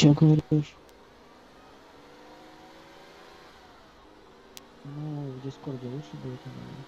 Че говоришь? Ну, в Дискорде лучше будет, наверное.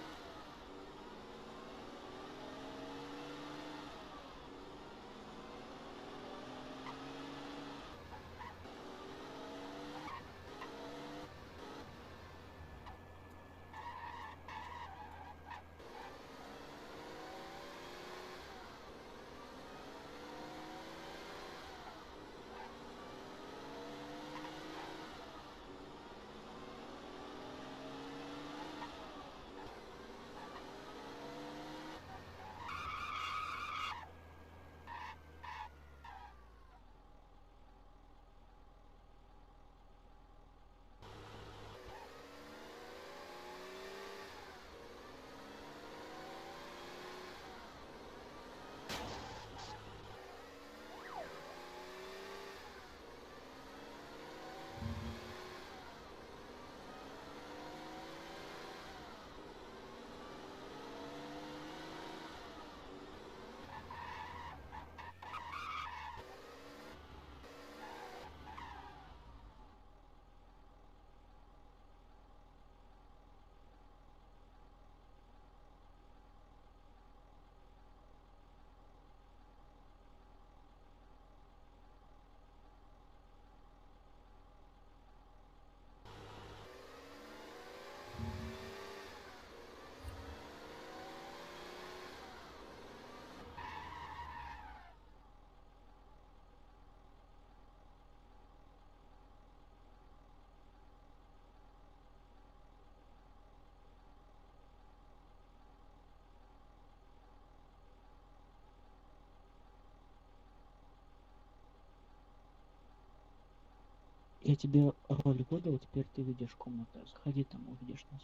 Я тебе роль выдал, теперь ты видишь комнату. Заходи там, увидишь нас.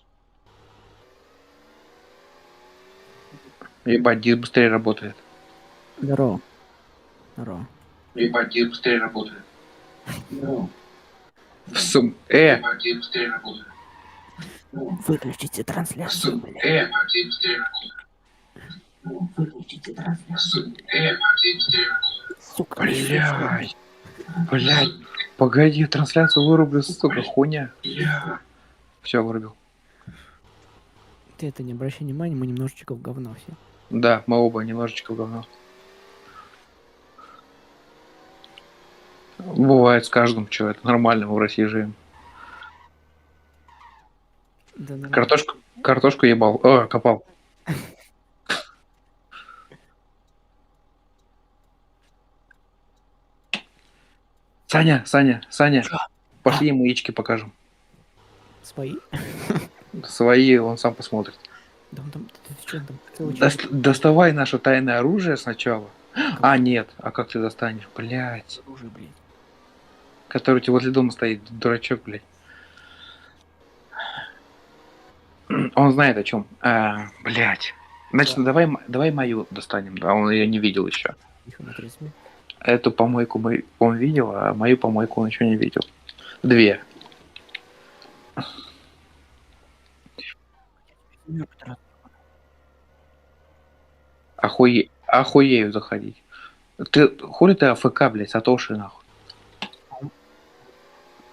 Ебать, диск быстрее работает. Здорово. Здорово. Ебать, диск быстрее работает. Ебать, диск быстрее работает. Выключите трансляцию, блядь. Выключите трансляцию. Сука, Блядь. Блядь. Погоди, трансляцию вырублю, сука, хуйня. Все, вырубил. Ты это не обращай внимания, мы немножечко в говно все. Да, мы оба немножечко в говно. Бывает с каждым, что это нормально, мы в России живем. Да нормально. Картошку ебал. О, копал. Саня, Чё? пошли ему яички покажем. Свои? Свои, он сам посмотрит. Да он там, ты что там? Доставай наше тайное оружие сначала. А, нет, а как ты достанешь? Блять. Оружие, блядь. Который у тебя возле дома стоит, дурачок, блядь. Он знает о чем. Блять. Значит, Да. давай мою достанем. Да, он ее не видел еще. Тихо, на 30 минут. Эту помойку он видел, а мою помойку он еще не видел. 2. Охуею заходить. Хули ты АФК, блядь, Сатоши, нахуй.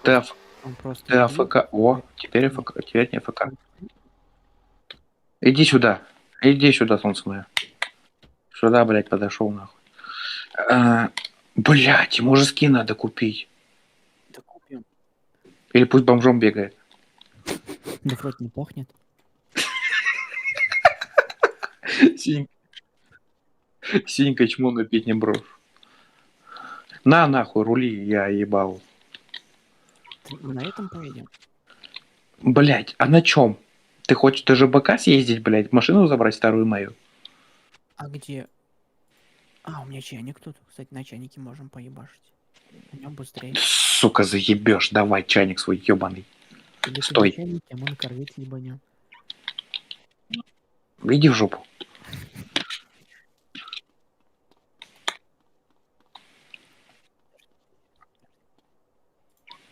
Ты АФК. О, теперь АФК. Теперь не АФК. Иди сюда, солнце мое. Сюда, блядь, подошел, нахуй. Блядь, ему же скин надо купить. Да купим. Или пусть бомжом бегает. Да вроде не пахнет. Синька чмо напить не брошу. На нахуй, рули, я ебал. Мы на этом поедем? Блять, а на чем? Ты хочешь ты же БК съездить, блять, машину забрать старую мою? А где? А, у меня чайник тут. Кстати, на чайнике можем поебашить. На нем быстрее. Сука, заебешь, давай чайник свой ебаный. Или Стой. ты на чайнике, а мы на корвете ебанем. Иди в жопу.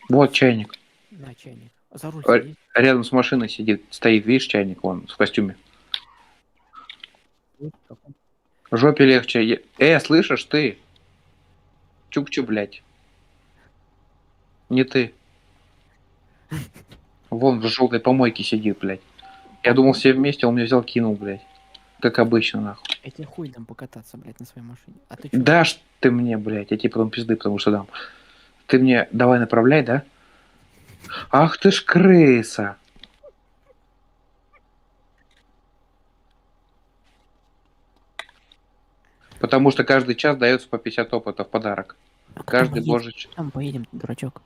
Вот чайник. На чайник. За руль сиди. Рядом с машиной стоит, видишь, чайник, вон, в костюме. В жопе легче. Слышишь ты? Чукчу, блядь. Не ты. Вон в желтой помойке сидит, блядь. Я думал все вместе, он меня взял, кинул, блядь. Как обычно, нахуй. Я тебе хуй дам покататься, блядь, на своей машине. А ты чё? Дашь ты мне, блядь, я тебе потом пизды, потому что дам. Ты мне давай направляй, да? Ах ты ж крыса. Потому что каждый час дается по 50 опыта в подарок. А потом Каждый едем, божий... там поедем, дурачок.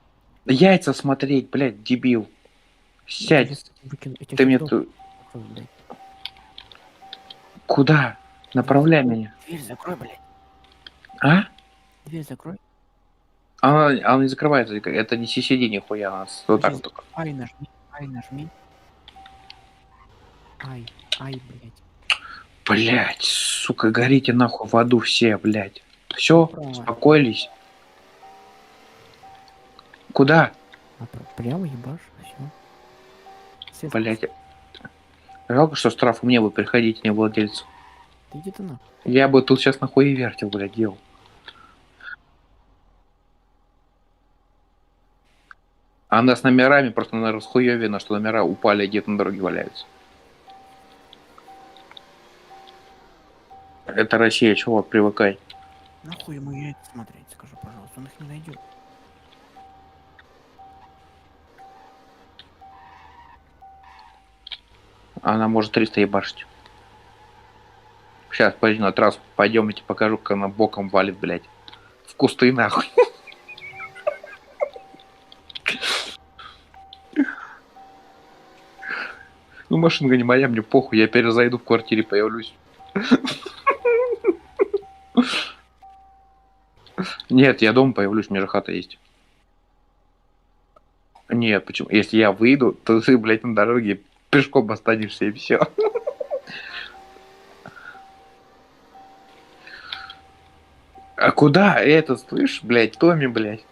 Яйца смотреть, блядь, дебил. Я тебе, Сядь. кстати, выкину. Я тебе Ты щас мне дом тут... закрою, блядь. Куда? Направляй меня. Дверь закрой, блядь. А? Дверь закрой. Она не закрывается. Это не CCD нихуя. Она вот так вот только. Ай нажми, ай нажми. Ай, блядь. Блядь, сука, горите нахуй в аду все, блядь. Все, Направо. успокоились. Куда? Прямо ебашь, все. Блядь. Жалко, что штраф мне бы приходить, не владельцу. Ты иди ты нахуй. Я бы тут сейчас нахуй и вертел, блядь, делал. А она с номерами просто на расхуевина, что номера упали, где-то на дороге валяются. Это Россия, чувак, привыкай. Нахуй ему яйца смотреть, скажи, пожалуйста, он их не найдет. Она может 300 ебашить. Сейчас, подожди, на трассу пойдем, я тебе покажу, как она боком валит, блядь. В кусты нахуй. Ну, машинка не моя, мне похуй, я перезайду в квартире, появлюсь. Нет, я дома появлюсь, у меня же хата есть. Нет, почему? Если я выйду, то ты, блядь, на дороге пешком останешься и все. А куда это, слышь, блядь, Томми, блядь?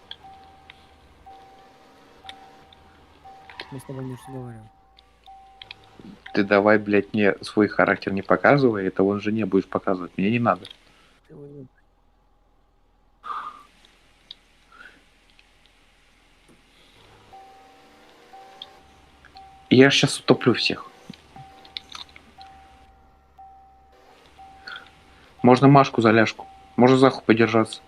Мы с тобой не разговариваем. Ты давай, блядь, мне свой характер не показывай, это вон жене будешь показывать, мне не надо. Ты уеб. Я сейчас утоплю всех. Можно Машку за ляжку. Можно Заху подержаться.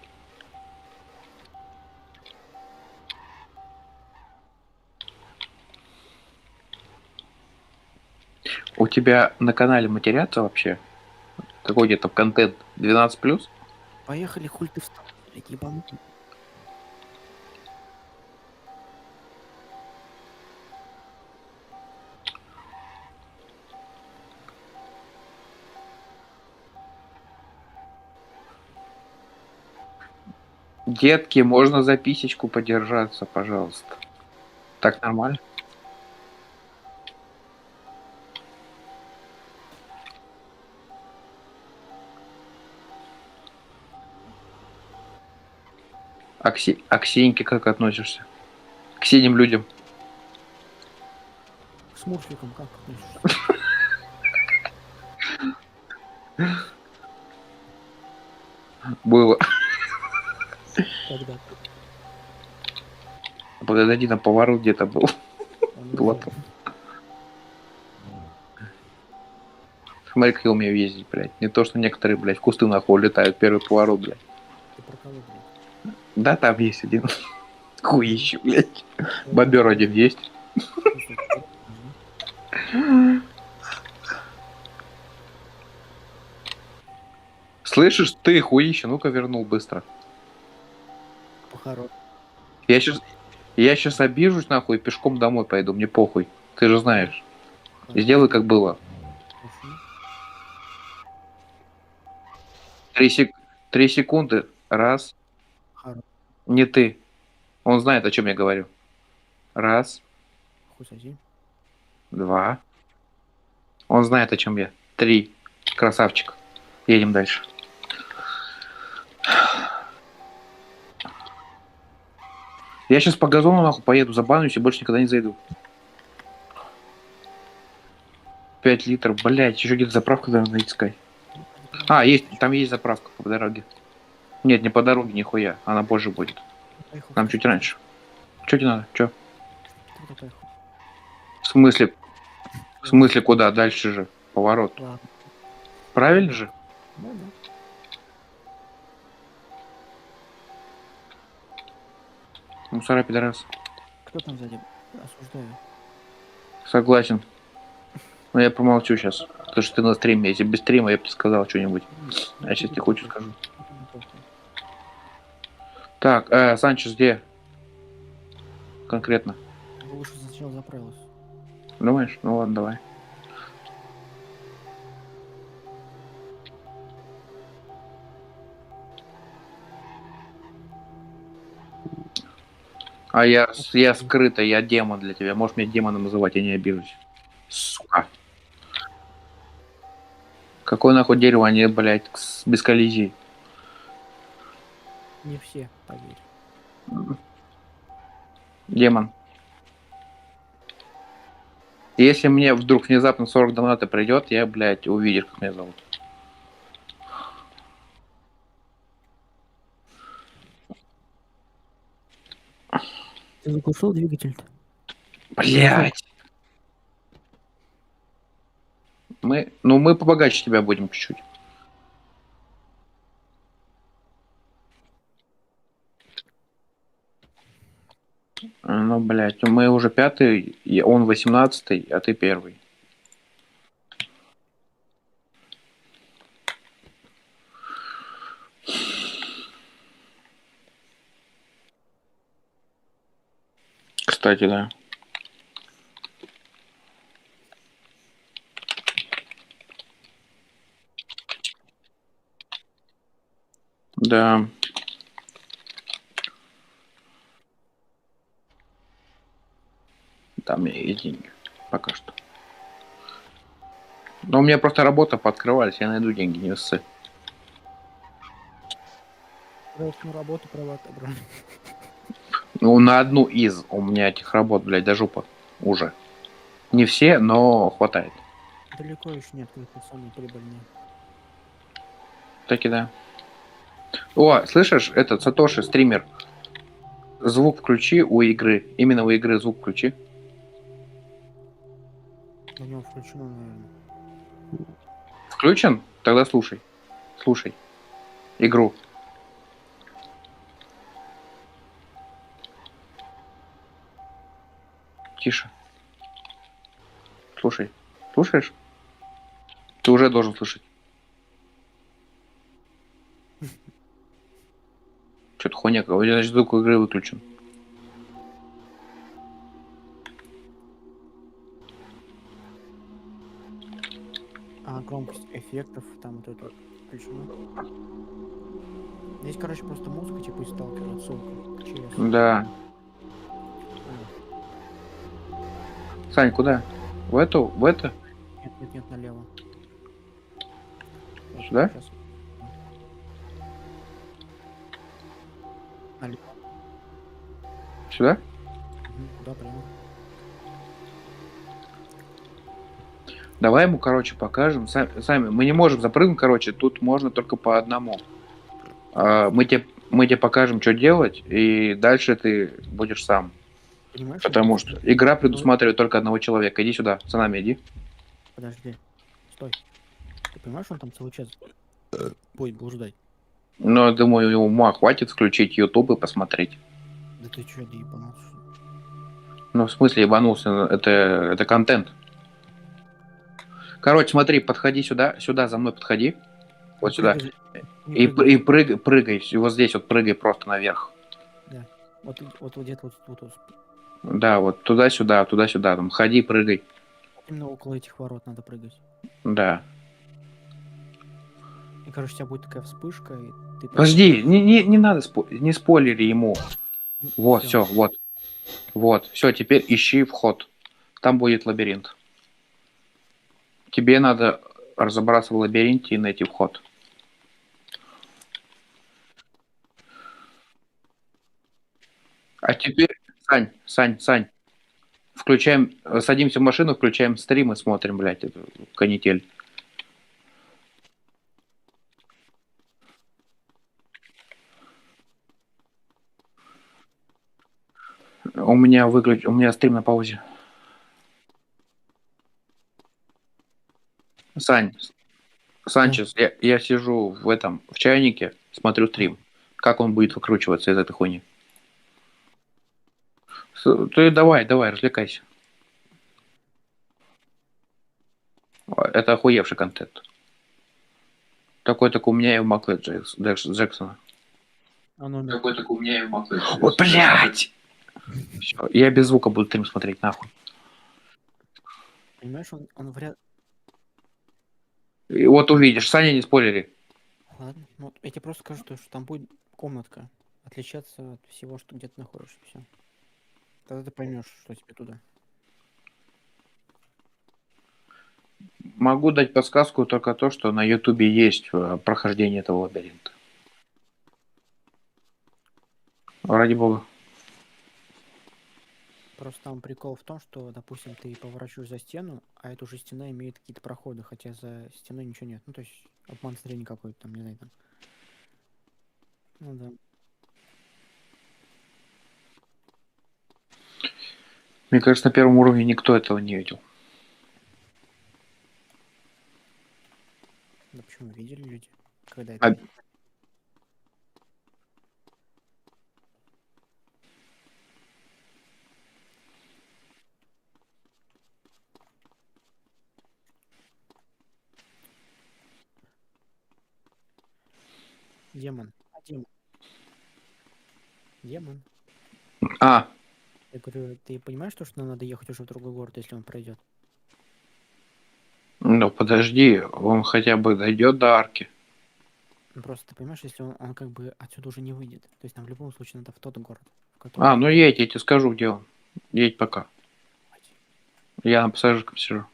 У тебя на канале матерятся вообще? Какой где-то контент? 12+? Поехали, хуй ты встал, блядь, ебанутый. Детки, можно за писечку подержаться, пожалуйста. Так нормально? А к Сеньке как относишься? К синим людям? С Мурфиком как относишься? Было. Когда? Подожди, на поворот где-то был. Он Вот. Смотри, как я умею ездить, блядь. Не то, что некоторые, блядь, в кусты нахуй улетают. Первый поворот, блядь. Ты про кого, блядь? Да, там есть один. Хуище, блядь. Бобер один есть. Слышишь, ты хуище, ну-ка вернул быстро. Похорон. Я сейчас обижусь, нахуй, и пешком домой пойду, мне похуй. Ты же знаешь. Сделай, как было. 3 секунды. Раз. Хорош. Не ты. Он знает, о чем я говорю. Раз. Хуй соси. 2. Он знает, о чем я. 3. Красавчик. Едем дальше. Я сейчас по газону нахуй поеду, забанюсь и больше никогда не зайду. 5 литров, блять, еще где-то заправка должна искать. А, есть, там есть заправка по дороге. Нет, не по дороге, нихуя. Она позже будет. Поехал. Там чуть раньше. Чё тебе надо? Чё? Кто такой? В смысле? В смысле куда? Дальше же. Поворот. Ладно. Правильно же? Да, да. Мусора, пидорас. Кто там сзади? Осуждаю. Согласен. Но я промолчу сейчас. Потому что ты на стриме. Если без стрима, я бы тебе сказал что-нибудь. Я сейчас тебе кучу скажу. Так, Санчес где? Конкретно. Вы лучше сначала заправилась. Думаешь? Ну ладно, давай. А я скрыто, я демон для тебя. Можешь меня демоном называть, я не обижусь. Сука. Какое нахуй дерево, они, блядь, без коллизий. Не все, поверь. Демон. Если мне вдруг внезапно 40 доната придет, я, блядь, увидишь, как меня зовут. Ты заглушил двигатель-то? Блядь. Мы побогаче тебя будем чуть-чуть. Ну, блядь, мы уже 5-й, он 18-й, а ты 1-й. Кстати, да. Да. Там есть деньги. Пока что. Но у меня просто работа пооткрывались, я найду деньги, не ссы. Проектную работу права отобрали. Ну, на одну из у меня этих работ, блядь, до жопа уже. Не все, но хватает. Далеко еще не открыты, самые прибыльные. Таки да. О, слышишь, этот Сатоши, стример. Звук включи у игры. Именно у игры звук включи. У него включено, наверное. Включен? Тогда слушай. Слушай. Игру. Тише. Слушай. Слушаешь? Ты уже должен слышать. Что-то хуйня. У тебя, значит, звук игры выключен. А громкость эффектов, там вот это вот включено. Здесь, короче, просто музыка, типа, из сталкера, отсылка к ЧС. Да. Понял. Сань, куда? В эту? В это? Нет, нет, нет, налево. Вот, Сюда? сейчас. Налево. Сюда? Да, прямо. Давай ему, короче, покажем. Сами. Мы не можем запрыгнуть, короче. Тут можно только по одному. Мы тебе покажем, что делать, и дальше ты будешь сам. Понимаешь? Потому что игра предусматривает только одного человека. Иди сюда, за нами иди. Подожди. Стой. Ты понимаешь, он там целый час будет блуждать? Но я думаю, у него ума хватит включить YouTube и посмотреть. Да ты чё, да ебанулся? Ну, в смысле, ебанулся, это контент. Короче, смотри, подходи сюда, сюда за мной подходи. Вот сюда. И прыгай, вот здесь вот прыгай просто наверх. Да. Вот где-то вот. Да, вот туда-сюда, туда-сюда. Там ходи, прыгай. Именно около этих ворот надо прыгать. Да. И, короче, у тебя будет такая вспышка, и ты... Подожди, не надо, не спойлери ему. Вот, все, вот. Вот, все, теперь ищи вход. Там будет лабиринт. Тебе надо разобраться в лабиринте и найти вход. А теперь, Сань, включаем, садимся в машину, включаем стрим и смотрим, блядь, эту канитель. У меня стрим на паузе. Сань, Санчес, я сижу в чайнике, смотрю стрим. Как он будет выкручиваться из этой хуйни? Ты давай, развлекайся. Это охуевший контент. Такой только у меня и у Макла Джексона. А номер? Такой только у меня и у Макла Джексона. Ой, блядь! Всё, я без звука буду стрим смотреть, нахуй. Понимаешь, он вряд... И вот увидишь, Саня, не спойлери. Ладно, ну вот я тебе просто скажу, что там будет комнатка отличаться от всего, что где ты находишься. Все. Тогда ты поймешь, что тебе туда. Могу дать подсказку только то, что на Ютубе есть прохождение этого лабиринта. Ради бога. Просто там прикол в том, что, допустим, ты поворачиваешь за стену, а эта уже стена имеет какие-то проходы, хотя за стеной ничего нет. Ну, то есть обман зрения какой-то там, не знаю, там. Ну да. Мне кажется, на первом уровне никто этого не видел. Да почему видели люди, когда это А- видели? Демон. А, демон. Демон. А, Я говорю, ты понимаешь, что нам надо ехать уже в другой город, если он пройдет? ну подожди, он хотя бы дойдет до арки. Ну, просто ты понимаешь, если он как бы отсюда уже не выйдет. То есть нам в любом случае надо в тот город, в А, котором... ну едь, я тебе скажу, где он. Едь пока. Ать, Я на пассажирском сижу.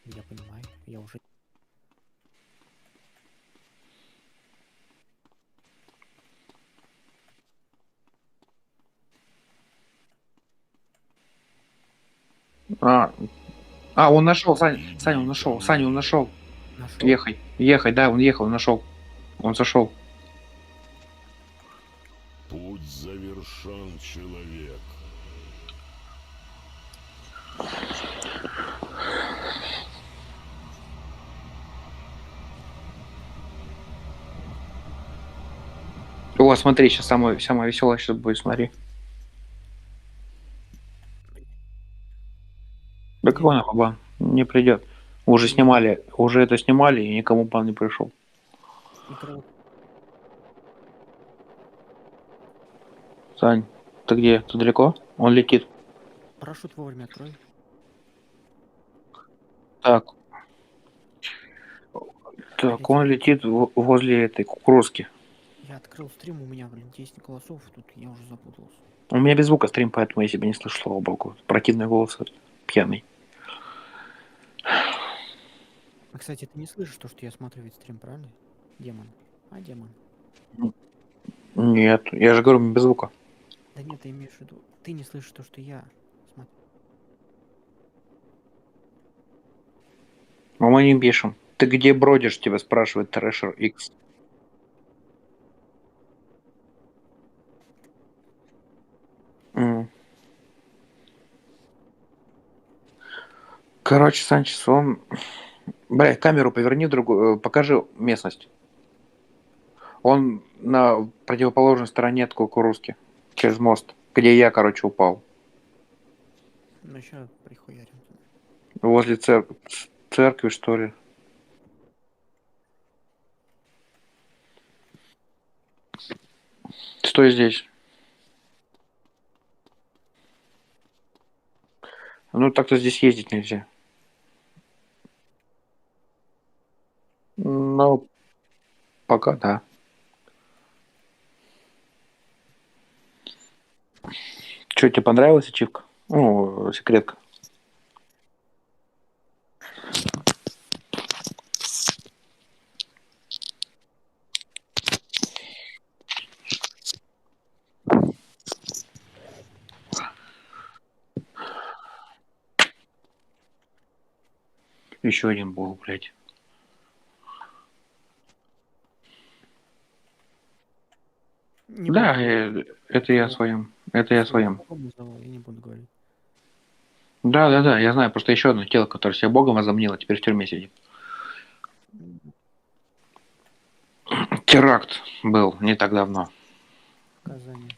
я понимаю, я уже... А, он нашел, Саня, он нашел, Саня, он нашел. Нашел? Ехай, да, он ехал, нашел. Он зашел. Путь завершен, человек. О, смотри, сейчас самое веселое сейчас будет, смотри. Да Где? какой нахуй бан? Не придет. Уже это снимали, и никому бан не пришел. Игрок. Сань, ты где? Ты далеко? Он летит. Парашют вовремя открой. Так, Блять, он летит возле этой кукурузки. я открыл стрим, у меня, блин, 10 голосов, тут я уже запутался. У меня без звука стрим, поэтому я себя не слышу, слава богу. Противный голос пьяный. А, кстати, ты не слышишь то, что я смотрю ведь стрим, правильно? Демон. А, демон. Нет, я же говорю, без звука. Да нет, ты имеешь в виду... Ты не слышишь то, что я смотрю. А мы не пишем. Ты где бродишь, тебя спрашивает Трэшер X. Короче, Санчес, он... Блядь, камеру поверни в другую, покажи местность. Он на противоположной стороне от кукурузки. Через мост. Где я, короче, упал. Ну, еще прихуярим. Возле церкви, что ли. Стой здесь. Ну, так-то здесь ездить нельзя. Ну, пока да. Что, тебе понравилась ачивка? Ну, секретка. Еще один был, блядь. Не Да, буду. это я Вот. своим Это я Что я своим. Богом называл, я не буду говорить. Да, я знаю, просто еще одно тело, которое себя богом возомнило, теперь в тюрьме сидит. Теракт был не так давно. Казани.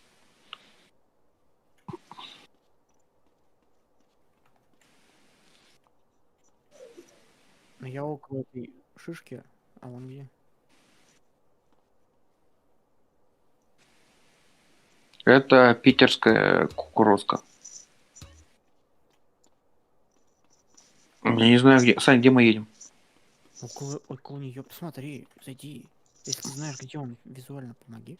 Но я около этой шишки, а он где? Это питерская кукурузка. Я не знаю, где. Сань, где мы едем? Около нее. Посмотри, зайди. Если ты знаешь, где он, визуально помоги.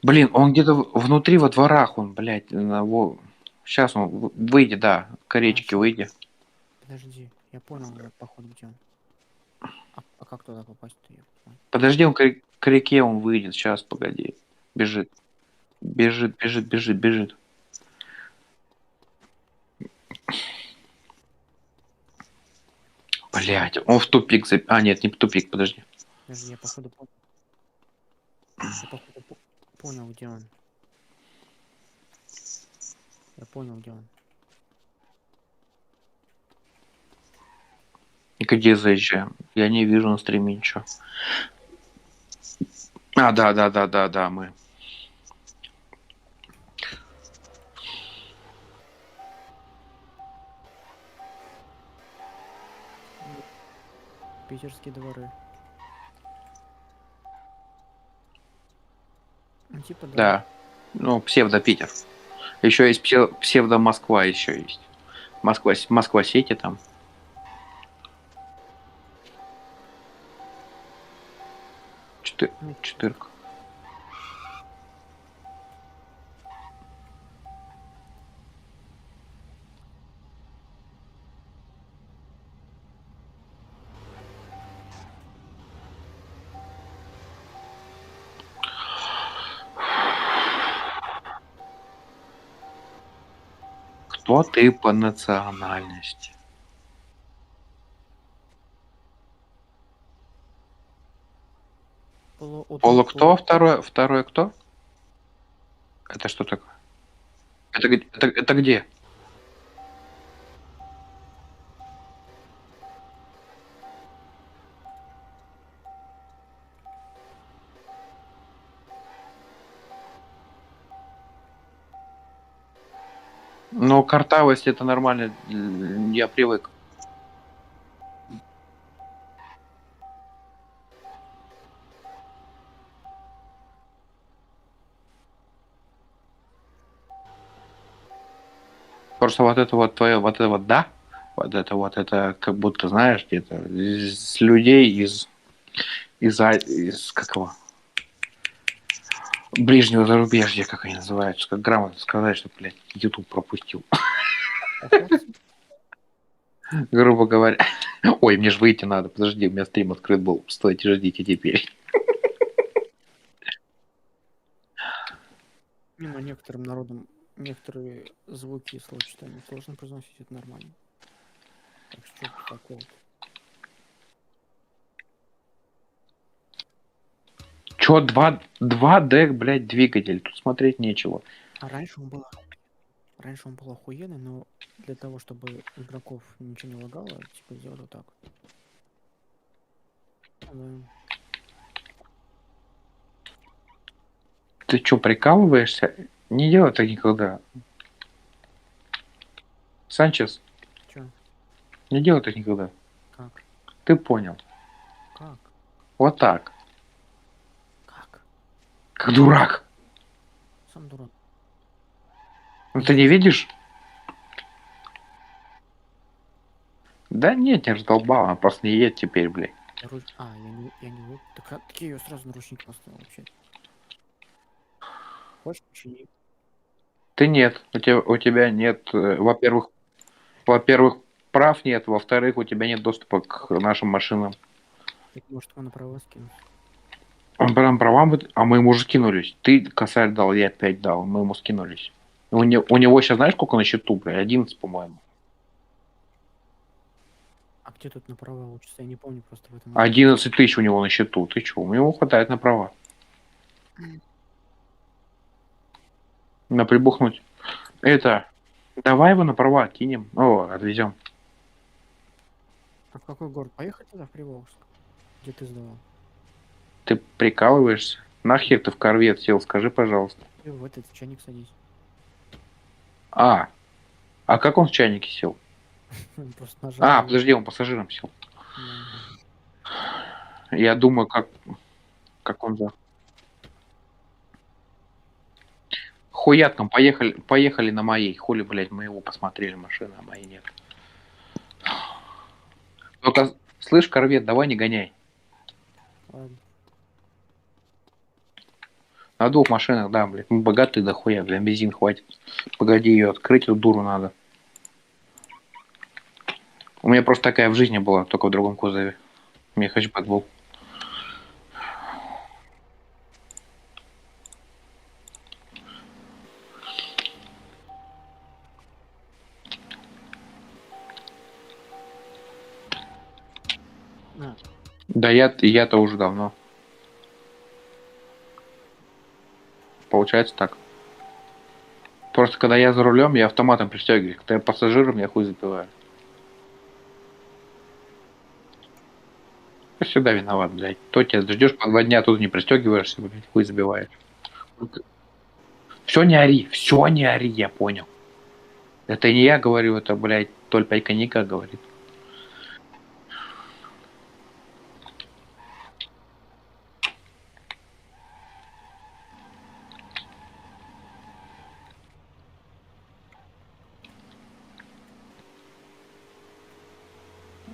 Блин, он где-то внутри во дворах, он, блядь, сейчас он выйдет, да, к речке щас, выйдет. подожди. Я понял, походу, где он. А как туда попасть-то? Я понял. Подожди, он к реке он выйдет, сейчас, погоди. Бежит. Бежит. Блядь, он в тупик А, нет, не в тупик, подожди. Подожди, я походу понял. Я походу понял, где он. Я понял, где он. Где заезжаем? Я не вижу на стриме ничего. А, да, мы. Питерские дворы. Ну, типа, да. Да. Ну, псевдо-Питер. Еще есть псевдо-Москва еще есть. Москва-Сити там. Четырка. Кто ты по национальности? Поло кто? Второе кто? Это что такое? Это где? Ну, картавость это нормально. Я привык. Просто вот это вот твое, вот это вот да, вот это как будто знаешь где-то из людей из какого ближнего зарубежья, как они называются, как грамотно сказать, что, блядь, YouTube пропустил. Грубо говоря. Ой, мне же выйти надо. Подожди, у меня стрим открыт был. Стойте, ждите теперь. Мимо некоторым народам некоторые звуки и словосочетания сложно произносить, это нормально. Так что такого. Чё, 2D, блядь, двигатель? Тут смотреть нечего. А раньше он был охуенный, но для того, чтобы игроков ничего не лагало, типа сделать вот так. Да. Ты чё, прикалываешься? Не делай так никогда. Санчес, Чё? не делай так никогда. Как? Ты понял. Как? Вот так. Как? Как дурак. Сам дурак. Ну ты не видишь? Да нет, не раздолбал, она просто не едет теперь, блядь. Я не... Так я ее сразу наручник поставил вообще. Хочешь почини? Ты нет. У тебя нет, во-первых, прав нет, во-вторых, у тебя нет доступа к нашим машинам. Так может его на права скинуть? Он прям права, а мы ему уже скинулись. Ты косарь дал, я 5 дал, мы ему скинулись. У него сейчас знаешь, сколько на счету, блядь? 11, по-моему. А где тут на права учатся? Я не помню просто в этом. 11 тысяч у него на счету. Ты чё? У него хватает на права. На прибухнуть. Это, давай его на права кинем. О, отвезем. А в какой город? Поехать туда, в Приволжск? Где ты сдавал? Ты прикалываешься? Нахер ты в корвет сел, скажи, пожалуйста. Ты в этот чайник садись. А как он в чайнике сел? Просто нажал. Подожди, он пассажиром сел. Да. Я думаю, как он за... Хуятком, поехали на моей. Хули, блядь, мы его посмотрели, машина, а моей нет. Только, слышь, корвет, давай не гоняй. Ладно. На двух машинах, да, блядь. Мы богатые дохуя, блядь, бензин хватит. Погоди, ее открыть, эту дуру надо. У меня просто такая в жизни была, только в другом кузове. Мне хэтчбэк был. На. Да я-то уже давно. Получается так. Просто когда я за рулем, я автоматом пристегиваюсь. Когда я пассажиром, я хуй запиваю. Я всегда виноват, блядь. То тебя ждешь по 2 дня, тут не пристегиваешься, блядь, хуй забиваешь. Все не ори, я понял. Это не я говорю, это, блядь, Толь 5 коньяка говорит.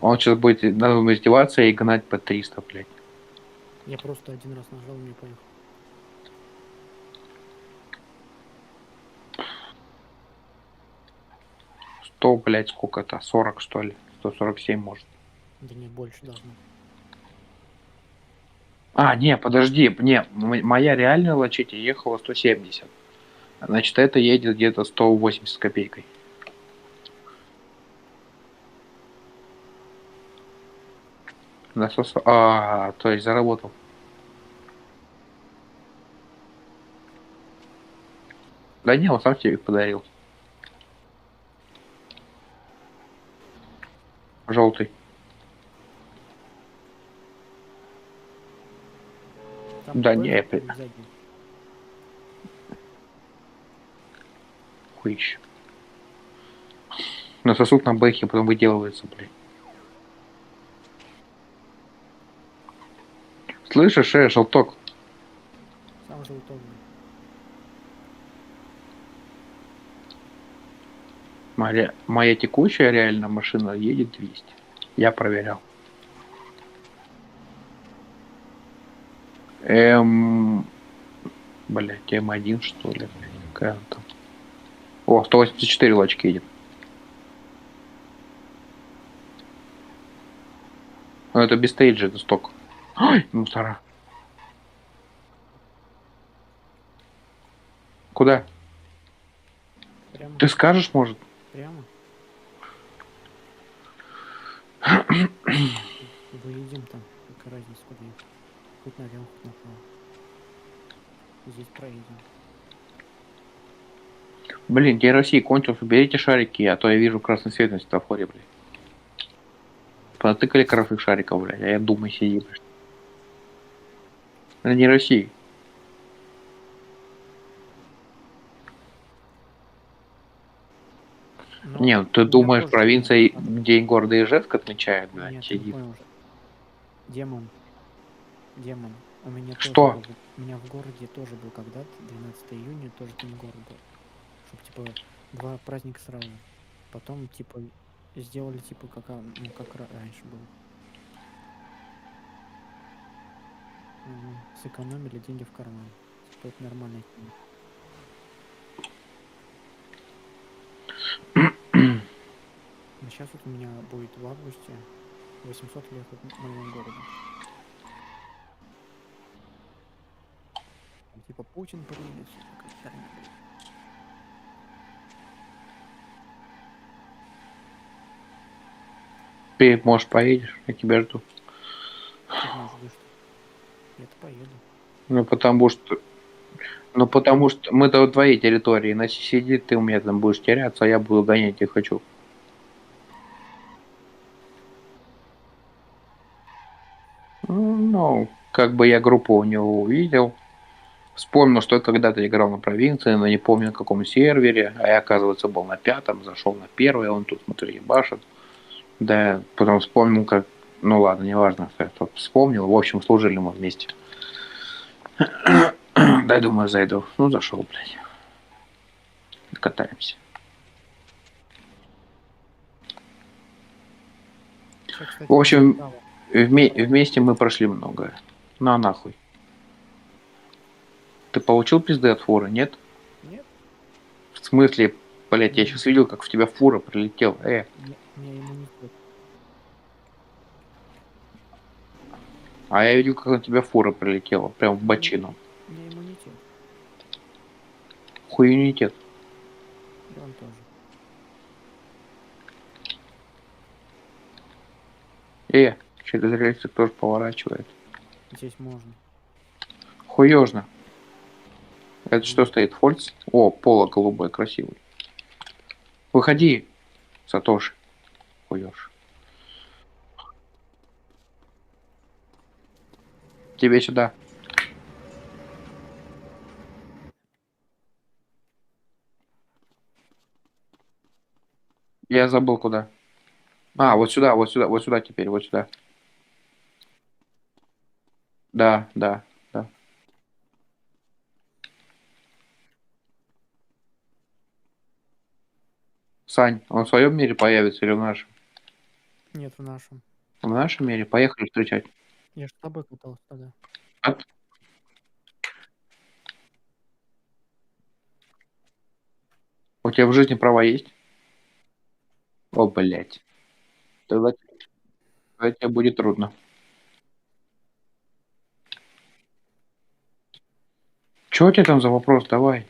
Он сейчас будет надо издеваться и гнать по 300, блядь. Я просто один раз нажал, и мне поехал. Блядь, сколько-то? 40, что ли? 147, может. Да не, больше должно. Не, подожди, не, моя реальная лачетти ехала 170. Значит, это едет где-то 180 с копейкой. Насос... то есть заработал. Да не, он сам тебе их подарил. Желтый. Там Да Б не, задний. хуищ. Насосут на бэхе, потом выделывается, блядь. Слышишь, желток? Сам желток. Моя текущая реально машина едет 200. Я проверял. Блядь, М1 что ли? Какая она там? О, 184 лачки едет. Ну это без стейджа, это сток. Ой, мусора. Куда? Прямо. Ты скажешь, может? Прямо. Выедем там. Какая разница, куда ехать. Хоть налево, хоть направо. Здесь проедем. Блин, День России кончился, берите шарики, а то я вижу красный свет на светофоре, блядь. Понатыкали красных шариков, блядь, а я думаю, сиди, блядь. Это не Россия. Но Не, ну ты у меня думаешь, тоже провинция было. День города Ижевск отмечает, блядь, Нет, ты не сидит. понял. Демон. У меня Что? тоже был, у меня в городе тоже был когда-то 12 июня, тоже День города был. Чтоб типа 2 праздника сразу. Потом типа сделали типа как раньше было. Сэкономили деньги в карман. Типа это нормальная тема. Но сейчас вот у меня будет в августе 800 лет от моего города. Там, типа Путин приедет, такая херня, блядь. Ты, может, поедешь? Я тебя жду. Как нас ждешь? Я-то поеду. Ну, потому что Ну, потому что мы-то в твоей территории. На сиди ты у меня там будешь теряться, а я буду гонять и хочу. Ну, как бы я группу у него увидел. Вспомнил, что я когда-то играл на провинции, но не помню на каком сервере. А я, оказывается, был на 5-м, зашел на 1-й, он тут, смотрю, ебашит. Да, потом вспомнил, как... Ну ладно, неважно, что я тут вспомнил. В общем, служили мы вместе. Дай, думаю, зайду. Ну, зашел, блядь. Катаемся. Сейчас, кстати, В общем, право. вместе мы прошли многое. На нахуй. Ты получил пизды от фуры, нет? Нет, В смысле, блядь, я не, сейчас видел, как в тебя фура прилетела. у меня иммунитет. А я видел, как на тебя фура прилетела. Прям в бочину. У меня иммунитет. Хуйнитет. И он тоже. Через рельсы тоже поворачивает. Здесь можно. Хуёжно. Это что Где? стоит? Фольц? О, поло голубой, красивый. Выходи, Сатоши. Хуёж. Тебе сюда. Я забыл куда. А, вот сюда, вот сюда, вот сюда теперь, вот сюда. Да, да, да. Сань, он в своем мире появится или в нашем? Нет, в нашем. В нашем мире? Поехали встречать. Я ж с тобой катался тогда. А? У тебя в жизни права есть? О, блядь. Тогда тебе будет трудно. Чё у тебя там за вопрос? Давай.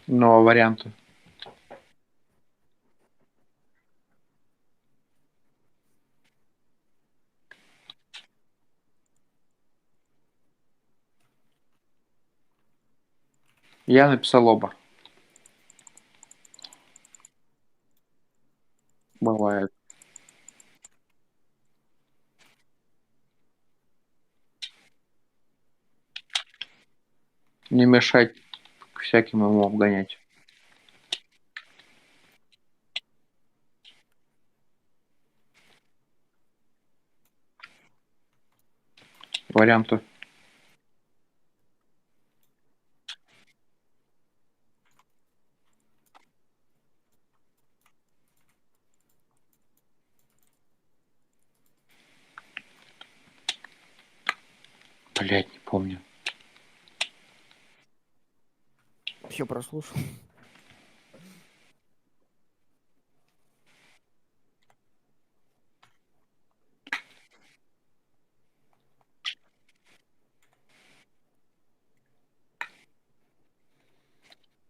Но варианты. Я написал оба. Бывает. Не мешать всяким ему обгонять. Варианты. Блядь, не помню. Все прослушал.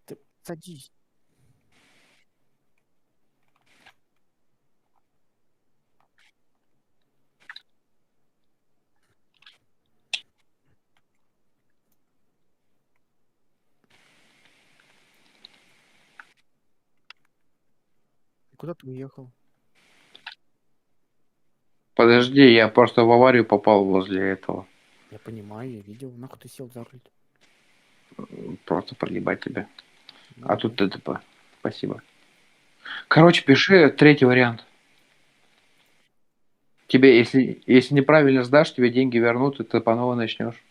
Ты садись. Куда ты уехал? Подожди, я просто в аварию попал возле этого. Я понимаю, я видел. Нахуй ты сел за руль? Просто проебать тебя. Ну А тут давай. ТТП. Спасибо. Короче, пиши третий вариант. Тебе, если неправильно сдашь, тебе деньги вернут, и ты по новой начнешь.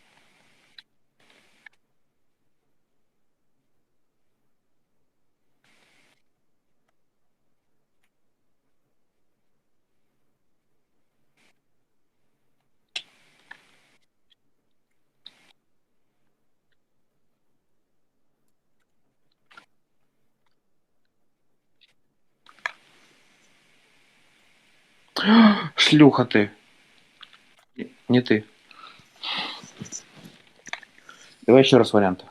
Шлюха ты. Не ты. Давай еще раз варианты.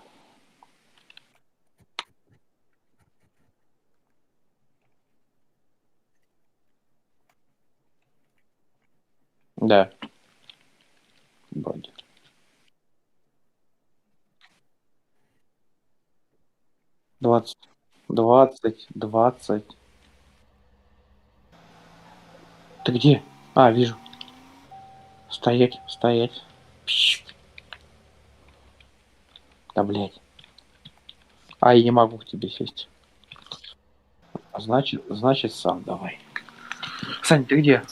Да. Вроде. Двадцать. 20. Ты где? А, вижу. Стоять. Пш. Да, блядь. А, я не могу к тебе сесть. А значит сам давай. Сань, ты где?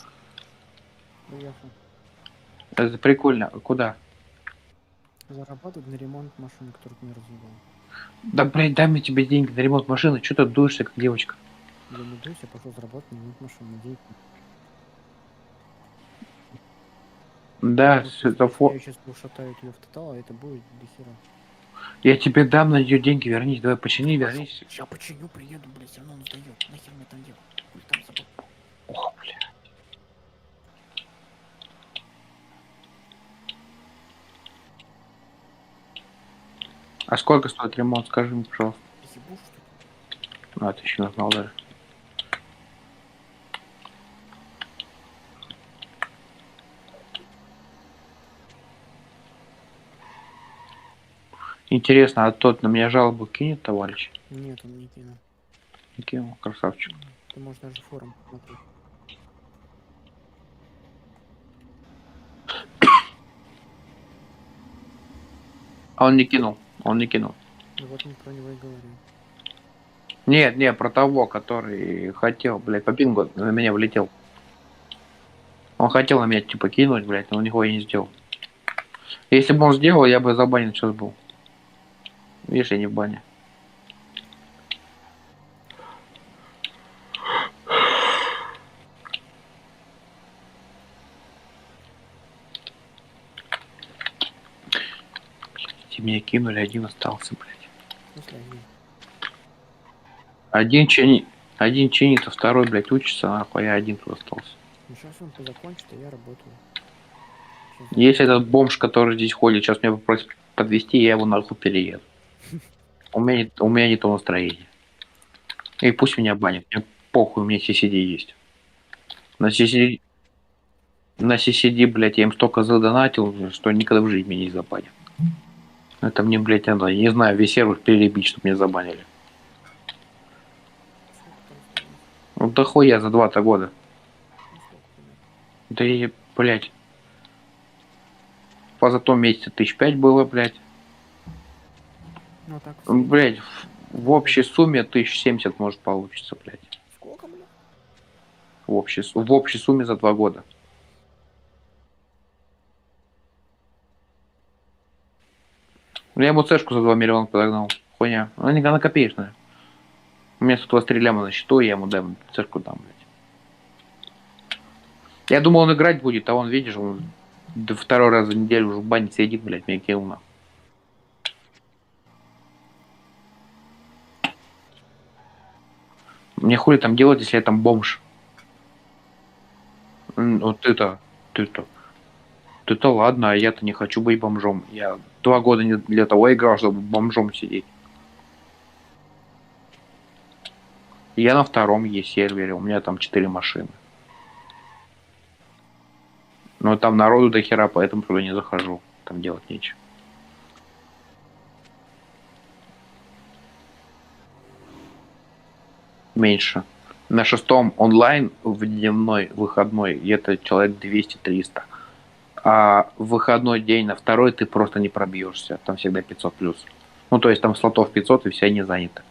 Приехал. Это прикольно. Куда? Зарабатывать на ремонт машины, которую ты не развивал. Да, блядь, дай мне тебе деньги на ремонт машины. Что ты дуешься, как девочка? Я не дуюсь, я пошел заработать на ремонт машины. Денег нет. Да, Потому что светофор. я сейчас ушатаю ее в тотал, а это будет до хера. Я тебе дам на нее деньги, вернись. Давай почини, вернись. Сейчас починю, приеду, блядь, все равно он сдает. Нахер мне там делать? Хуй там забыл. Ох, бля. А сколько стоит ремонт, скажи мне, пожалуйста. Ебу, что ли? А, ты еще назнал даже. Интересно, а тот на меня жалобу кинет, товарищ? Нет, он не кинул. Не кинул, красавчик. Ты можешь даже форум посмотреть. А он не кинул, он не кинул. Ну вот мы про него и говорим. Нет, про того, который хотел, блядь, по пингу на меня влетел. Он хотел на меня, типа, кинуть, блядь, но нихуя не сделал. Если бы он сделал, я бы забанен сейчас был. Видишь, я не в бане. Меня кинули, один остался, блядь. В смысле, Один чинит, а второй, блядь, учится, нахуй, я один тут остался. ну сейчас он позакончит, а я работаю. Сейчас Если этот бомж, который здесь ходит, сейчас меня попросит подвезти, я его нахуй перееду. У меня не то настроение. И пусть меня банят, мне похуй, у меня CCD есть. На CCD, блядь, я им столько задонатил, что никогда в жизни меня не забанят. Это мне, блядь, надо, я не знаю, весь сервер перебить, чтобы меня забанили. сколько там стоит? Ну да хуя за 2-то года. Ну сколько примерно? Да и, блядь. За том месяце 5 было, блядь. Ну так в среднем. Блядь, в общей сумме 1070 может получится, блядь. Сколько, бля? В общей сумме за 2 года. Я ему цешку за 2 миллиона подогнал. Хуйня. Она копеечная. У меня 123 ляма на счету, я ему дам цешку дам, блядь. Я думал, он играть будет, а он, видишь, он второй раз за неделю уже в бане сидит, блядь, меня кинул нахуй. Мне хули там делать, если я там бомж? Вот ты-то ладно, а я-то не хочу быть бомжом. Я 2 года не для того играл, чтобы бомжом сидеть. Я на втором есть сервере, у меня там 4 машины. Но там народу до хера, поэтому туда не захожу. Там делать нечего. Меньше. На 6-м онлайн в дневной, выходной, где-то человек 200-300. А в выходной день на второй ты просто не пробьешься. Там всегда 500 плюс. Ну, то есть там слотов 500 и все они заняты.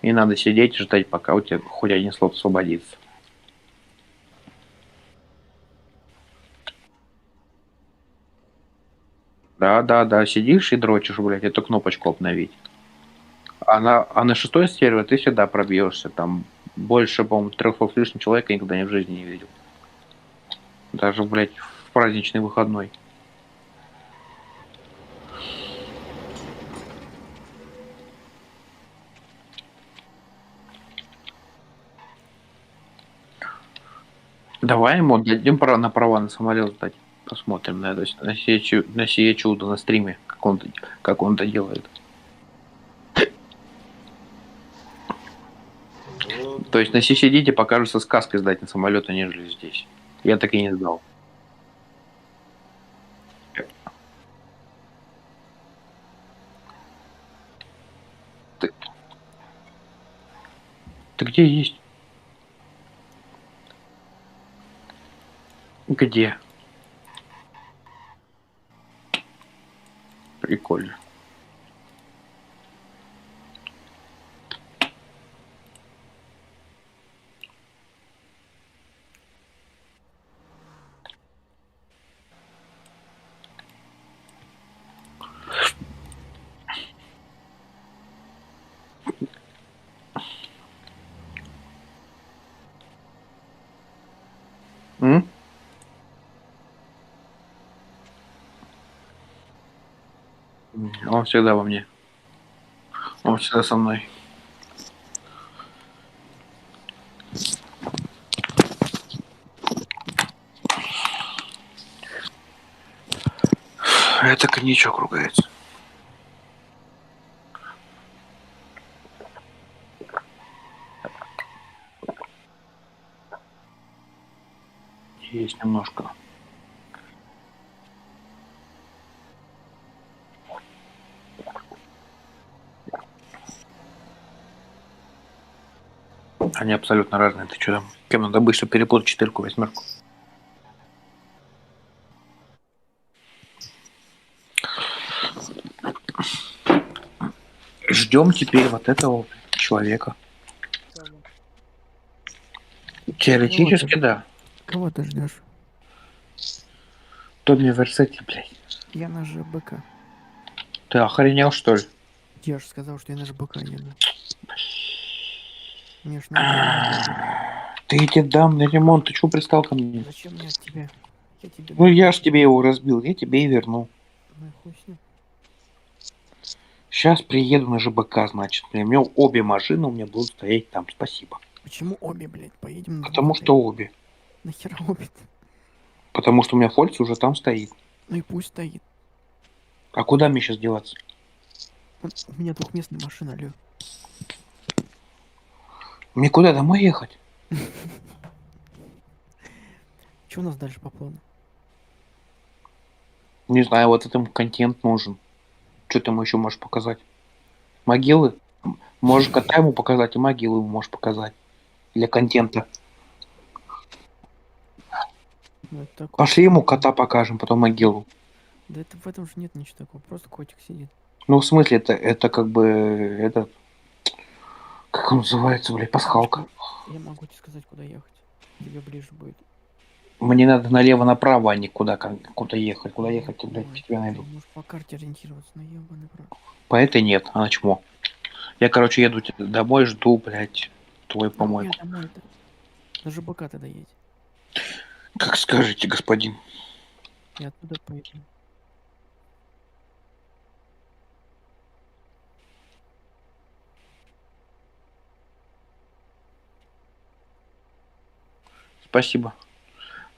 И надо сидеть и ждать, пока у тебя хоть один слот освободится. Да, сидишь и дрочишь, блядь, эту кнопочку обновить. А на 6-й сервер ты всегда пробьешься. Там больше, по-моему, 300 с лишним человека я никогда в жизни не видел. Даже, блядь, в праздничный выходной. Давай ему дадим на права на самолет сдать. Посмотрим на сие чудо на стриме, как он это делает. То есть на CCD покажется сказкой сдать на самолет, нежели здесь. Я так и не сдал. Ты где есть? Где? Прикольно. М? Он всегда во мне. Он всегда со мной. Это коньячок ругается. Есть немножко. Они абсолютно разные. Ты что там? Кем надо быть, чтобы перепутать четырку, восьмерку? Ждем теперь вот этого человека. Кого? Теоретически, да. Кого ты ждешь? Томми Версетти, блядь. Я на ЖБК. Ты охренел, что ли? Я же сказал, что я на ЖБК еду. Мне ж надо ремонт. Ты эти дам на ремонт, ты чего пристал ко мне? Зачем мне от тебя? Я тебе Ну дам. я ж тебе его разбил, я тебе и верну. Ну и хуй с ним. Сейчас приеду на ЖБК, значит. У меня обе машины у меня будут стоять там. Спасибо. Почему обе, блядь? Поедем на Потому двух, что блядь. обе. Нахера обе? Потому что у меня Фольц уже там стоит. Ну и пусть стоит. А куда мне сейчас деваться? У меня двухместная машина, алё. Мне куда домой ехать? Что у нас дальше по плану? Не знаю, вот этому контент нужен. Что ты ему еще можешь показать? Могилы? Можешь кота ему показать, и могилу ему можешь показать. Для контента. Ну, это такое. Пошли ему кота покажем, потом могилу. Да это в этом же нет ничего такого. Просто котик сидит. Ну, в смысле, это как бы... Это... Как он называется, блядь, пасхалка. Я могу тебе сказать, куда ехать. Тебе ближе будет. Мне надо налево-направо, а не куда ехать. Куда ехать, я, блядь, Ой, тебя ты найду. можешь по карте ориентироваться на ебаный прав. По этой нет, а на чмо. Я, короче, еду домой, жду, блядь, твой Ну, я помойку. домой-то. На ЖБК тогда едь. Как скажете, господин. Я оттуда поеду. Спасибо.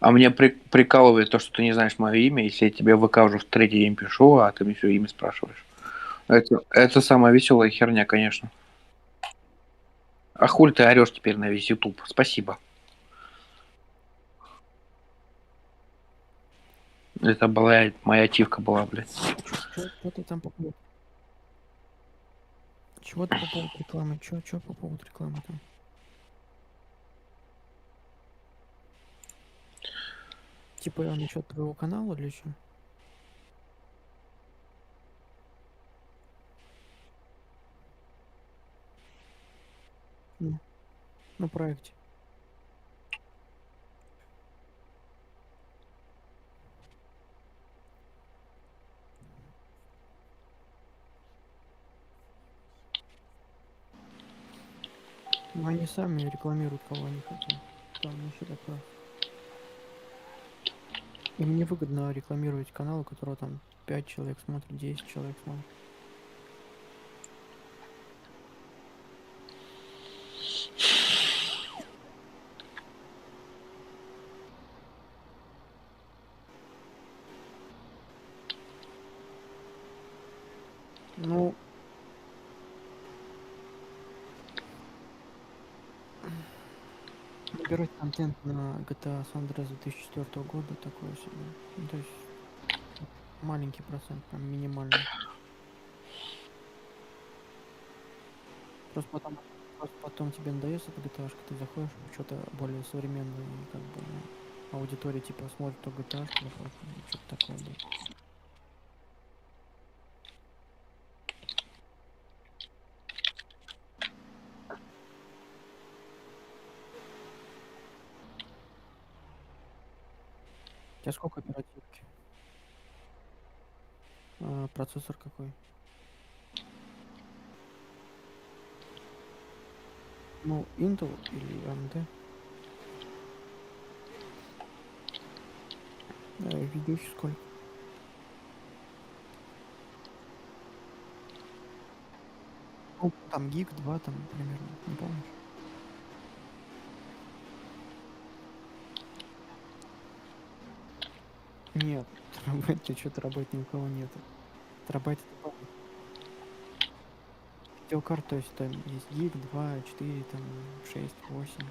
А мне прикалывает то, что ты не знаешь мое имя, если я тебе в ВК уже в третий день пишу, а ты мне все имя спрашиваешь. Это самая веселая херня, конечно. А хуй ты орешь теперь на весь YouTube? Спасибо. Это была моя ачивка была, блядь. Чё ты там по поводу? Чего ты по поводу рекламы? Чё по поводу рекламы там? Типа насчет твоего канала или что? Ну, на проекте. Ну, они сами рекламируют, кого они хотят. Там вообще такое. Им невыгодно рекламировать канал, у которого там 5 человек смотрит, 10 человек смотрит. Ну, набирать контент на GTA San Andreas 2004 года такое себе. Ну, то есть маленький процент, прям минимальный. Просто Просто потом тебе надоест эта GTA-шка, ты заходишь в что-то более современное, и как бы аудитория типа смотрит то GTA-шку, заходит, что-то такое будет. У тебя сколько оперативки? Процессор какой? Ну, Intel или AMD? Видюхи сколько? Ну, там гиг, 2 там примерно, не помнишь? Нет, терабайт, ты что, терабайт ни у кого нету. Терабайт это память. Видеокарта, то есть там есть гиг, 2, 4, там 6, 8.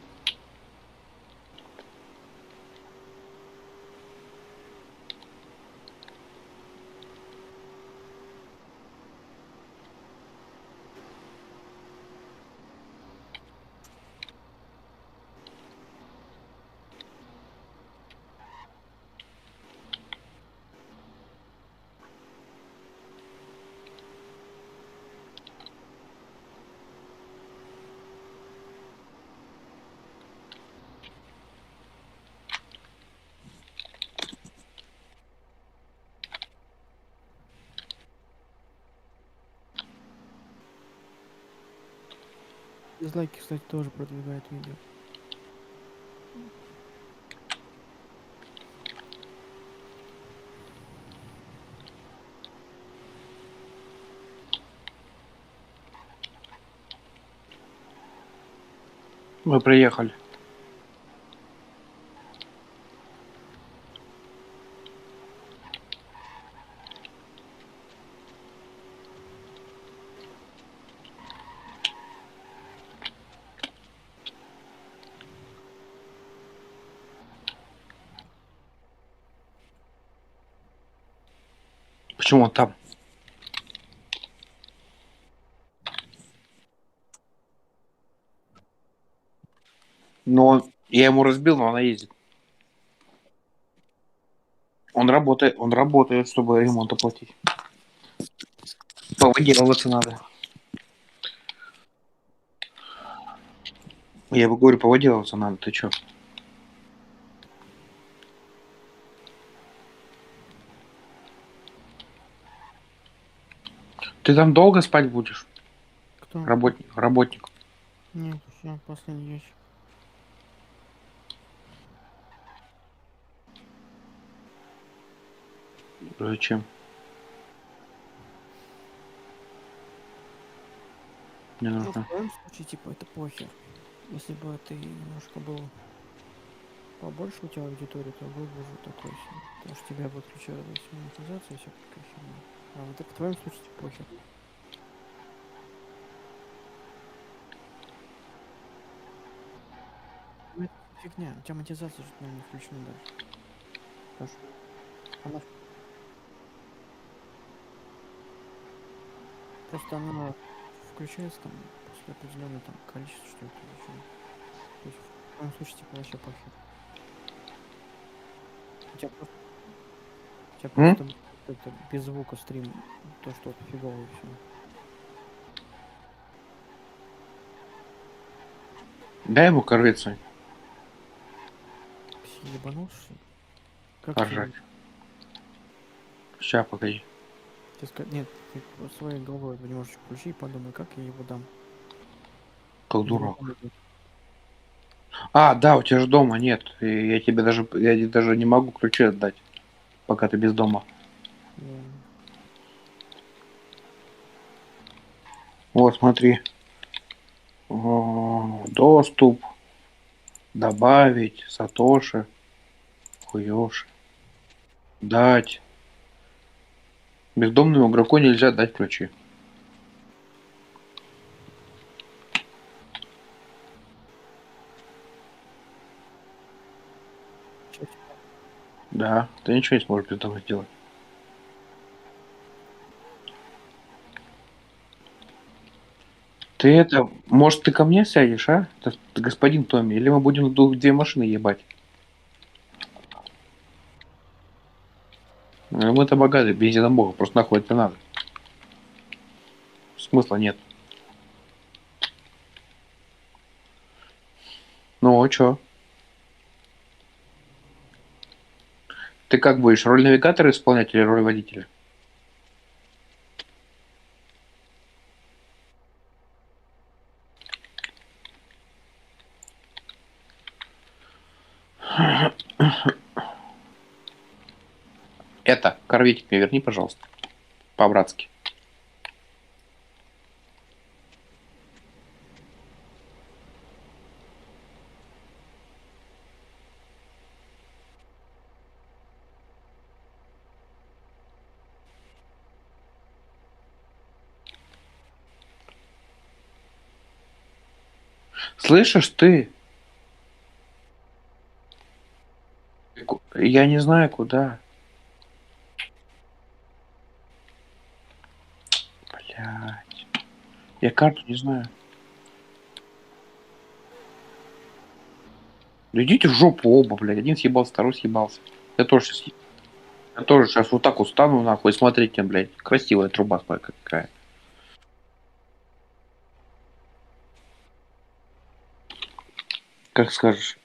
Дизлайки, кстати, тоже продвигают видео. Мы приехали. Почему он там? Я ему разбил, но она ездит. Он работает, чтобы ремонт оплатить. Повыделываться надо. Я ему говорю, повыделываться надо, ты чё? Ты там долго спать будешь? Кто? Работник. Нет, все, последний ящик. Зачем? Мне Ну, в нужно. твоем случае, типа, это похер. Если бы ты немножко был побольше у тебя аудитории, то был бы уже такой себе. Потому что тебя бы отключалась монетизация и вся такая херня. А вот в твоем случае типа, похер. Ну, это фигня. У тебя монетизация же, наверное, не включена даже. Потому что она просто она включается там после определенного там количества, что это еще. То есть в твоем случае типа вообще похер. У тебя просто, у тебя М? просто будет это без звука стрим, то, что вот фигово и все. Дай ему корыться, Ебанулся, что ли? Как тебе? поржать. Ща, погоди. Нет, ты своей головой это немножечко включи и подумай, как я его дам. Как Или дурак. он идет. Да, у тебя же дома нет. И я тебе даже не могу ключи отдать, пока ты без дома. Да. Вот, смотри. Доступ. Добавить. Сатоши. Хуёши. Дать. Бездомному игроку нельзя дать ключи. Чё тебе? Да, ты ничего не сможешь без дома сделать. Ты это, может, ты ко мне сядешь, а? Ты господин Томми, или мы будем две машины ебать? Мы-то богаты, бензином бога, просто нахуй это надо. Смысла нет. Ну, а чё? Ты как будешь, роль навигатора исполнять или роль водителя? Это, корветик мне верни, пожалуйста. По-братски. Слышишь ты? Я не знаю, куда. Блядь. Я карту не знаю. Да идите в жопу оба, блядь. Один съебался, второй съебался. Я тоже сейчас вот так устану, нахуй, смотрите, блядь. Красивая труба какая. Как скажешь.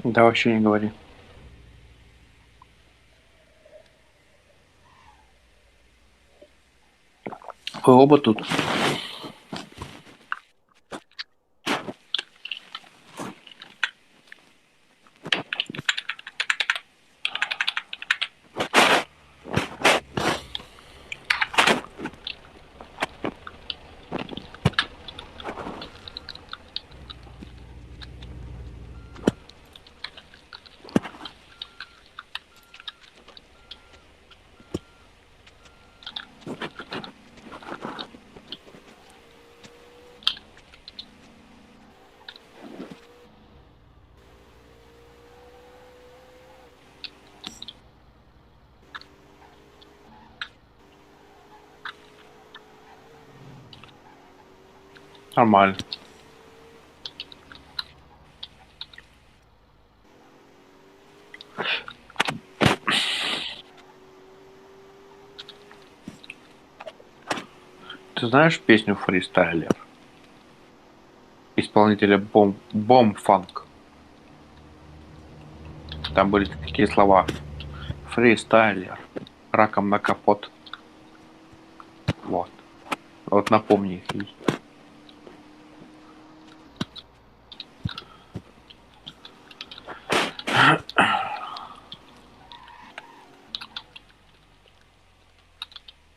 Да вообще не говори. Вы оба тут. Нормально. Ты знаешь песню «Фристайлер»? Исполнителя Бомфанк. Там были такие слова. Фристайлер. Раком на капот. Вот. Вот напомни их ей.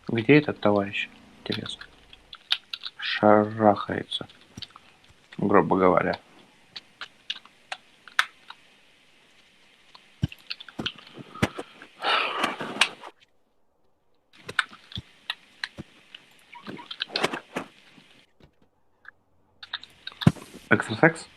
Где этот товарищ? Интересно. Шарахается, грубо говоря. Экстрасекс?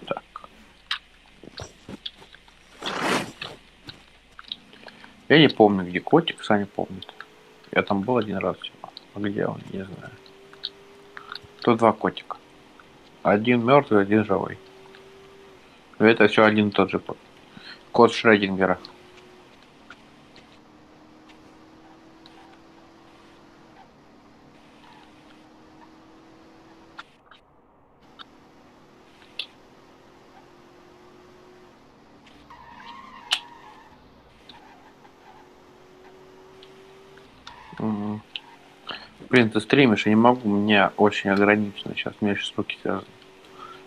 Так. Я не помню, где котик, Саня помнит. Я там был один раз всего. А где он, не знаю. Тут два котика. Один мертвый, один живой. Но это все один и тот же кот. Кот Шрёдингера. Мгм. Блин, ты стримишь, я не могу, у меня очень ограничено сейчас, у меня сейчас руки связаны.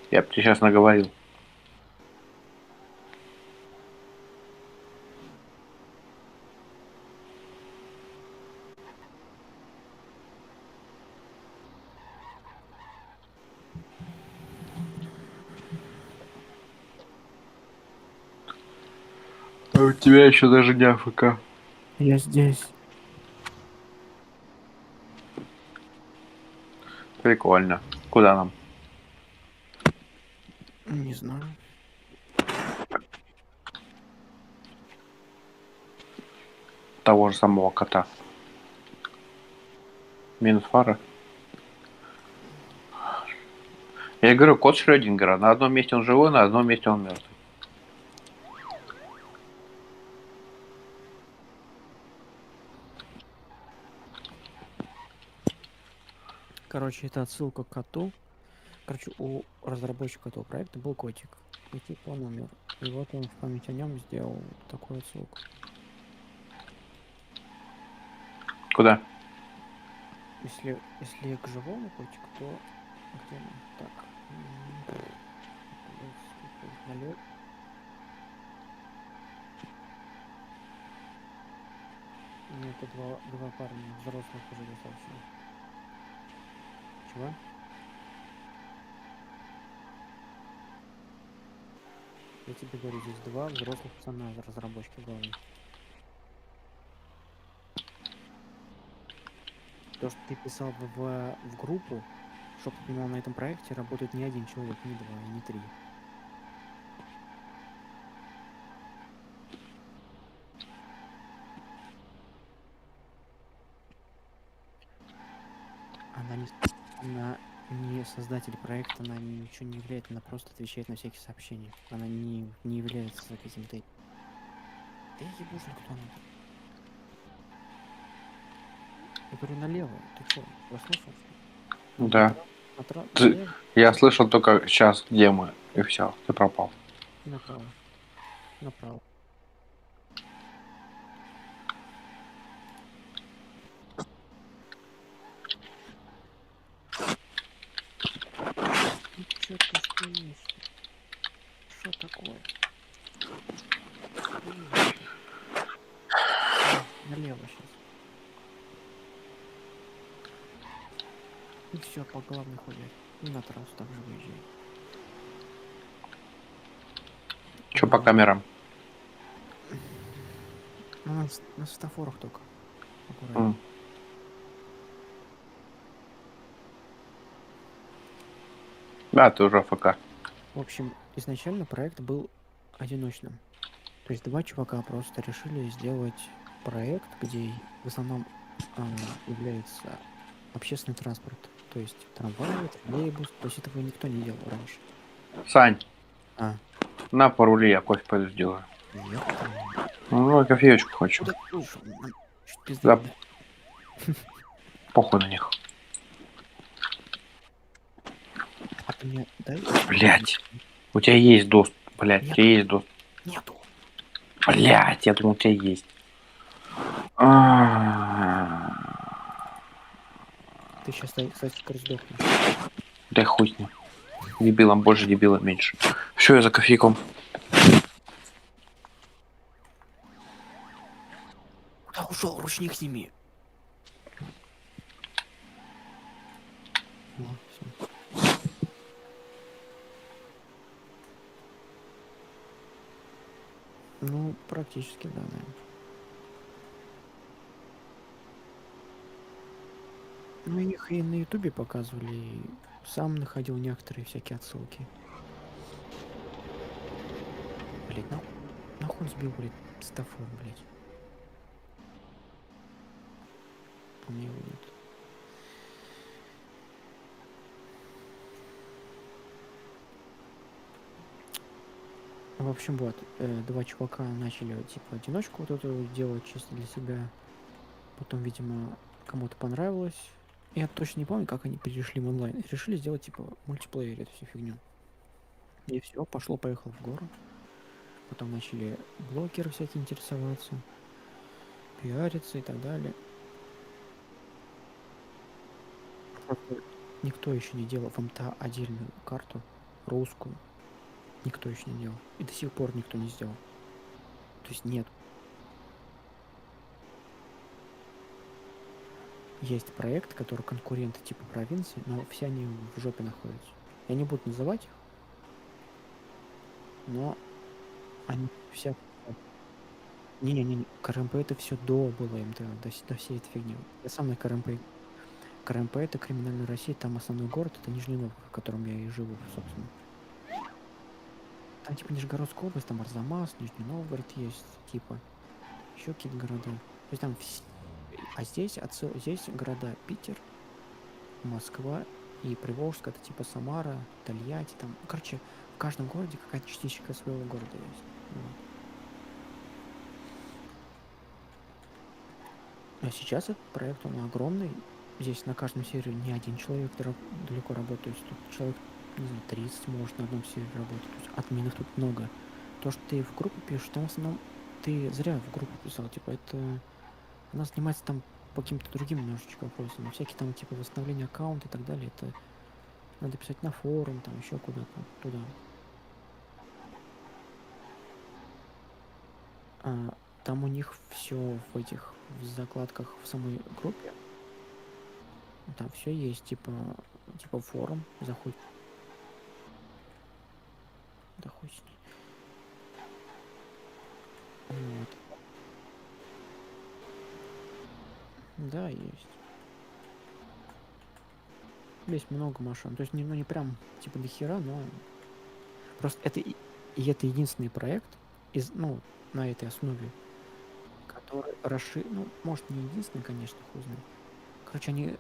Я бы тебе сейчас наговорил. А у тебя еще даже не АФК. Я здесь. Прикольно. Куда нам? Не знаю. Того же самого кота. Минус фара. Я говорю, кот Шрёдингера. На одном месте он живой, на одном месте он мертвый. Короче, это отсылка к коту. Короче, у разработчика этого проекта был котик. И типа он умер. И вот он в память о нем сделал такую отсылку. Куда? Если к живому котику, то где он? Так. Налево. Ну, это два парня, взрослых уже достаточно. Чего? Я тебе говорю, здесь два взрослых пацана, разработчики главные. То, что ты писал в группу, чтобы ты понимал, на этом проекте работает не один человек, не два и не три. Она не, она не создатель проекта, она ничего не является, она просто отвечает на всякие сообщения. Она не является каким-то... Да я ебушник, кто она? Я говорю, налево. Ты чё, проснулся, что ли? Да. Ты- Налево Я слышал только сейчас, где мы. И все, ты пропал. и направо. Направо. Ну чё ты стоишь? И все, по главной хуя. И на трассу также выезжай. Что по Вот. камерам? Ну, на светофорах только. Аккуратней. М. Да, ты уже АФК. В общем, изначально проект был одиночным. То есть два чувака просто решили сделать проект, где в основном является общественный транспорт. То есть трамвай, троллейбус. То есть этого никто не делал раньше. Сань, А, на порули, я кофе пойду сделаю. ёб твою мать. Ну, я кофеечку хочу. Куда ты ушел? Нам чуть пизды Да, не дали. похуй на них. А ты мне дай? Блять. У тебя есть доступ. Блять, у Нет, тебя есть доступ. нету. Блять, я думал, у тебя есть. А, Ты сейчас, кстати, скоро сдохнешь. Да хуй с ним. Дебилом больше, дебилом меньше. Все, я за кофейком. Куда ушел? Ручник сними. О, всё. Ну, практически, да, наверное. Ну, их и на Ютубе показывали, и сам находил некоторые всякие отсылки. Блять, нахуй он сбил, блядь, стафор, блядь. У меня его нет. В общем, вот, два чувака начали, типа, одиночку вот эту делать чисто для себя. Потом, видимо, кому-то понравилось. Я точно не помню, как они перешли в онлайн. И решили сделать, типа, мультиплеер эту всю фигню. И все, пошло-поехало в гору. Потом начали блогеры всякие интересоваться, пиариться и так далее. Просто никто еще не делал в МТА отдельную карту, русскую. Никто еще не делал. И до сих пор никто не сделал. То есть нет. Есть проект, который конкуренты типа провинции, но все они в жопе находятся. Я не буду называть их, но они все... Не-не-не, КРМП это все до было МТА, до всей этой фигни. Я сам на КРМП. КРМП это криминальная Россия, там основной город, это Нижний Новгород, в котором я и живу, собственно. Там типа Нижегородская область, там Арзамас, Нижний Новгород есть, типа, еще какие-то города. То есть там А здесь, здесь города Питер, Москва и Приволжск, это типа Самара, Тольятти, там, короче, в каждом городе какая-то частичка своего города есть. Вот. А сейчас этот проект, он огромный. Здесь на каждом сервере не один человек далеко работает. То есть тут человек, не знаю, 30 может на одном сервере работать. То есть админов тут много. То, что ты в группу пишешь, там в основном ты зря в группу писал. Типа это... Она занимается там по каким-то другим немножечко вопросам. Всякие там типа восстановление аккаунта и так далее. Это надо писать на форум, там еще куда-то, туда. Там у них все в этих в закладках в самой группе. Там все есть, типа форум, заходит. Да хуй с ней. Вот. Да, есть. Есть много машин. То есть ну, не прям типа до хера, но просто и это единственный проект из, ну, на этой основе, который ну, может не единственный, конечно, хуй знает. Короче, они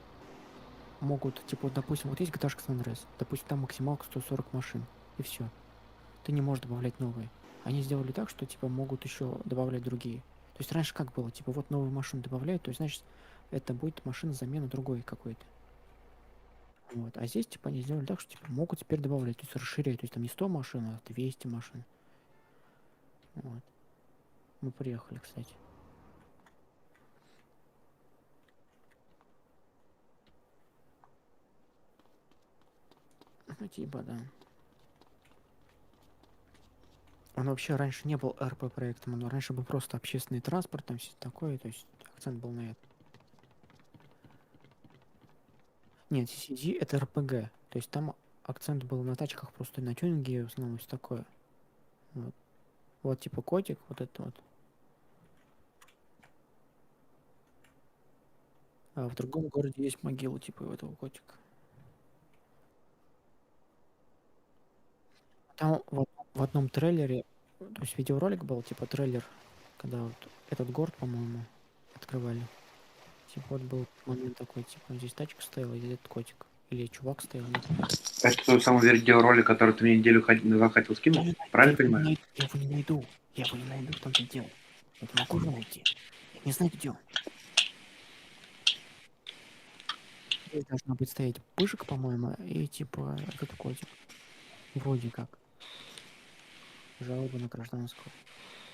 могут, типа, вот, допустим, вот есть GTA San Andreas, допустим, там максималка 140 машин, и все. Ты не можешь добавлять новые. Они сделали так, что, типа, могут еще добавлять другие. То есть раньше как было? Типа, вот новую машину добавляют, то есть, значит, это будет машина замена другой какой-то. Вот. А здесь, типа, они сделали так, что, типа, могут теперь добавлять, то есть расширять. То есть там не 100 машин, а 200 машин. Вот. Мы приехали, кстати. Ну, типа, да. Он вообще раньше не был РП-проектом, он раньше был просто общественный транспорт, там все такое, то есть акцент был на это. Нет, CCD это РПГ. То есть там акцент был на тачках, просто на тюнинге в основном все такое. Вот. Вот типа котик, вот это вот. А в другом городе есть могила типа у этого котика. Там в одном трейлере, то есть видеоролик был, типа трейлер, когда вот этот город, по-моему, открывали. Типа вот был момент такой, типа здесь тачка стояла, и здесь этот котик. Или чувак стоял, не помню. Это тот самый видеоролик, который ты мне неделю назад хотел скинуть? Правильно понимаю? Я его не найду. Я его не найду, в том-то и дело. Я не могу его найти. Я не знаю, где он. Здесь должна быть стоять пышек, по-моему, и типа этот котик. Вроде как. Жалоба на гражданского.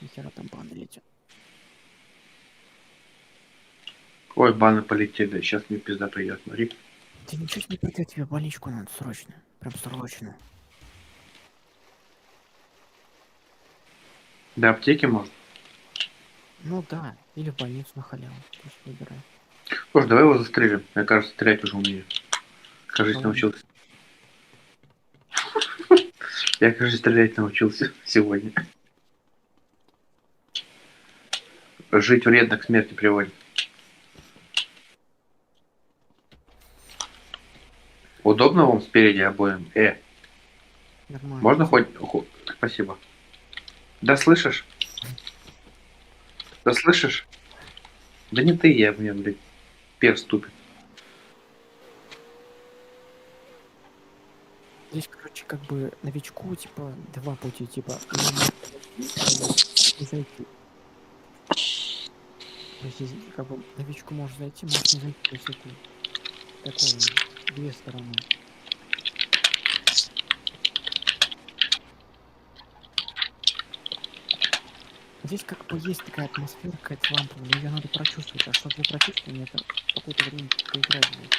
Нихера там баны летят. Ой, баны полетели, сейчас мне пизда придет, смотри. Ты ничего не придет, тебе больничку надо срочно. Прям срочно. До аптеки можно? Ну да, или в больницу на халяву. То есть выбирай. Слушай, давай его застрелим. Мне кажется, стрелять уже умею. Кажется, Ладно. научился. Я, кажется, стрелять научился сегодня. Жить вредно к смерти приводит. Удобно вам спереди обоим? Нормально. Можно хоть... Спасибо. Да слышишь? Да слышишь? Да не ты, я, мне, блядь, перс тупит. Здесь, короче, как бы новичку, типа, два пути, типа, не зайти. То есть, как бы, новичку может зайти, может не зайти. То есть, это такое, две стороны. Здесь как бы есть такая атмосфера, какая-то ламповая, но ее надо прочувствовать. А чтобы вы прочувствовали, это какое-то время поиграть будет.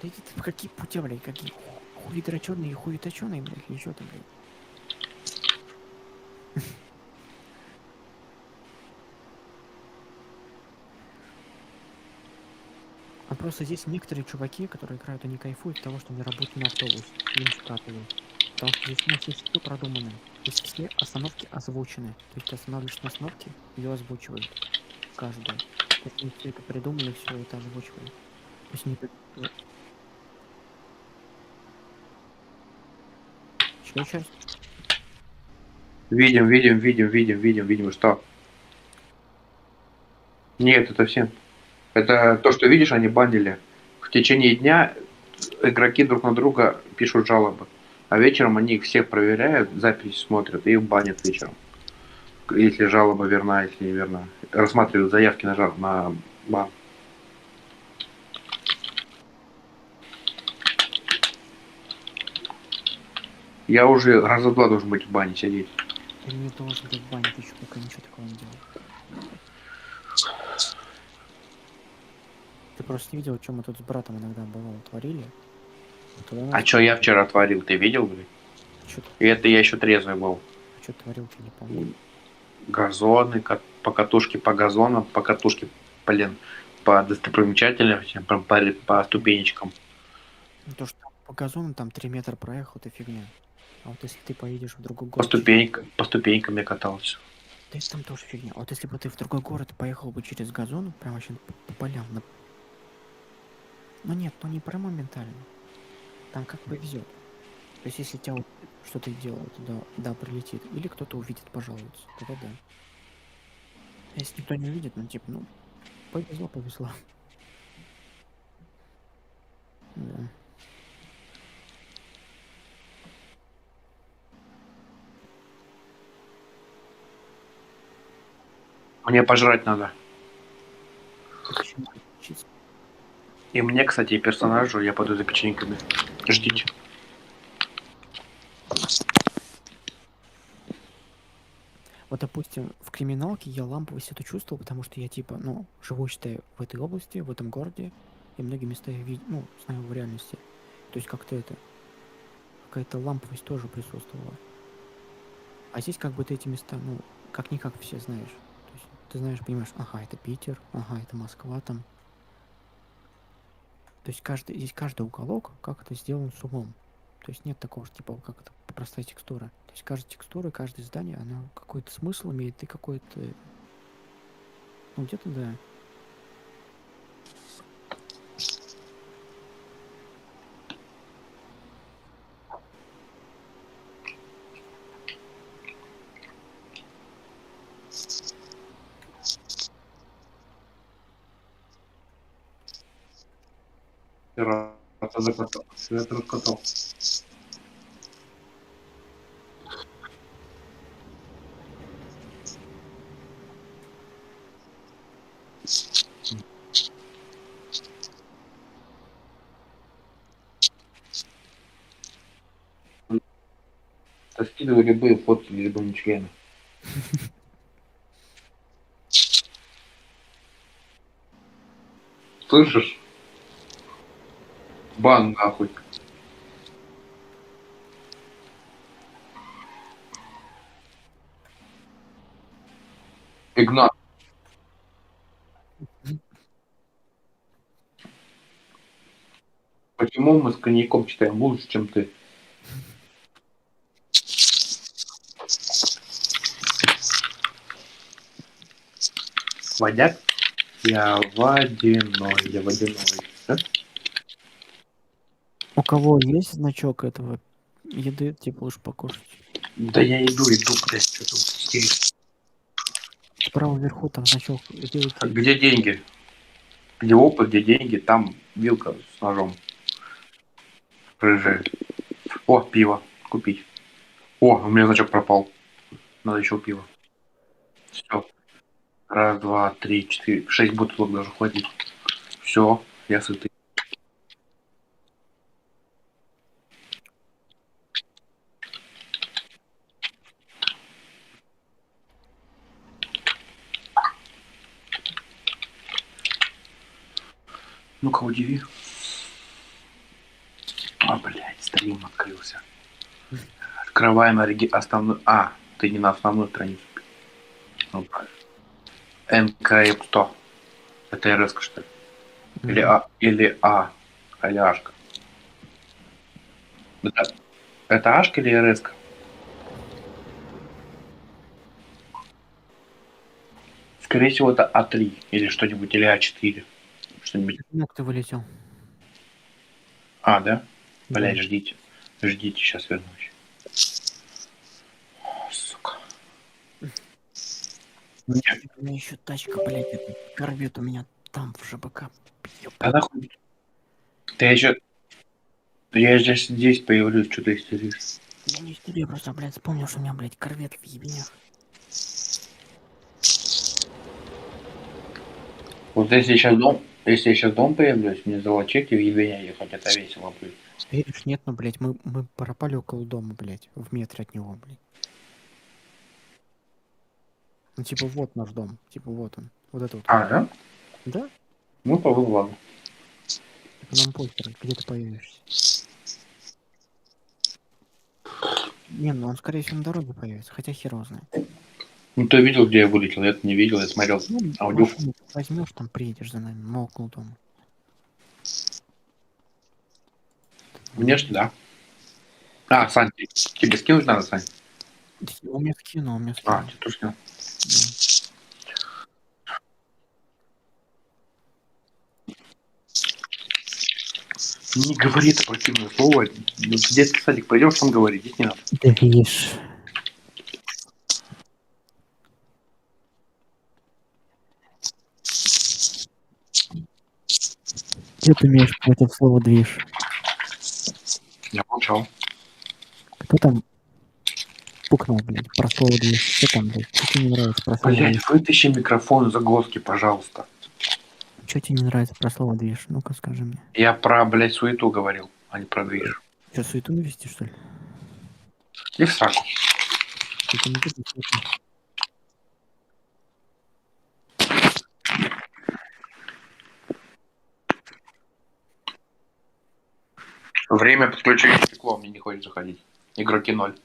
Да иди ты в какие пути, блядь, какие хуедрочёные и хуеточёные, блядь, или чё ты, блядь? А просто здесь некоторые чуваки, которые играют, они кайфуют от того, что они работают на автобусе, им скатывают. Потому что здесь у нас есть все продумано. Здесь все остановки озвучены. То есть ты останавливаешься на остановке, ее озвучивают. Каждую. То есть они все это придумали, все это озвучивают. То есть не... Еще раз. Видим, что? Нет, это всем. Это то, что видишь, они банили. В течение дня игроки друг на друга пишут жалобы. А вечером они их всех проверяют, запись смотрят и их банят вечером. Если жалоба верна, если не верна. Рассматривают заявки на бан. Я уже раза два должен быть в бане сидеть. Ты не должен быть в бане, ты еще пока ничего такого не делал. Ты просто не видел, что мы тут с братом иногда бывало творили. А что я вчера творил, ты видел, блин? И это я еще трезвый был. Что творил, ты не помню. Газоны, по катушке по газонам, по катушке, блин, по достопримечательностям, по ступенечкам. Ну, то, что по газону там 3 метра проехал, это фигня. А вот если ты поедешь в другой По город... ступенькам я катался. Да и там тоже фигня. А вот если бы ты в другой город поехал бы через газон, прям вообще по полям. Ну нет, ну не прям моментально. Там как повезет. То есть если тебя вот что-то делают, да, прилетит. Или кто-то увидит, пожалуйста. Тогда да. А если никто не увидит, ну типа, ну, повезло. Да. Мне пожрать надо. Почему? Чисто. И мне, кстати, и персонажу, я пойду за печеньками. Ждите. Вот, допустим, в криминалке я ламповость это чувствовал, потому что я, типа, ну, живу, считай, в этой области, в этом городе, и многие места я ну, знаю в реальности. То есть как-то это, какая-то ламповость тоже присутствовала. А здесь как бы ты эти места, ну, как-никак все знаешь. То есть ты знаешь, понимаешь, ага, это Питер, ага, это Москва там. То есть здесь каждый уголок, как это сделан с умом. То есть нет такого, типа, как это простая текстура. То есть каждая текстура, каждое здание, оно какой-то смысл имеет и какой-то... Ну, где-то да. Это закатал. Это раскатал. Скидывай любые фотки, любые члены. Слышишь? Бан нахуй. Игнат. Почему мы с коньяком читаем лучше, чем ты? Водяк? Я водяной, я водяной. Да? У кого есть значок этого еды, типа, лучше покушать? Да я иду, блядь, что-то истеришь. Справа вверху там значок. Где деньги? Где опыт, где деньги, там вилка с ножом. Рыжая. О, пиво. Купить. О, у меня значок пропал. Надо еще пиво. Все. Раз, два, три, четыре, 6 бутылок даже хватит. Все, я сытый. Ну-ка, удиви. А, блядь, стрим открылся. Открываем основную... А, ты не на основную страницу. Ну, правильно. НКФ-100. Это РС, что ли? Или А, или А. Или Ашка. Это Ашка или РС? Скорее всего, это А3 или что-нибудь, или А4. Что-нибудь. Ну, ты вылетел. А, да? Да. Блядь, ждите. Ждите, сейчас вернусь. Сука. Нет. У меня еще тачка, блядь, это корвет у меня там в ЖБК. А нахуй? Ты еще... Я здесь появлюсь, что ты истеришь. Я не истерию, просто, блядь, вспомнил, что у меня, блядь, корвет в ебенях. Вот если я сейчас дом появлюсь, мне золочить и в ебеня ехать, это весело будет. Веришь, нет, ну, блядь, мы пропали около дома, блядь, в метре от него, блядь. Ну, типа, вот наш дом, типа, вот он, вот это вот. А, да? Да? Ну, то ладно. Типа, нам похер, где ты появишься. Не, ну он, скорее всего, на дороге появится, хотя хер его знает. Ну, ты видел, где я вылетел? Я это не видел, я смотрел Ну, аудио. машину возьмешь, там приедешь за нами, мы около дома. Внешне, да. А, Сань, тебе скинуть надо, Сань? У меня скинул, у меня А, скинул. тебе тоже скинул. Не говори это противное слово. В детский садик пойдешь, там говори, здесь не надо. Да видишь. Что ты имеешь против слова движ? Я молчал. Кто там пукнул, блядь, про слово движ? Что там, блядь? Что тебе не нравится про слово Блять, движ? вытащи микрофон из заглотки, пожалуйста. Что тебе не нравится про слово движ? Ну-ка скажи мне. Я про, блядь, суету говорил, а не про движ. Что, суету навести, что ли? И в сраку. Это не будет суету. Время подключения стекло, мне не хочет заходить. Игроки 0.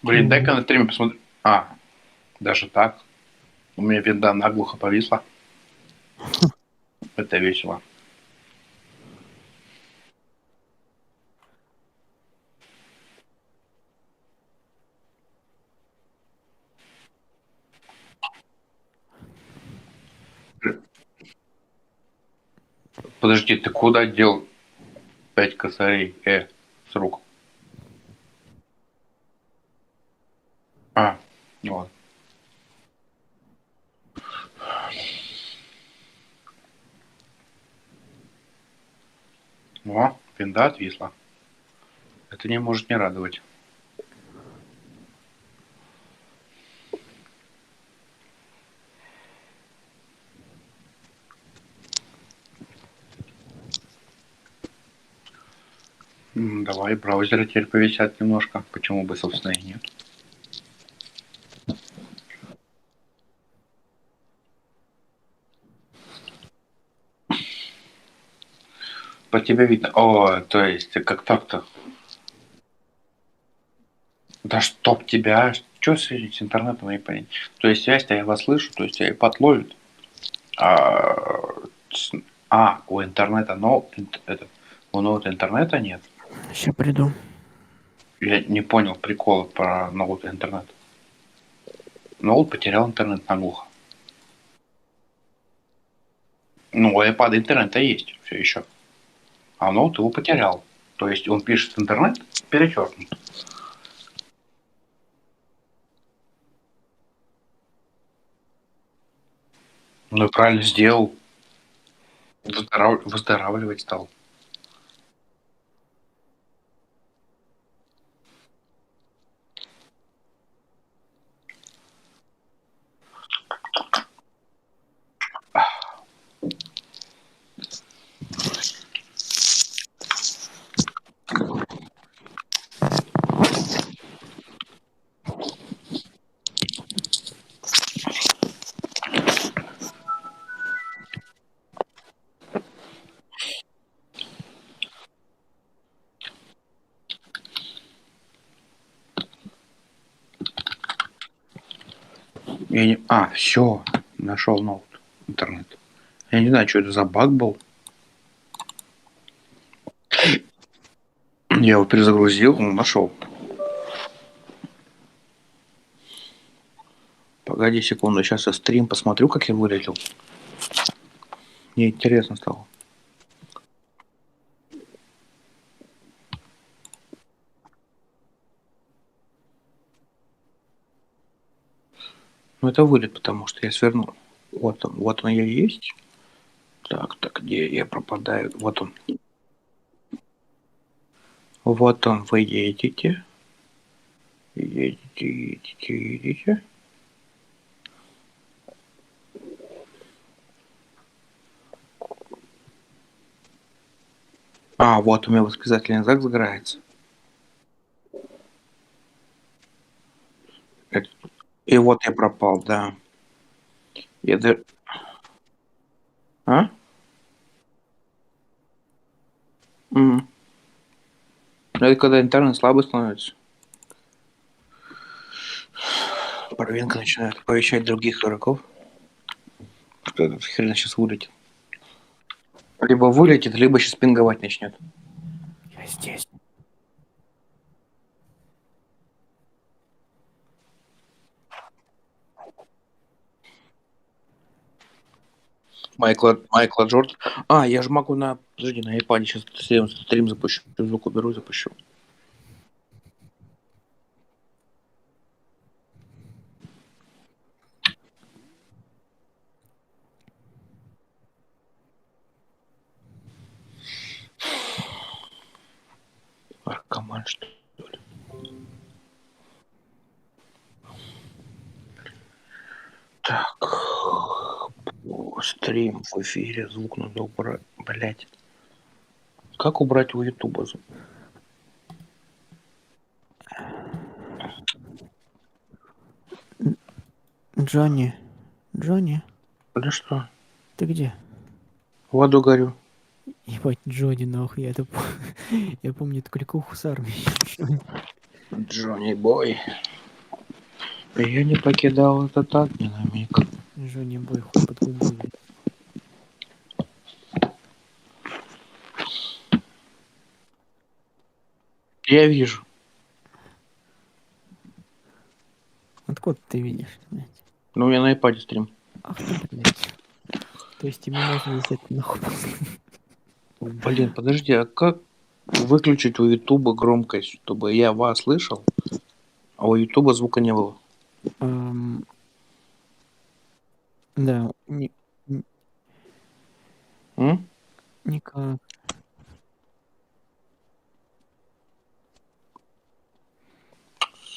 Блин, дай-ка на стриме посмотрю. А, даже так. У меня винда наглухо повисла. Это весело. Подожди, ты куда дел 5 косарей? С рук. А, вот. О, винда отвисла. Это не может не радовать. Давай браузеры теперь повисят немножко. Почему бы, собственно, и нет. По тебе видно. О, то есть, как так-то? Да чтоб тебя. Что с интернетом, не понять. То есть связь-то я вас слышу, то есть iPad ловит. У интернета, но у ноута интернета нет. Сейчас приду. Я не понял прикола про ноут и интернет. Ноут потерял интернет наглухо. Ну, у iPad интернета есть все еще. А ноут его потерял. То есть он пишет интернет перечеркнут. Ну и правильно сделал. Выздоравливать стал. Все, нашел ноут, интернет. Я не знаю, что это за баг был. Я его перезагрузил, он нашел. Погоди секунду, сейчас я стрим посмотрю, как я вылетел. Мне интересно стало. Ну это вылет, потому что я свернул. Вот он я есть. Так, где я пропадаю? Вот он. Вот он, вы едете. Едете. Вот у меня восклицательный знак загорается. И вот я пропал, да. А? Это когда интернет слабый становится. Парвинка начинает оповещать других игроков, что этот хрен сейчас вылетит. Либо вылетит, либо сейчас пинговать начнет. Я здесь. Майкла Джордан. Я же могу на iPad сейчас стрим запущу, звук уберу, запущу. Наркоман, что ли? Так. Стрим в эфире, звук надо убрать. Блять. Как убрать у Ютуба звук? Джонни. Да что? Ты где? В аду горю. Ебать, Джонни, нахуй. Я помню эту кликуху с армией. Джонни Бой. Я не покидал это так ни на миг. Джонни Бой, хуй подгуби, блядь. Я вижу. Откуда ты видишь, блядь? Ну, у меня на iPad стрим. Ах ты, блядь. То есть тебе можно взять нахуй. Блин, подожди, а как выключить у Ютуба громкость, чтобы я вас слышал, а у Ютуба звука не было? Да, М? никак.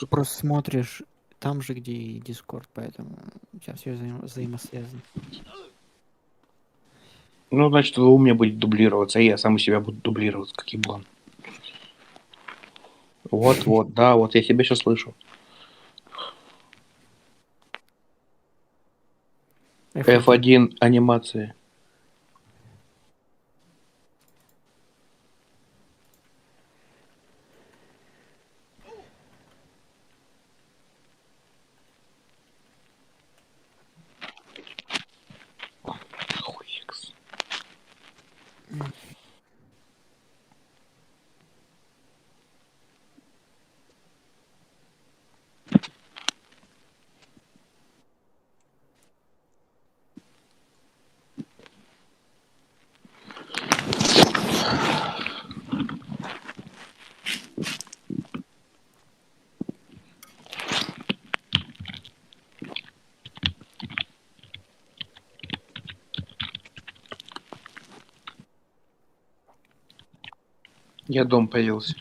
Просто смотришь там же, где и Discord, поэтому сейчас все взаимосвязано. Ну, значит, вы у меня будет дублироваться, а я сам у себя буду дублироваться, как еблан. Вот, да, вот я себя сейчас слышу. F1 анимации. Хуекс. Я дом появился.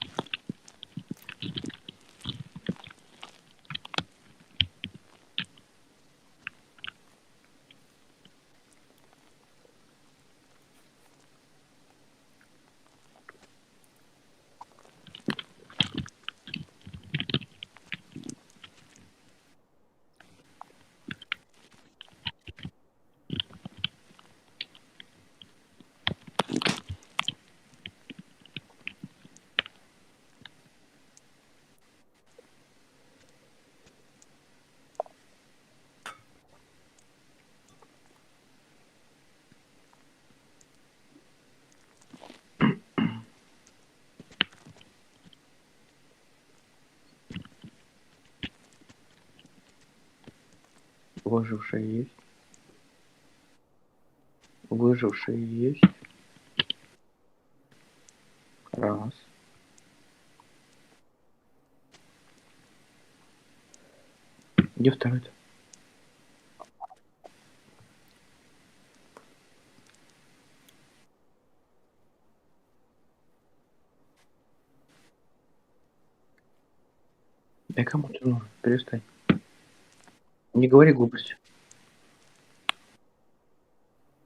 Выжившие есть. Выжившие есть. Раз. Где второй-то? Да кому ты нужен? Перестань. Не говори глупости.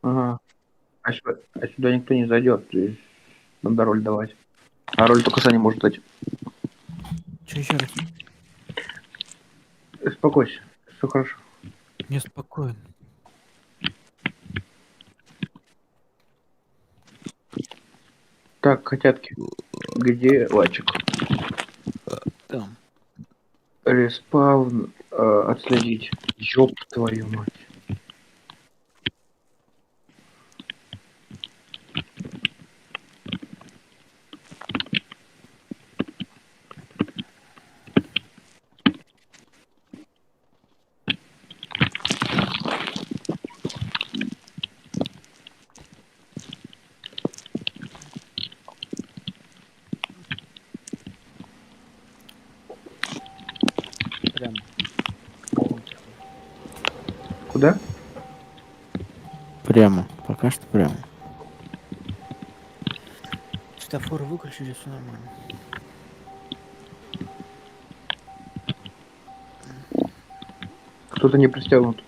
Ага. А сюда никто не зайдет. То есть надо роль давать. А роль только Саня может дать. Че еще раз? Успокойся. Все хорошо. Не спокоен. Так, котятки. Где Лачик? Там. Респаун отследить. Ёб твою мать. Прям. Куда? Прямо. Пока что прямо. Светофор выключили, все нормально. Кто-то не пристегнут.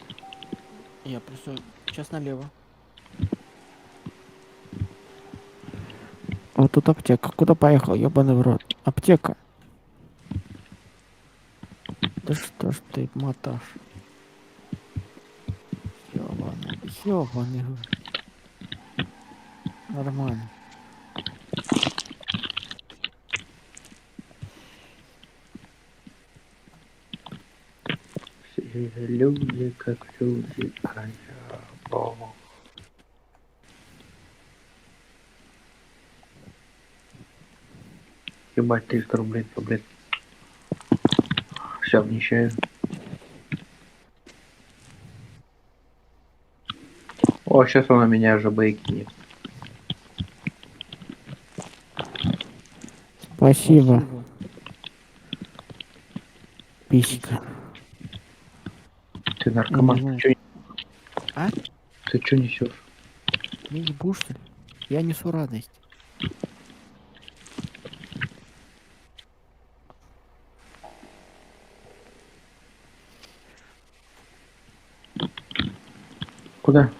Я просто сейчас налево. Вот тут аптека. Куда поехал? Ёбаный в рот. Аптека. Да что ж ты моташь? Ёбаный. Нормально. люди, как люди, а я бог. Ебать, 300 рублей, блядь. Сейчас обнищаю. О, сейчас она меня же кинет. Спасибо. Писька. Ты Я наркоман, не знаю. ты чё, А? ты чё несешь? Я ебу, что ли? Я несу радость. Куда?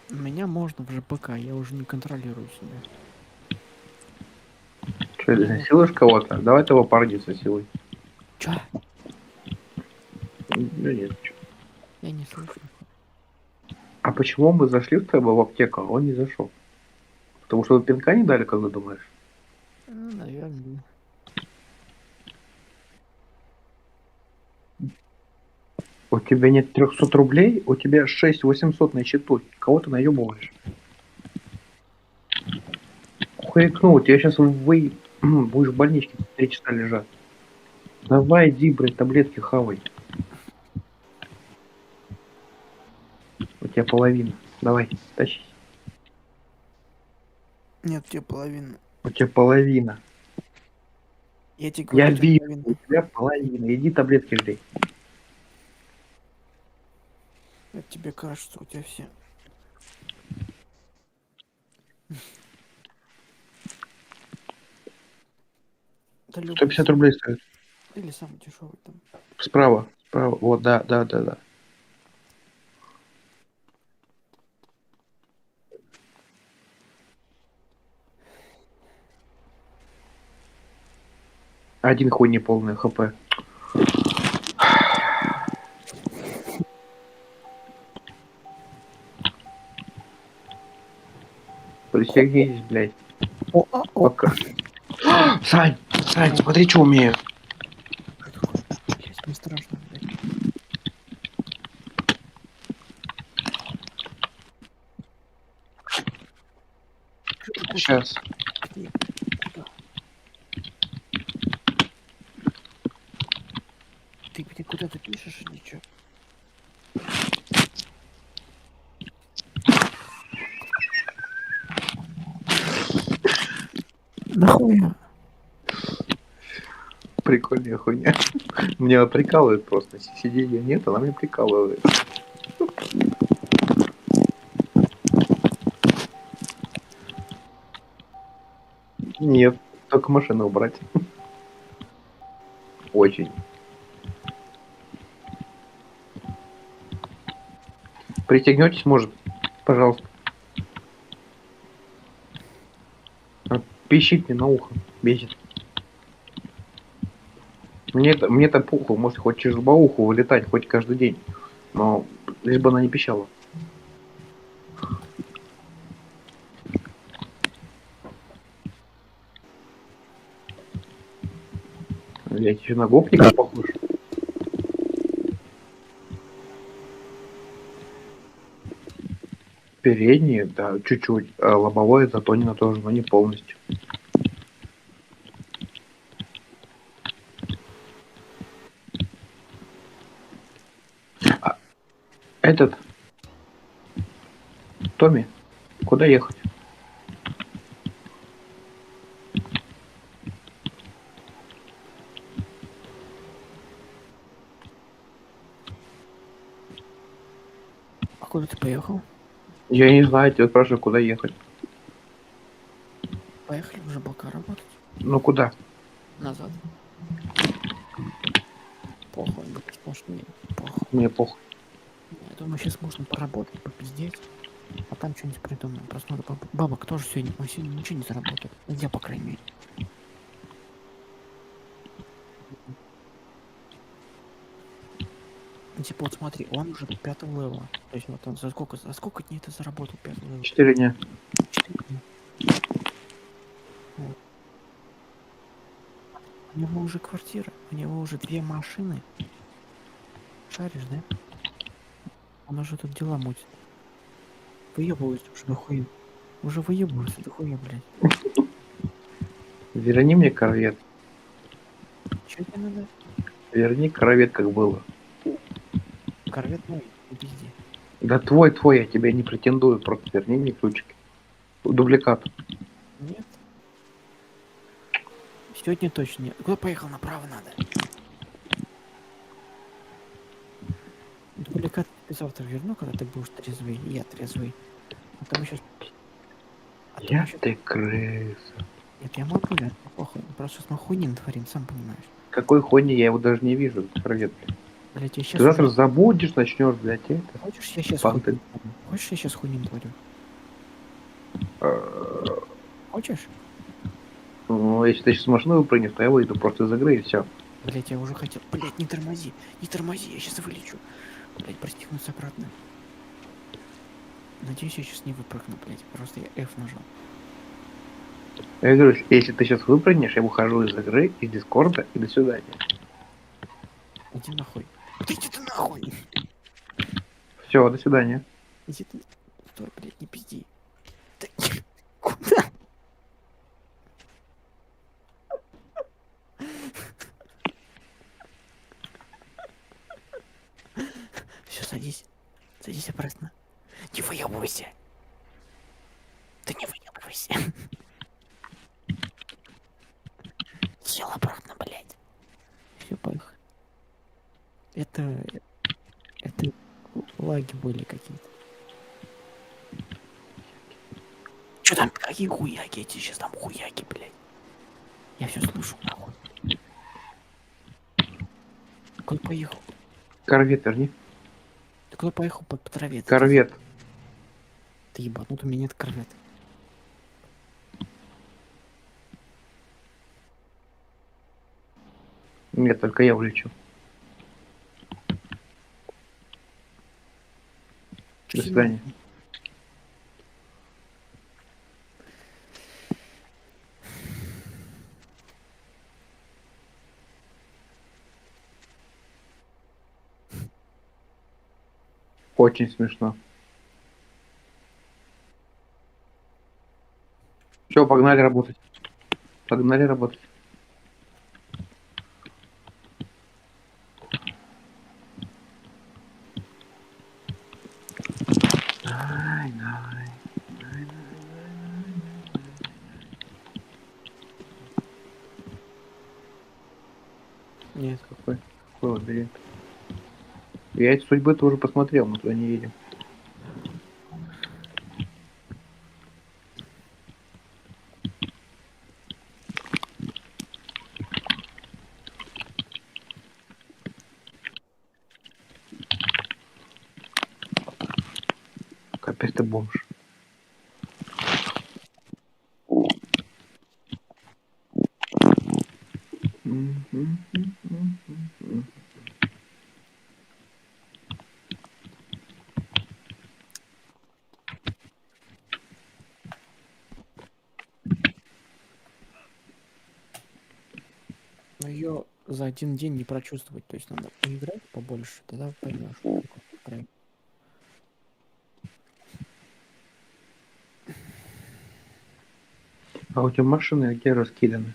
Меня можно в ЖПК, я уже не контролирую себя. Что, ты насилуешь кого-то? Давай того парня силой. Чё? Ну нет. Чё. Я не слышу. А почему мы зашли в тобой в аптеку, а он не зашел? Потому что вы пинка не дали, как ты думаешь? Ну, наверное. У тебя нет 300 рублей, у тебя 6800 на счету. Кого ты наебываешь? Хуякнул, тебя сейчас вы будешь в больничке 3 часа лежать. Давай, иди, блядь, таблетки хавай. У тебя половина. Давай, тащи. Нет, тебе половина. У тебя половина. Я тебе говорю, Я у тебя вижу, половина. у тебя половина. Иди таблетки жди. Это тебе кажется, у тебя все. Да любой 150 рублей стоит. или самый дешевый там. Справа. Справа. Вот, да, да, да, да. Один хуй не полный хп. Пристегнись, блядь. Пока. Сань, Сань, смотри, что умею. Сейчас мне страшно, блядь. Сейчас. Ты где куда-то пишешь или что? Нахуя? Прикольная хуйня. Меня прикалывает просто. Сиденья нет, она меня прикалывает. Нет, только машину убрать. Очень. Пристегнетесь, может, пожалуйста. Пищит мне на ухо. Бесит. Мне-то пуху, может хоть через лобоуху вылетать, хоть каждый день. Но лишь бы она не пищала. Я еще на гопника похож. Передние, да, чуть-чуть. А лобовое затонено тоже, но не полностью. Этот. Томми, куда ехать? А куда ты поехал? Я не знаю, тебя спрашиваю, куда ехать. Поехали уже пока работать. Ну куда? Назад. Похуй, будет сплошнее. Похуй. Мне похуй. Я думаю, сейчас можно поработать, попиздеть. А там что-нибудь придумаем. Просто надо бабок тоже сегодня. Он сегодня ничего не заработает. Я, по крайней мере. Ну, типа, вот смотри, он уже 5-го левела. То есть вот он за сколько дней ты заработал 5-го левела? 4 дня. 4 дня. Вот. У него уже квартира, у него уже 2 машины. Шаришь, да? Он уже тут дела мутит. Выебывается уже дохуя. Уже выебывается дохуя, блядь. Верни мне корвет. Чё тебе надо? Верни корвет, как было. Корвет мой, не пизди. Да твой, я тебе не претендую. Просто верни мне ключики. Дубликат. Нет. Сегодня точно нет. Куда поехал? Направо надо. Дубликат тебе завтра верну, когда ты будешь трезвый, и я трезвый. А то мы сейчас... А то мы сейчас... Ты крыса. Нет, я могу, да, мне похуй. Просто сейчас мы хуйни натворим, сам понимаешь. Какой хуйни, я его даже не вижу. Корвет, блядь. Блять, я Ты сейчас завтра хуйни... забудешь, начнешь, блядь, это. Хочешь, я сейчас Панты. хуйни натворю? Хочешь, я сейчас хуйни натворю? Хочешь? Ну, если ты сейчас машину выпрыгнешь, то я выйду просто из игры и все. Блять, я уже хотел... Блять, не тормози, не тормози, я сейчас вылечу. Блять, пристегнуться обратно. Надеюсь, я сейчас не выпрыгну, блять. Просто я F нажал. Я говорю, если ты сейчас выпрыгнешь, я выхожу из игры, из дискорда и до свидания. Иди нахуй. Да иди ты нахуй! Все, до свидания. Иди ты... Стой, блять, не пизди. Да... Куда? Все, садись. Садись обратно. Не выебывайся. Да не выебывайся. Сел обратно, блядь. Все, поехали. Это лаги были какие-то. Че там, какие хуяки? Эти сейчас там хуяки, блядь. Я все слышу, нахуй. Куда поехал? Корвет верни. Ты куда поехал по траве? Корвет. Ты ебанут, у меня нет корвета. Нет, только я улечу. До свидания. Очень смешно. Все, погнали работать. Погнали работать. Ай, ай. Нет. Какой лабиринт? Я эти судьбы тоже посмотрел, но туда не едем. Капец ты бомж. Но ее за один день не прочувствовать. То есть надо поиграть побольше, тогда поймешь. Что такое проект. А у тебя машины где раскиданы?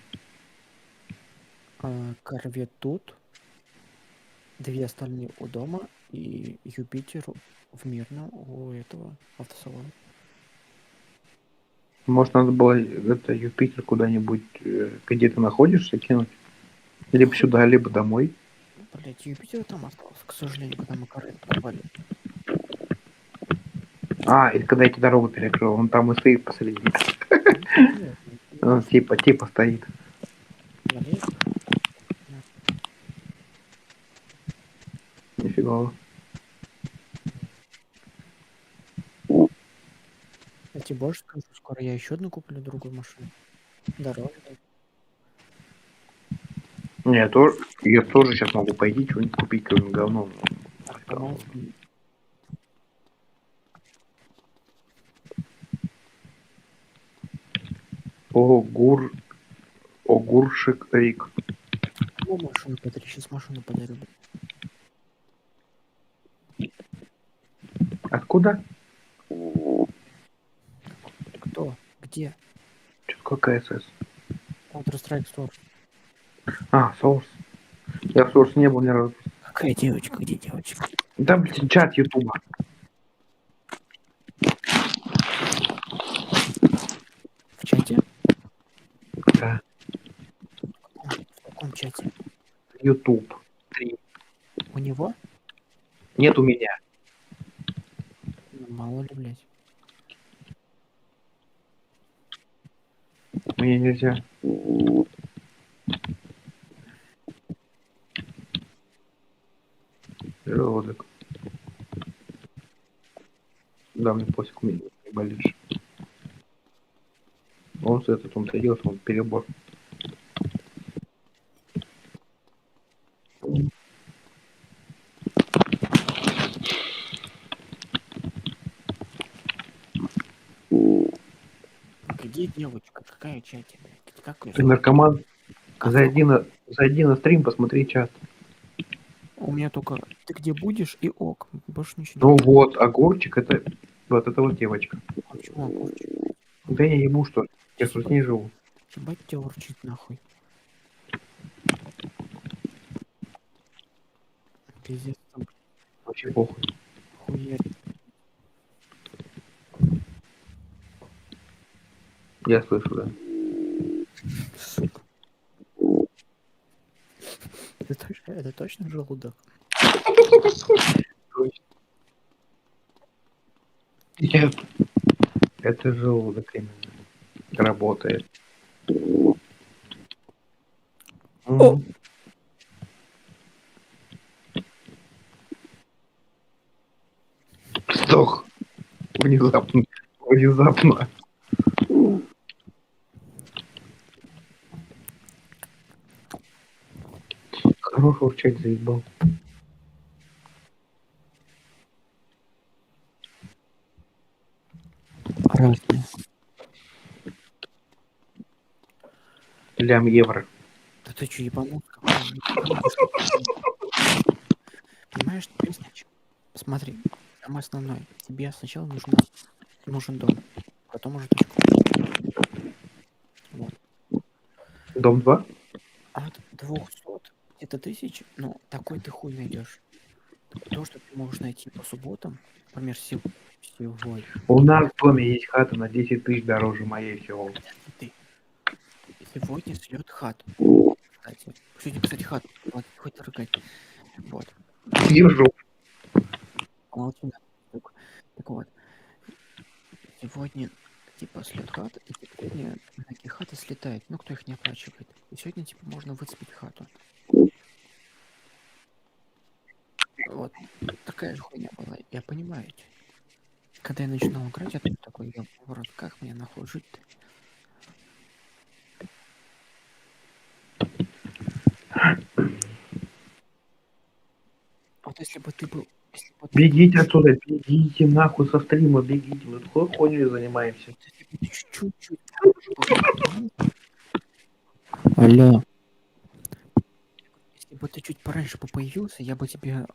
Корвет тут, две остальные у дома и Юпитер в Мирном у этого автосалона. Может, надо было это Юпитер куда-нибудь, где ты находишься, кинуть? Либо сюда, либо домой. Блять, Юпитер там остался, к сожалению, когда мы корвет порвали. А, или когда я тебе дорогу перекрыл, он там и стоит посреди. Он типа стоит. Нифига. Я тебе больше скажу, скоро я еще одну куплю другую машину. Дороже. Не, я тоже сейчас могу пойти что-нибудь купить, какое-нибудь говно. Огуршик Рик. Ну, машину подари, сейчас машину подарю. Откуда? Кто? Где? Что такое КСС? Counter-Strike Source. А, Source. Я в Source не был ни разу. Какая девочка? Где девочка? Да, блин, чат Ютуба. В чате? Да. В каком чате? Ютуб. 3. У него? Нет у меня. Ну, мало ли, блядь. Мне нельзя. Желудок. Да, мне пофиг, у меня не болишь. Он с этот, он-то делает, он перебор. Где девочка? Какая в чате, блядь? Как ее Ты зовут? наркоман? Как Зайди на стрим, посмотри чат. У меня только ты где будешь и ок. Больше ничего Ну не вот, огурчик это вот девочка. А почему огурчик? Да я ебу, что ли. Я что с ней живу. Ебать тебя урчит нахуй. Пиздец, там Вообще похуй. хуярь. Я слышу, да. Сука. Это точно желудок? Нет. Это желудок именно. Работает. О! Сдох. Внезапно. Внезапно. Хорош урчать заебал. Разные. Лям евро. Да ты чё, ебанут? Понимаешь, тебе сначала... Смотри, самое основное. Тебе сначала нужен дом. Потом уже точку. Вот. Дом 2? От 200 где-то тысяч, ну, такой ты хуй найдешь. То, что ты можешь найти по субботам, например, сегодня, У нас в доме есть хата на 10 тысяч дороже моей всего. ты, сегодня слет хату. Кстати, сегодня, кстати, хату платить, хоть рыгать. Вот. Ежу. Молчи, так вот, сегодня типа слет хата, и типа сегодня многие хаты слетают, ну кто их не оплачивает. И сегодня типа можно выцепить хату. Вот. Такая же хуйня была, я понимаю. Когда я начинал играть, я тут такой, я в рот, как мне нахуй жить-то? Вот если бы ты был... Если бы ты был... Бегите отсюда, бегите нахуй со стрима, бегите. Мы такой хуйней занимаемся. Если бы ты чуть-чуть... Алло. Если бы ты чуть пораньше бы появился, я бы тебе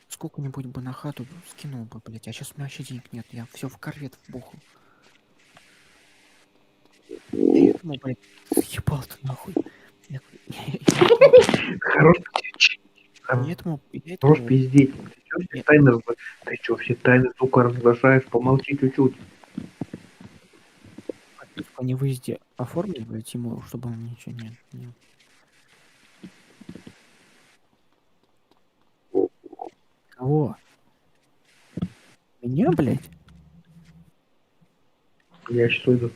сколько-нибудь бы на хату скинул бы, блядь. А сейчас у меня вообще денег нет, я все в корвет вбухал. Я этому, блядь, съебал ты нахуй. Хорош Я этому... Хорош пиздеть. Ты чё все Нет. тайны, ты чё все тайны, сука, разглашаешь? Помолчи чуть-чуть. Подписку о невыезде оформили, блядь, ему, чтобы он ничего не... Кого? Меня, блядь? Я сейчас уйду.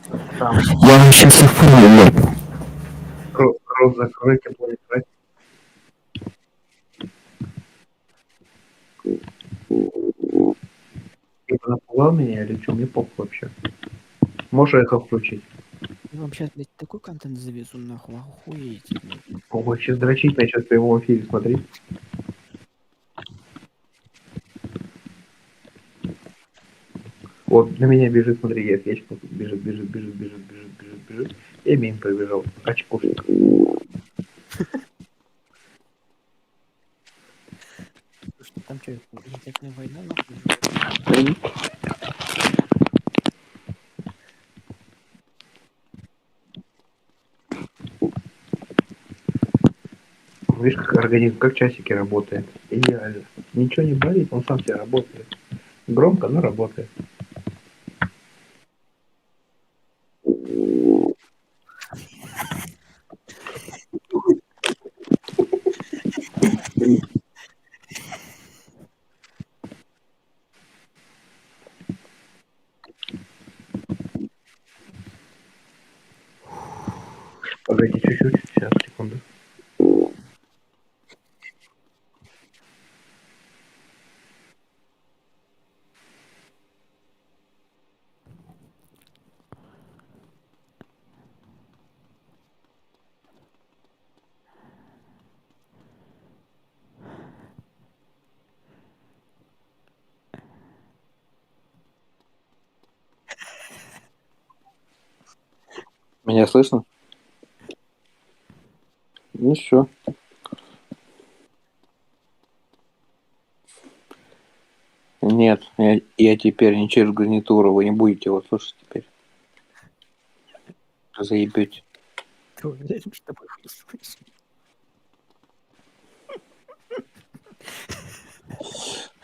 Я вам сейчас оформлю, блядь. Рот закройте, будет врать. Ты напугал меня или что? Мне похуй вообще. Можешь эхо включить? Я вам сейчас, блядь, такой контент завезу, нахуй, охуеете, блядь. Ого, сейчас дрочить начнет в прямом эфире, смотри. Вот, на меня бежит, смотри, я бежит. И мимо пробежал. Очкушник. Там что, ядерная война, нахуй, уже? Видишь, как организм, как часики работает. Идеально. Ничего не болит, он сам себе работает. Громко, но работает. Погоди чуть-чуть, сейчас, секунду. Меня слышно? Ну все. Нет, я теперь не через гарнитуру, вы не будете его слушать теперь. Заебете. Ты уверен, что мы их услышим?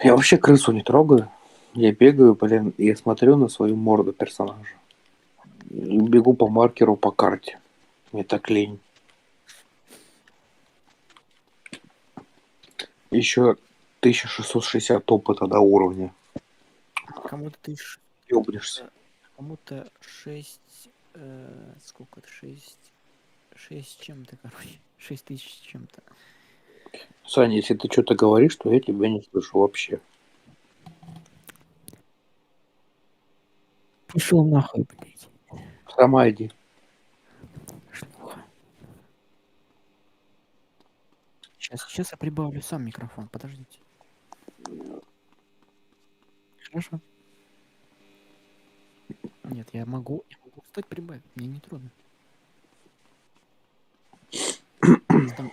Я вообще крысу не трогаю. Я бегаю, блин, и смотрю на свою морду персонажа. И бегу по маркеру по карте. Мне так лень. Еще 1660 опыта до уровня. Кому-то ты Ёбнешься. кому-то 6, сколько это, 6 чем-то, короче, 6000 с чем-то. Саня, если ты что-то говоришь, то я тебя не слышу вообще. Пошел нахуй, блядь. Сама иди. Шлюха. Сейчас я прибавлю сам микрофон, подождите. Хорошо. Нет, я могу встать прибавить, мне не трудно. Там,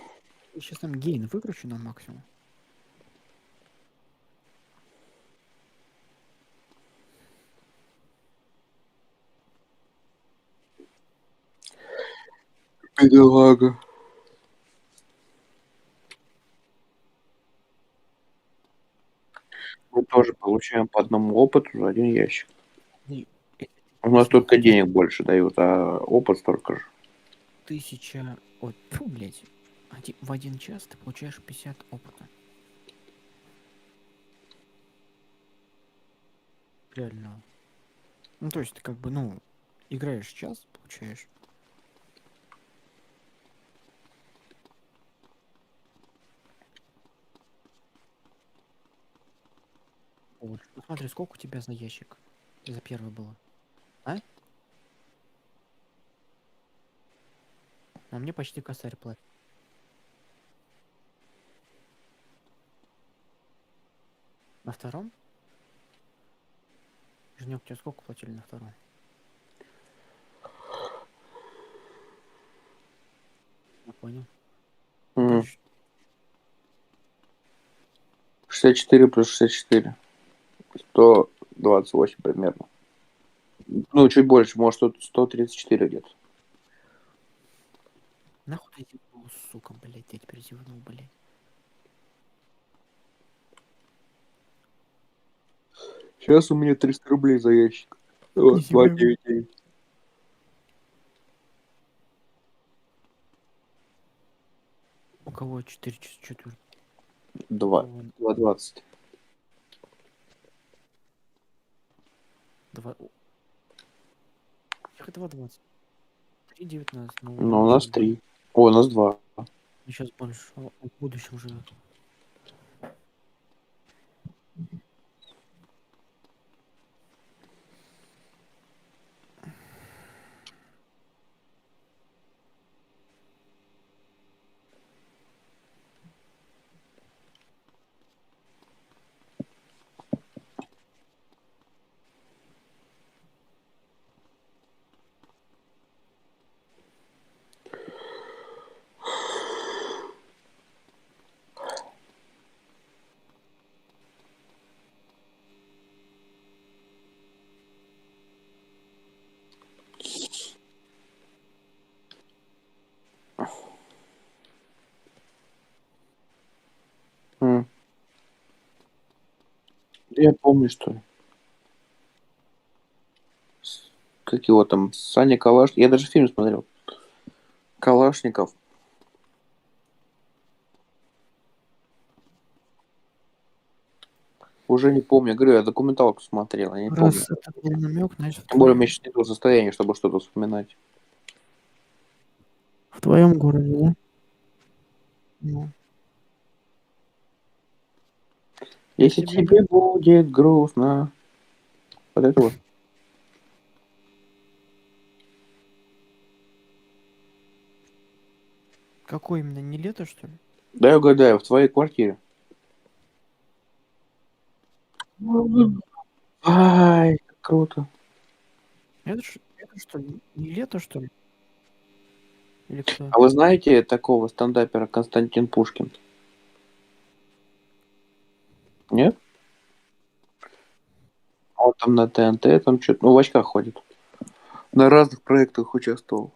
сейчас там гейн выкручу на максимум. Бедолага. Мы тоже получаем по одному опыту за один ящик. И, У нас если только хотите денег больше дают, а опыт столько же. 1000... Ой, фу, блядь. В 1 час ты получаешь 50 опыта. Реально. Ну, то есть ты как бы, ну, играешь час, получаешь. Вот. Ну, смотри, сколько у тебя за ящик? За первый было? А? А мне почти косарь платит. На втором? Женек, тебе сколько платили на втором? Я понял. М, Плюс 64 плюс 64. 128 примерно. Ну, чуть больше, может, тут 134 где-то. нахуй ты зевнул, сука, блядь, я теперь зевнул, блядь. Сейчас у меня 300 рублей за ящик. Не Вот, зевай. 299. У кого 4 четверть? 2. 2,20. 2... Как это 2,20? 3,19. Ну, у Ну, него у сейчас нас больше. 3. О, у нас 2. Сейчас больше. Он в будущем живет. М. Я помню, что ли. Как его там, Саня Калаш. Я даже фильм смотрел. Калашников. Уже не помню. Я говорю, я документалку смотрел, я не помню. Раз это был намек, значит Тем более, у меня сейчас не то состояние, чтобы что-то вспоминать. в твоем городе, да? Ну, Если тебе говорю, тебе будет грустно. Вот это вот. какой именно, не лето, что ли? Да, я угадаю, в твоей квартире. Ай, как круто. Это что ли, не лето, что ли? Или кто А это? вы знаете такого стендапера Константин Пушкин? Нет? Он там на ТНТ, там что-то, ну, в очках ходит. На разных проектах участвовал.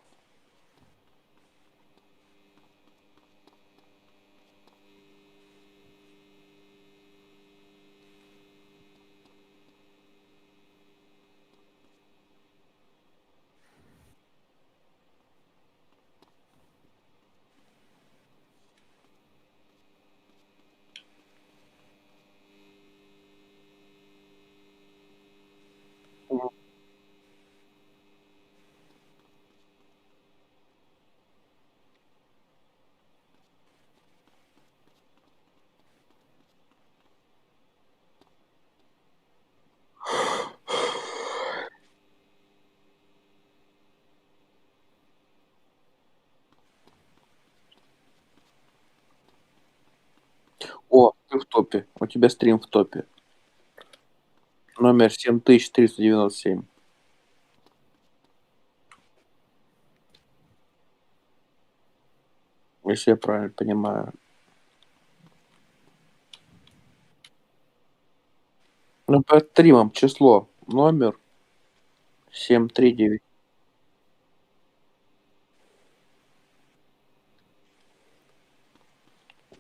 О, ты в топе. У тебя стрим в топе. Номер 7397. Если я правильно понимаю. Ну, под стримом число. Номер 739.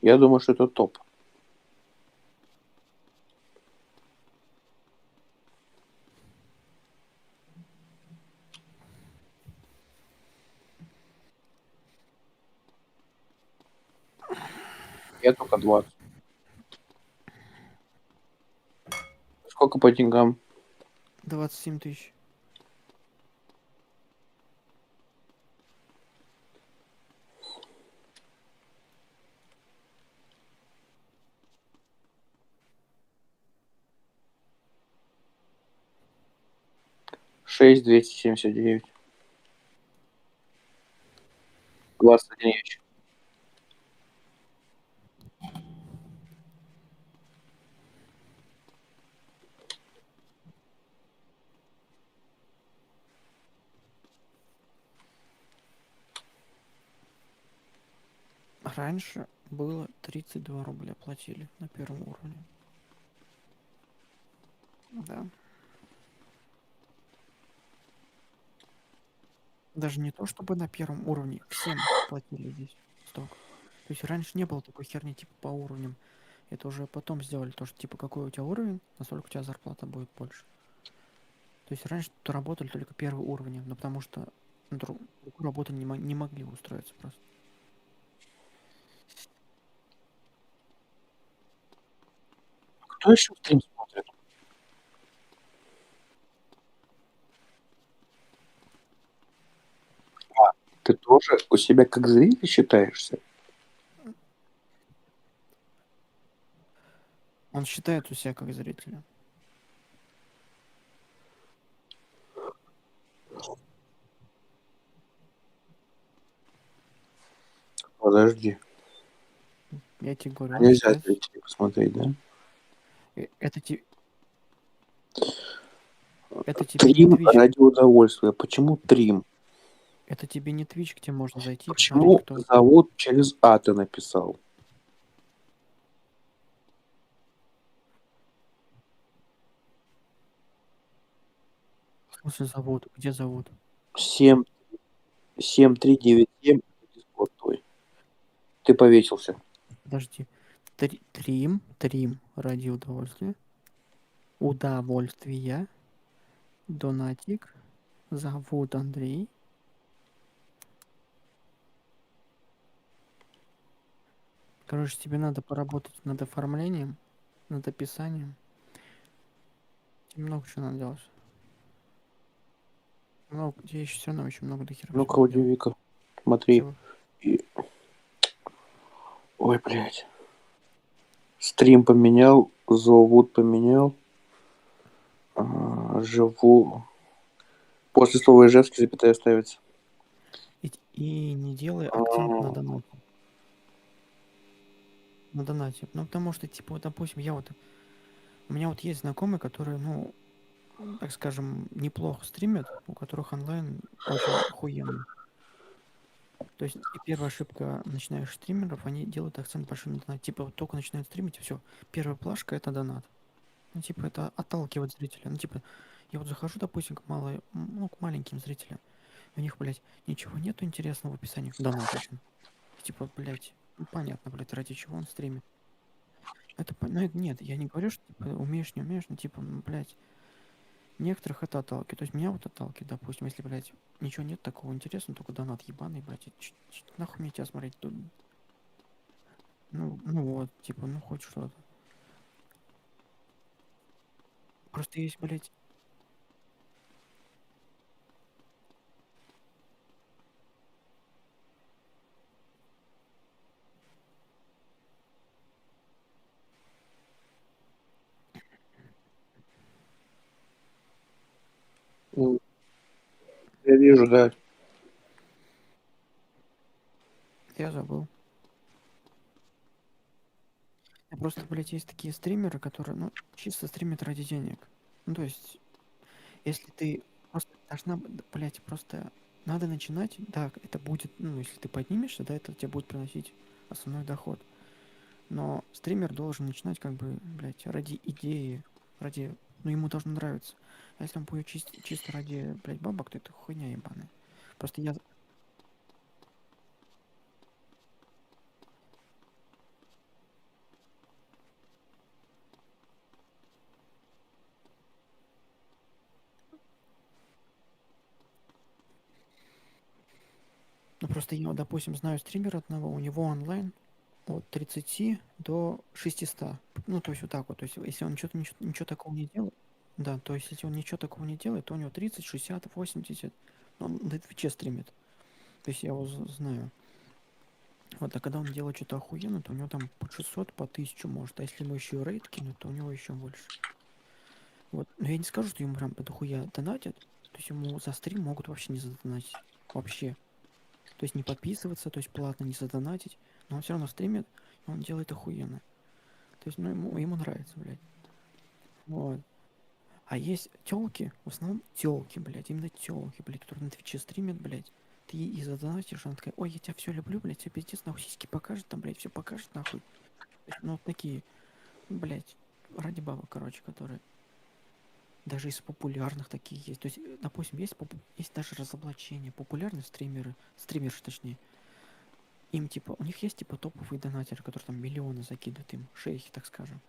Я думаю, что это топ. Я только 20. Сколько по деньгам? 27 тысяч. Шесть 279. 21 ящик. Раньше было 32 рубля платили на первом уровне. Да. Даже не то, чтобы на первом уровне. Всем платили здесь столько. То есть раньше не было такой херни типа по уровням. Это уже потом сделали то, что типа какой у тебя уровень, настолько у тебя зарплата будет больше. То есть раньше тут работали только первые уровни, но потому что на другую работу не могли устроиться просто. Кто еще стрим смотрит? Ты тоже у себя как зритель считаешься? Он считает у себя как зрителя. Подожди. Я тебе говорю, А он нельзя считает... зрителей посмотреть, да? Это, это тебе не Трим Twitch. ради удовольствия. Почему трим? Это тебе не Twitch, где можно зайти и посмотреть, Почему кто... зовут через А ты написал? В смысле зовут? Где зовут? 7, 7397. Вот твой. Ты повесился. Подожди. Трим ради удовольствия. Удовольствия. Донатик. Зовут Андрей. Короче, тебе надо поработать над оформлением, над описанием. Тебе много чего надо делать. Много, тебе еще все равно очень много до хера Ну-ка, всего делать. Вика, смотри. Чего? Ой, блядь. Стрим поменял, зовут поменял. Живу. После слова Ижевский запятая ставится. И не делай А, акцент на донате. На донате. Ну, потому что, типа, вот, допустим, у меня вот есть знакомые, которые, ну, так скажем, неплохо стримят, у которых онлайн очень охуенный. То есть, и первая ошибка начинающих стримеров, они делают акцент большой на донат. Типа, вот только начинают стримить, и все. Первая плашка — это донат. Ну, типа, это отталкивает зрителя. Ну, типа, я вот захожу, допустим, к маленьким зрителям. У них, блядь, ничего нету интересного в описании. Донат один. Типа, блядь, ну, понятно, блядь, ради чего он стримит. Ну, нет, я не говорю, что, типа, умеешь, не умеешь, но, типа, блядь, некоторых это отталкивает. То есть меня вот отталкивает, допустим, если, блядь, ничего нет такого интересного, только донат ебаный, блядь, нахуй мне тебя смотреть тут? Ну вот, типа, ну хоть что-то. Просто есть, блядь, я вижу, да. я забыл. Просто, блядь, есть такие стримеры, которые, ну, чисто стримят ради денег. Ну, то есть, если ты просто блядь, просто надо начинать, да, это будет, ну, если ты поднимешься, да, это тебе будет приносить основной доход. Но стример должен начинать, как бы, блядь, ради идеи, ну, ему должно нравиться. А если он будет чисто ради, блядь, бабок, то это хуйня ебаная. Просто я, ну, просто я, вот, допустим, знаю стримера одного, у него онлайн от 30 до 600. Ну, то есть вот так вот. То есть если он ничего такого не делает, да, то есть если он ничего такого не делает, то у него 30, 60, 80. Ну, он на Твиче стримит. То есть я его знаю. Вот, а когда он делает что-то охуенно, то у него там по 600, по 1000 может. А если ему еще и рейд кинуть, то у него еще больше. Вот. Но я не скажу, что ему прям дохуя донатят. То есть ему за стрим могут вообще не задонатить. Вообще. То есть не подписываться, то есть платно не задонатить. Но он все равно стримит, и он делает охуенно. То есть, ну, ему нравится, блядь. Вот. А есть телки, в основном телки, блядь, именно телки, блядь, которые на Твиче стримят, блядь. Ты и задонатишь, она такая: ой, я тебя все люблю, блядь, все пиздец, нахуй сиськи покажет, там, блядь, все покажет, нахуй. То есть, ну, вот такие, блядь, ради бабок, короче, которые даже из популярных такие есть. То есть, допустим, есть даже разоблачения. Популярные стримеры, точнее, им, типа, у них есть, типа, топовые донатеры, которые там миллионы закидывают им, шейхи, так скажем.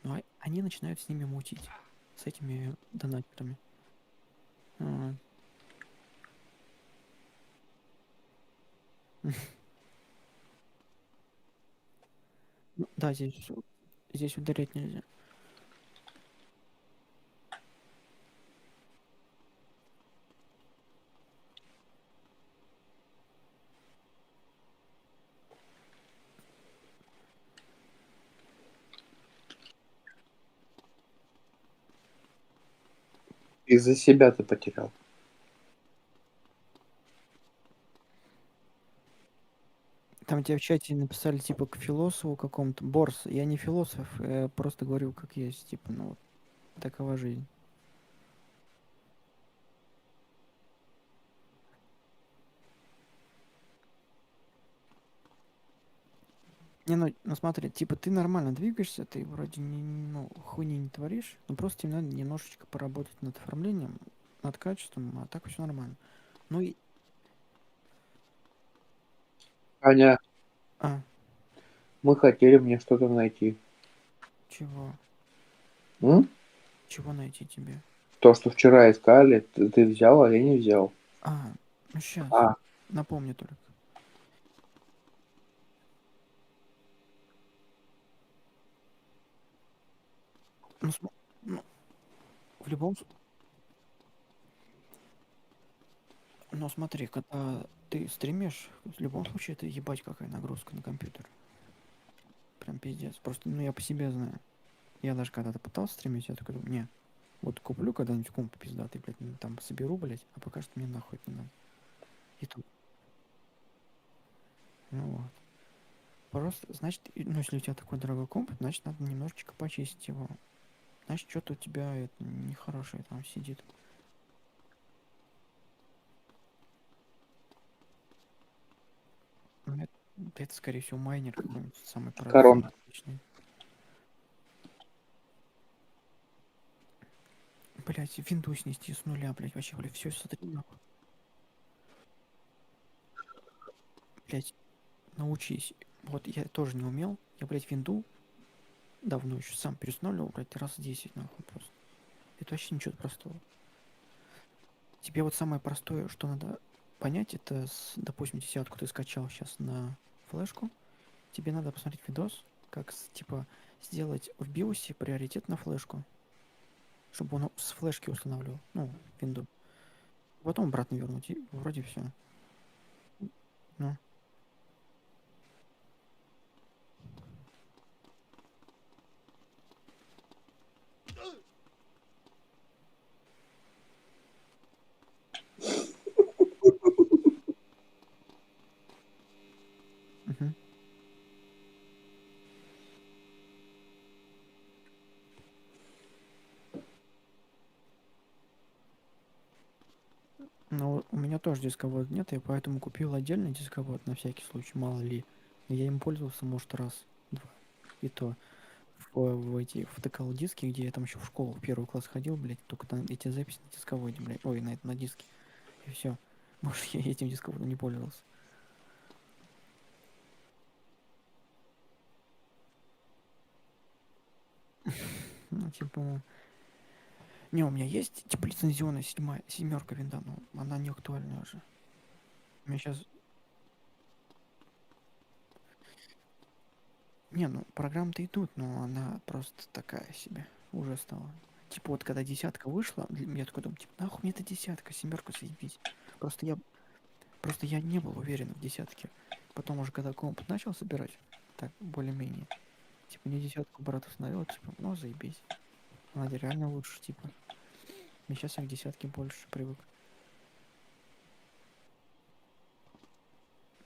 Но они начинают с ними мутить, с этими донатерами. А, ну, да, здесь ударять нельзя. Из-за себя ты потерял. Там тебе в чате написали, типа, к философу какому-то. Борс, я не философ, я просто говорю, как есть, типа, ну, вот, такова жизнь. Не, ну смотри, типа, ты нормально двигаешься, ты вроде ну, хуйни не творишь, но просто тебе надо немножечко поработать над оформлением, над качеством, а так все нормально. Ну и Аня, А, мы хотели мне что-то найти. чего? М? Чего найти тебе? То, что вчера искали, ты взял, а я не взял. А, ну сейчас. А, Напомню только. Ну, ну, в любом но смотри, когда ты стримишь, в любом случае это ебать какая нагрузка на компьютер. Прям пиздец. Просто, ну, я по себе знаю. Я даже когда-то пытался стримить, я такой думаю, не, вот куплю когда-нибудь комп пиздатый, блядь, ну, там соберу, блядь, а пока что мне нахуй это не надо. И тут, ну вот. Просто, значит, ну, если у тебя такой дорогой комп, значит, надо немножечко почистить его. Значит, что-то у тебя это нехорошее там сидит. Ну, это, скорее всего, майнер какой-нибудь, самый корон. самый обычный. Блять, винду снести с нуля, блять, вообще, блядь, все смотри, нахуй. Блять, научись. Вот я тоже не умел. Я, блядь, винду давно еще сам переустанавливал, блядь, раз 10 нахуй просто. Это вообще ничего простого. Тебе вот самое простое, что надо понять, это, допустим, десятку ты скачал сейчас на флешку. Тебе надо посмотреть видос, как, типа, сделать в биосе приоритет на флешку, чтобы он с флешки устанавливал, ну, винду. Потом обратно вернуть, и вроде все. Ну, угу. Ну, у меня тоже дисковода нет, я поэтому купил отдельный дисковод на всякий случай, мало ли. Я им пользовался, может, раз, два. И то в эти втыкал диски, где я там еще в школу в первый класс ходил, блядь, только там эти записи на дисководе, блядь, ой, на диске. И все. Может, я этим дисководом не пользовался. Ну, типа... Не, у меня есть, типа, лицензионная семерка винда, но она не актуальна уже. У меня сейчас... Не, ну, программы-то идут, но она просто такая себе. Уже стала. Типа, вот когда десятка вышла, я такой думаю, типа, нахуй мне эта десятка, семерка заебись. Просто я, просто я не был уверен в десятке. Потом уже, когда комп начал собирать, так, более-менее, типа, мне десятку брат установил, типа, ну, заебись. Она реально лучше, типа. И сейчас я к десятке больше привык.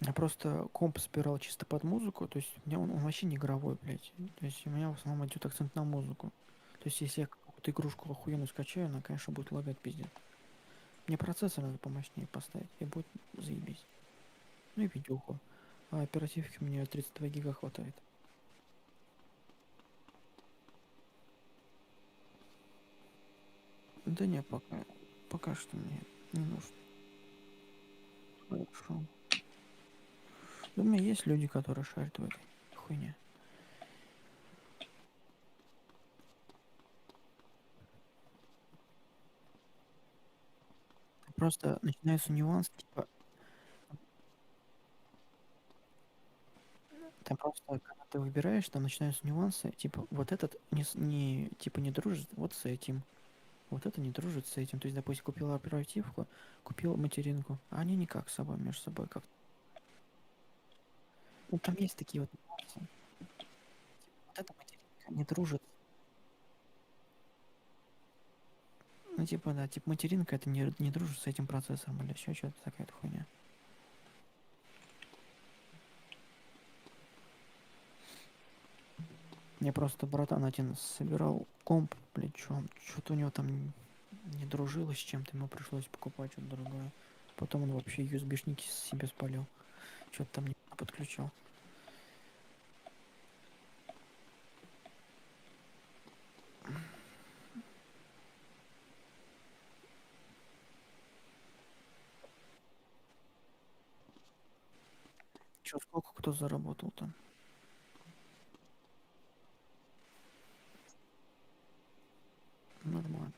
Я просто комп собирал чисто под музыку, то есть у меня он вообще не игровой, блядь. То есть у меня в основном идет акцент на музыку. То есть если я какую-то игрушку охуенную скачаю, она, конечно, будет лагать пиздец. Мне процессор надо помощнее поставить, и будет заебись. Ну и видюху. А оперативки мне 32 гига хватает. Да не, пока что нет, не нужно. Хорошо. Да у меня есть люди, которые шарят в этой хуйне. Просто начинается нюанс, типа, там просто, когда ты выбираешь, там начинаются нюансы, типа, вот этот типа, не дружит вот с этим, вот это не дружит с этим. То есть, допустим, купил оперативку, купил материнку, а они никак с собой, между собой как. Ну, там есть такие вот нюансы. Вот эта материнка не дружит. Ну, типа, да, типа, материнка это не дружит с этим процессором или еще что-то, такая хуйня. Мне просто братан один собирал комп, блядь, что-то у него там не дружило с чем-то, ему пришлось покупать что-то другое. Потом он вообще USB-шники себе спалил. Что-то там не подключал. Чё, сколько кто заработал там? Нормально.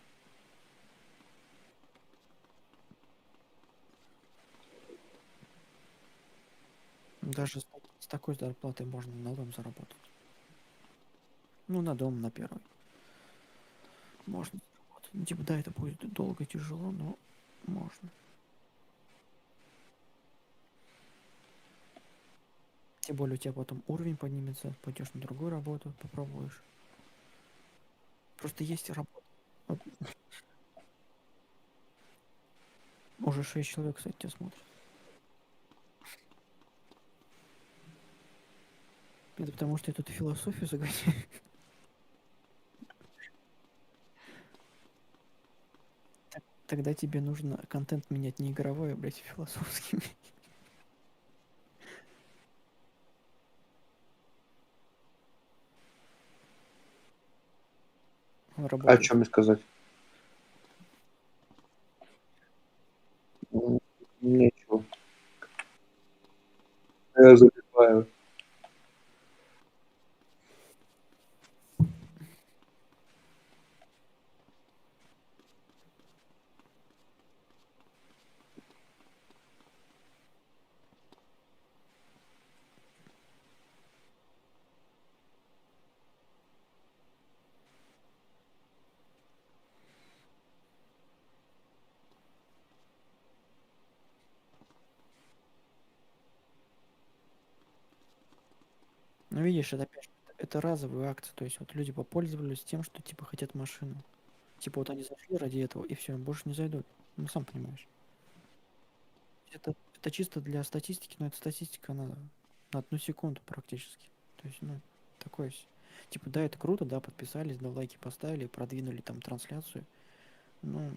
Даже с такой зарплатой можно на дом заработать. Ну, на дом, на первый. Можно заработать. Ну, типа, да, это будет долго и тяжело, но можно. Тем более у тебя потом уровень поднимется, пойдешь на другую работу, попробуешь. Просто есть работа. Вот уже 6 человек, кстати, тебя смотрят. Это потому что я тут философию загоняю. Тогда тебе нужно контент менять не игровой, а, блядь, философский. Он О работает. чем мне сказать? Нечего. Я забиваю. Ну, видишь, это опять же, это разовые акции. То есть вот люди попользовались тем, что типа хотят машину. Типа вот они зашли ради этого, и все, больше не зайдут. Ну, сам понимаешь. Это чисто для статистики, но эта статистика, она на 1 секунду практически. То есть, ну, такое. Типа, да, это круто, да, подписались, да, лайки поставили, продвинули там трансляцию. Ну,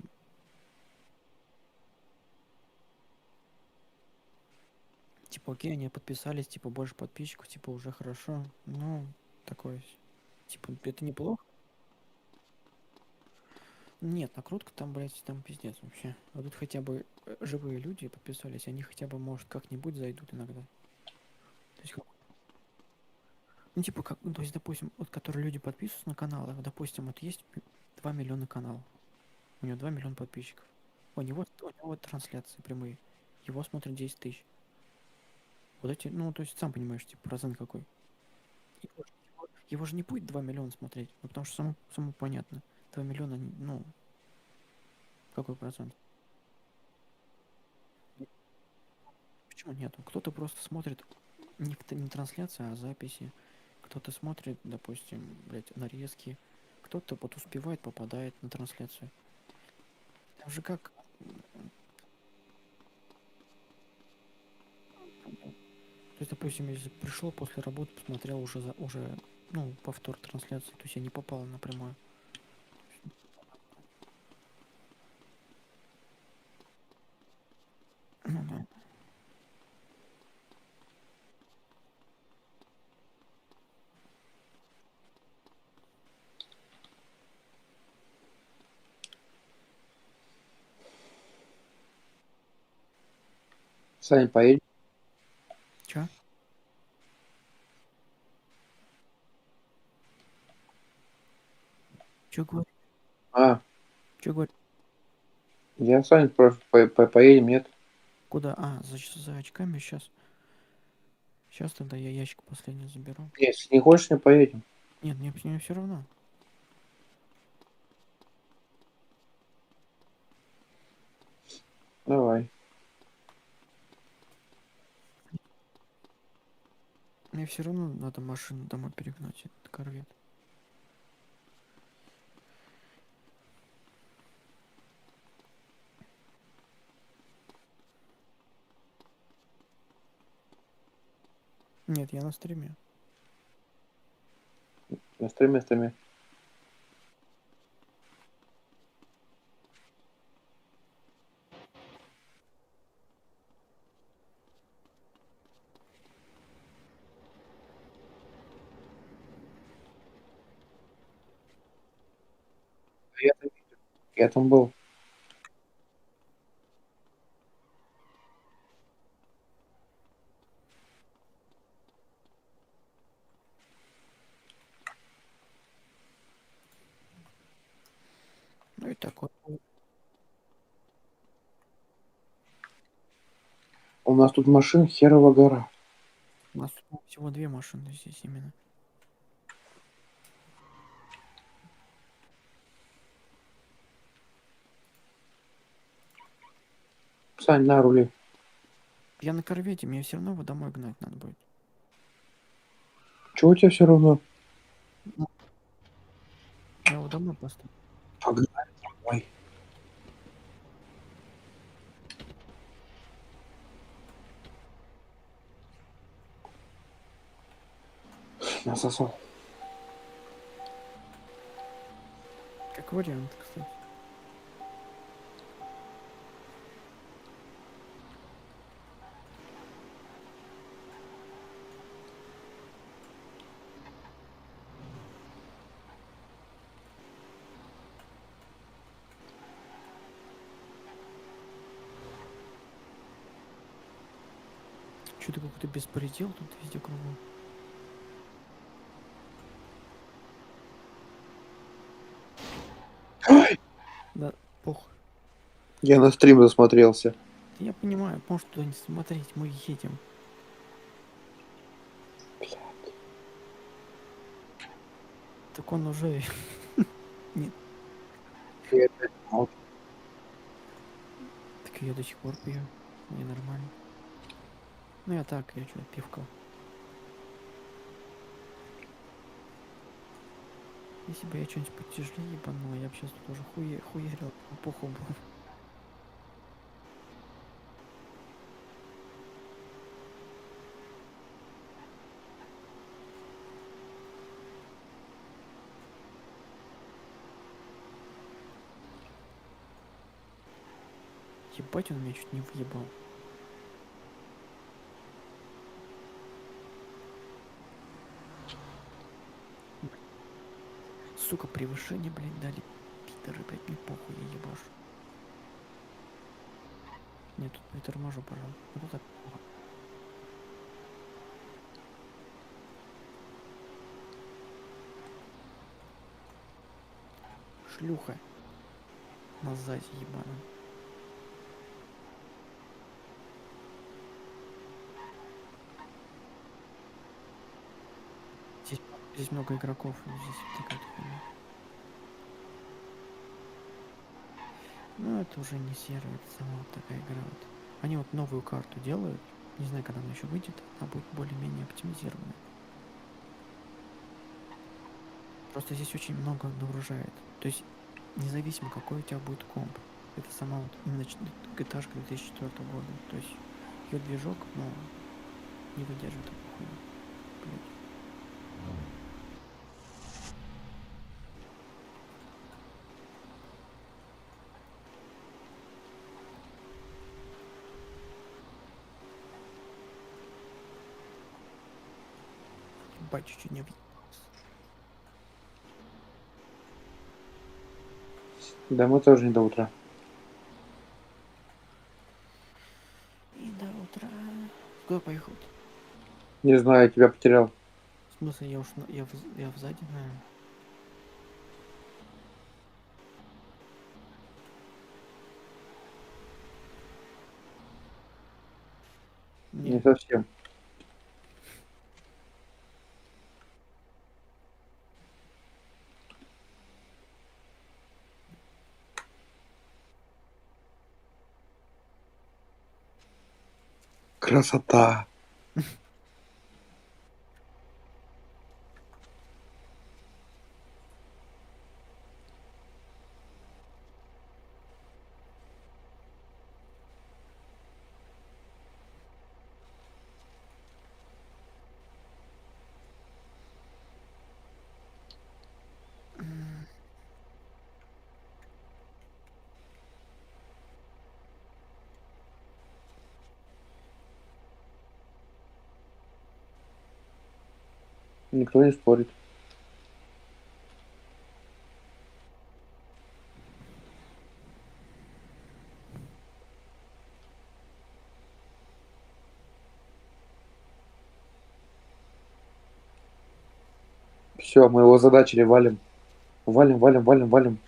типа, окей, они подписались, типа, больше подписчиков, типа, уже хорошо. Ну, такое. Типа, это неплохо. Нет, накрутка там, блядь, там пиздец вообще. А тут хотя бы живые люди подписались, они хотя бы, может, как-нибудь зайдут иногда. То есть, ну, типа, как, ну, то есть, допустим, вот, которые люди подписываются на каналы, вот, допустим, вот есть 2 миллиона каналов, у него 2 миллиона подписчиков. У него трансляции прямые, его смотрят 10 тысяч. Вот эти, ну, то есть, сам понимаешь, типа, процент какой. Его же не будет 2 миллиона смотреть, ну, потому что само понятно. 2 миллиона, ну, какой процент? Почему нету? Кто-то просто смотрит не трансляции, а записи. Кто-то смотрит, допустим, блядь, нарезки. Кто-то вот успевает, попадает на трансляцию. Там же как... То есть, допустим, если пришел после работы, посмотрел уже, ну, повтор трансляции, то есть я не попал напрямую. Ну да. Сань, поедем? Чё? Чё говорит? А, Чё говорит? я Сань просто поедем, нет? Куда? А, за очками сейчас. Сейчас тогда я ящик последний заберу. Если не хочешь, не поедем. Нет, мне все равно. Давай. Мне все равно надо машину домой перегнать, этот корвет. Нет, я на стриме. На стриме, стриме. Я там был. такой? У нас тут машин херова гора. У нас тут всего 2 машины здесь именно. Сань, на рули. Я на корвете, мне все равно его домой гнать надо будет. Чего у тебя все равно? Я его домой поставлю. Погнали домой. Насосал. Как вариант, кстати. Что-то какой-то беспредел тут везде кругом. Ай! Да, похуй. Я на стрим засмотрелся. Я понимаю, можешь туда не смотреть, мы едем. Так он уже... И опять молчу. Так я до сих пор пью. Мне нормально. Ну я так, я что, пивка. Если бы я что-нибудь потяжелее ебанул, я бы сейчас тут уже хуярил. Похуй был. Ебать, он меня чуть не въебал. Сука, превышение, блядь, дали. Питеры, блядь, мне похуй, я ебашу. Нет, тут приторможу, пожалуй. А тут так плохо. Шлюха. На сзади ебаном. Здесь, здесь много игроков, и здесь вот такая вот хуйня. Ну, это уже не сервер, это сама вот такая игра вот. Они вот новую карту делают. Не знаю, когда она еще выйдет. Она будет более-менее оптимизированная. Просто здесь очень много нагружает. То есть, независимо какой у тебя будет комп. Это сама вот именно GTA 2004 года. То есть, ее движок, ну, не выдерживает такую хуйню. Блядь. Ебать, чуть-чуть не въебался. Да мы тоже не до утра. И до утра. Куда поехал? Не знаю, я тебя потерял. В смысле, я уж я сзади, наверное. Не Не, совсем. Красота. Никто не спорит. Все, мы его задачили, валим. Валим, валим, валим, валим.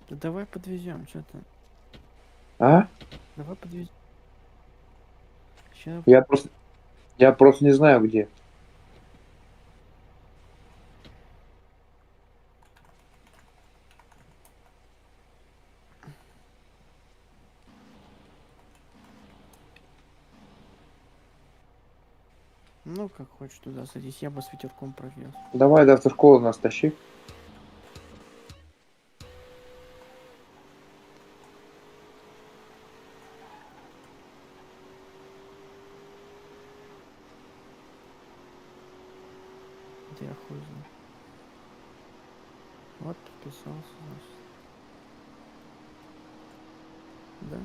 Да давай подвезем, что ты? А? Давай подвезем. Сейчас. Я просто не знаю где. Ну, как хочешь туда садись. Я бы с ветерком провез. Давай до автошколы нас тащи. Да я хуй знаю. Вот подписался, значит. Да?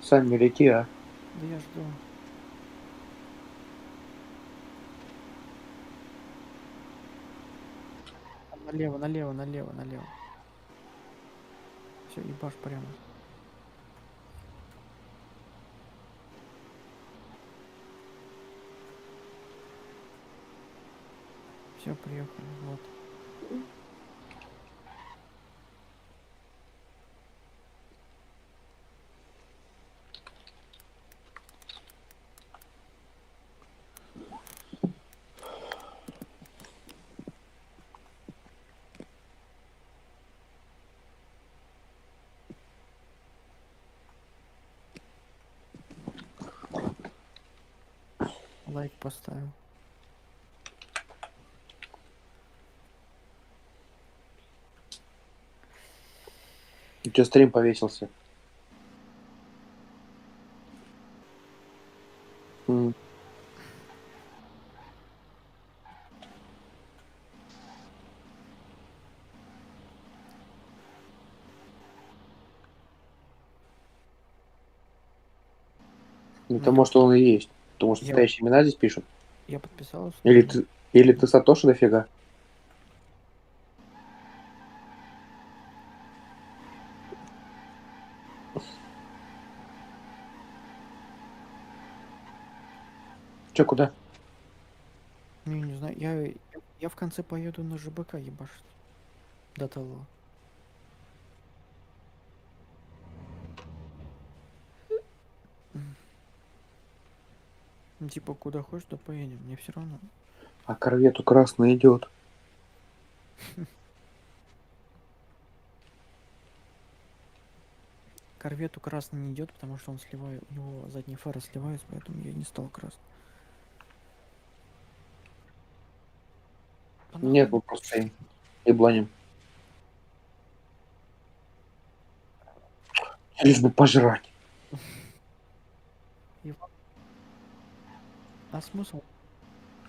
Сань, не лети, а? Да я жду. Налево, налево, налево, налево. Все, ебашь прямо. Все, приехали. Вот. Лайк поставил. У тебя стрим повесился. М. Это Ну как? может он и есть. Потому что Я, настоящие имена здесь пишут. я подписался на Или него. ты, или ты Сатоши дофига. Че, куда? Ну, я не знаю. Я в конце поеду на ЖБК ебашить. До того. Ну, типа, куда хочешь, то поедем. Мне все равно. А корвету красный идет. Корвету красный не идет, потому что он сливает, у него задние фары сливаются, поэтому я не стал красный. А нахуй Нет, мне мы просто стоим. И бланим. Лишь бы пожрать. Ива- А смысл?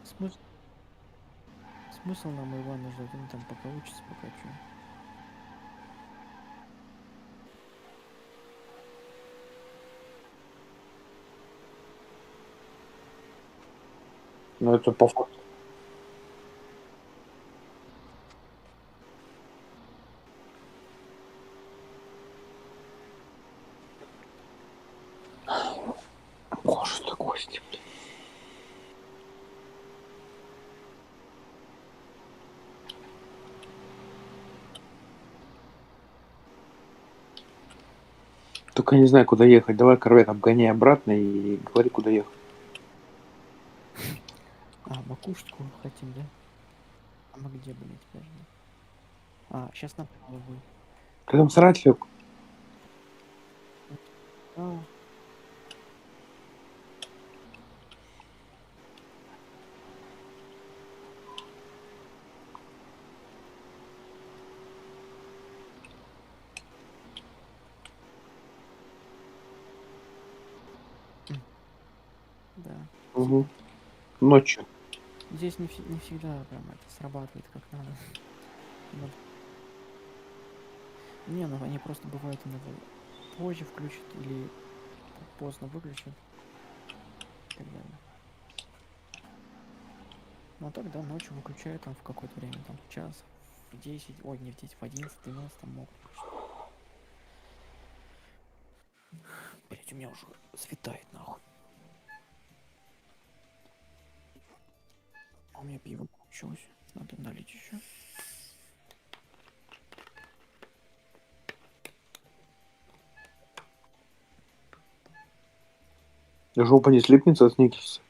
Смысл? Смысл нам Ивана ждать? Он там пока учится, пока что. Но это по факту. Боже ты, Костя, блин. Только не знаю, куда ехать. Давай корвет обгоняй обратно и говори, куда ехать. А, макушечку хотим, да? А мы где, блядь, подожди? А, сейчас направо будет. Ты там срать лег? А, да. Угу. Ночью. Здесь не всегда прям это срабатывает как надо. Иногда- Не, ну они просто бывают иногда позже включат или поздно выключат и так далее. Ну так, да, ночью выключают там в какое-то время, там в час, в 10, ой, не в 10, в 11, 12 там могут выключить. у меня уже светает нахуй. А у меня пиво кончилось. Надо налить еще. Жопа не слипнется от сникерса.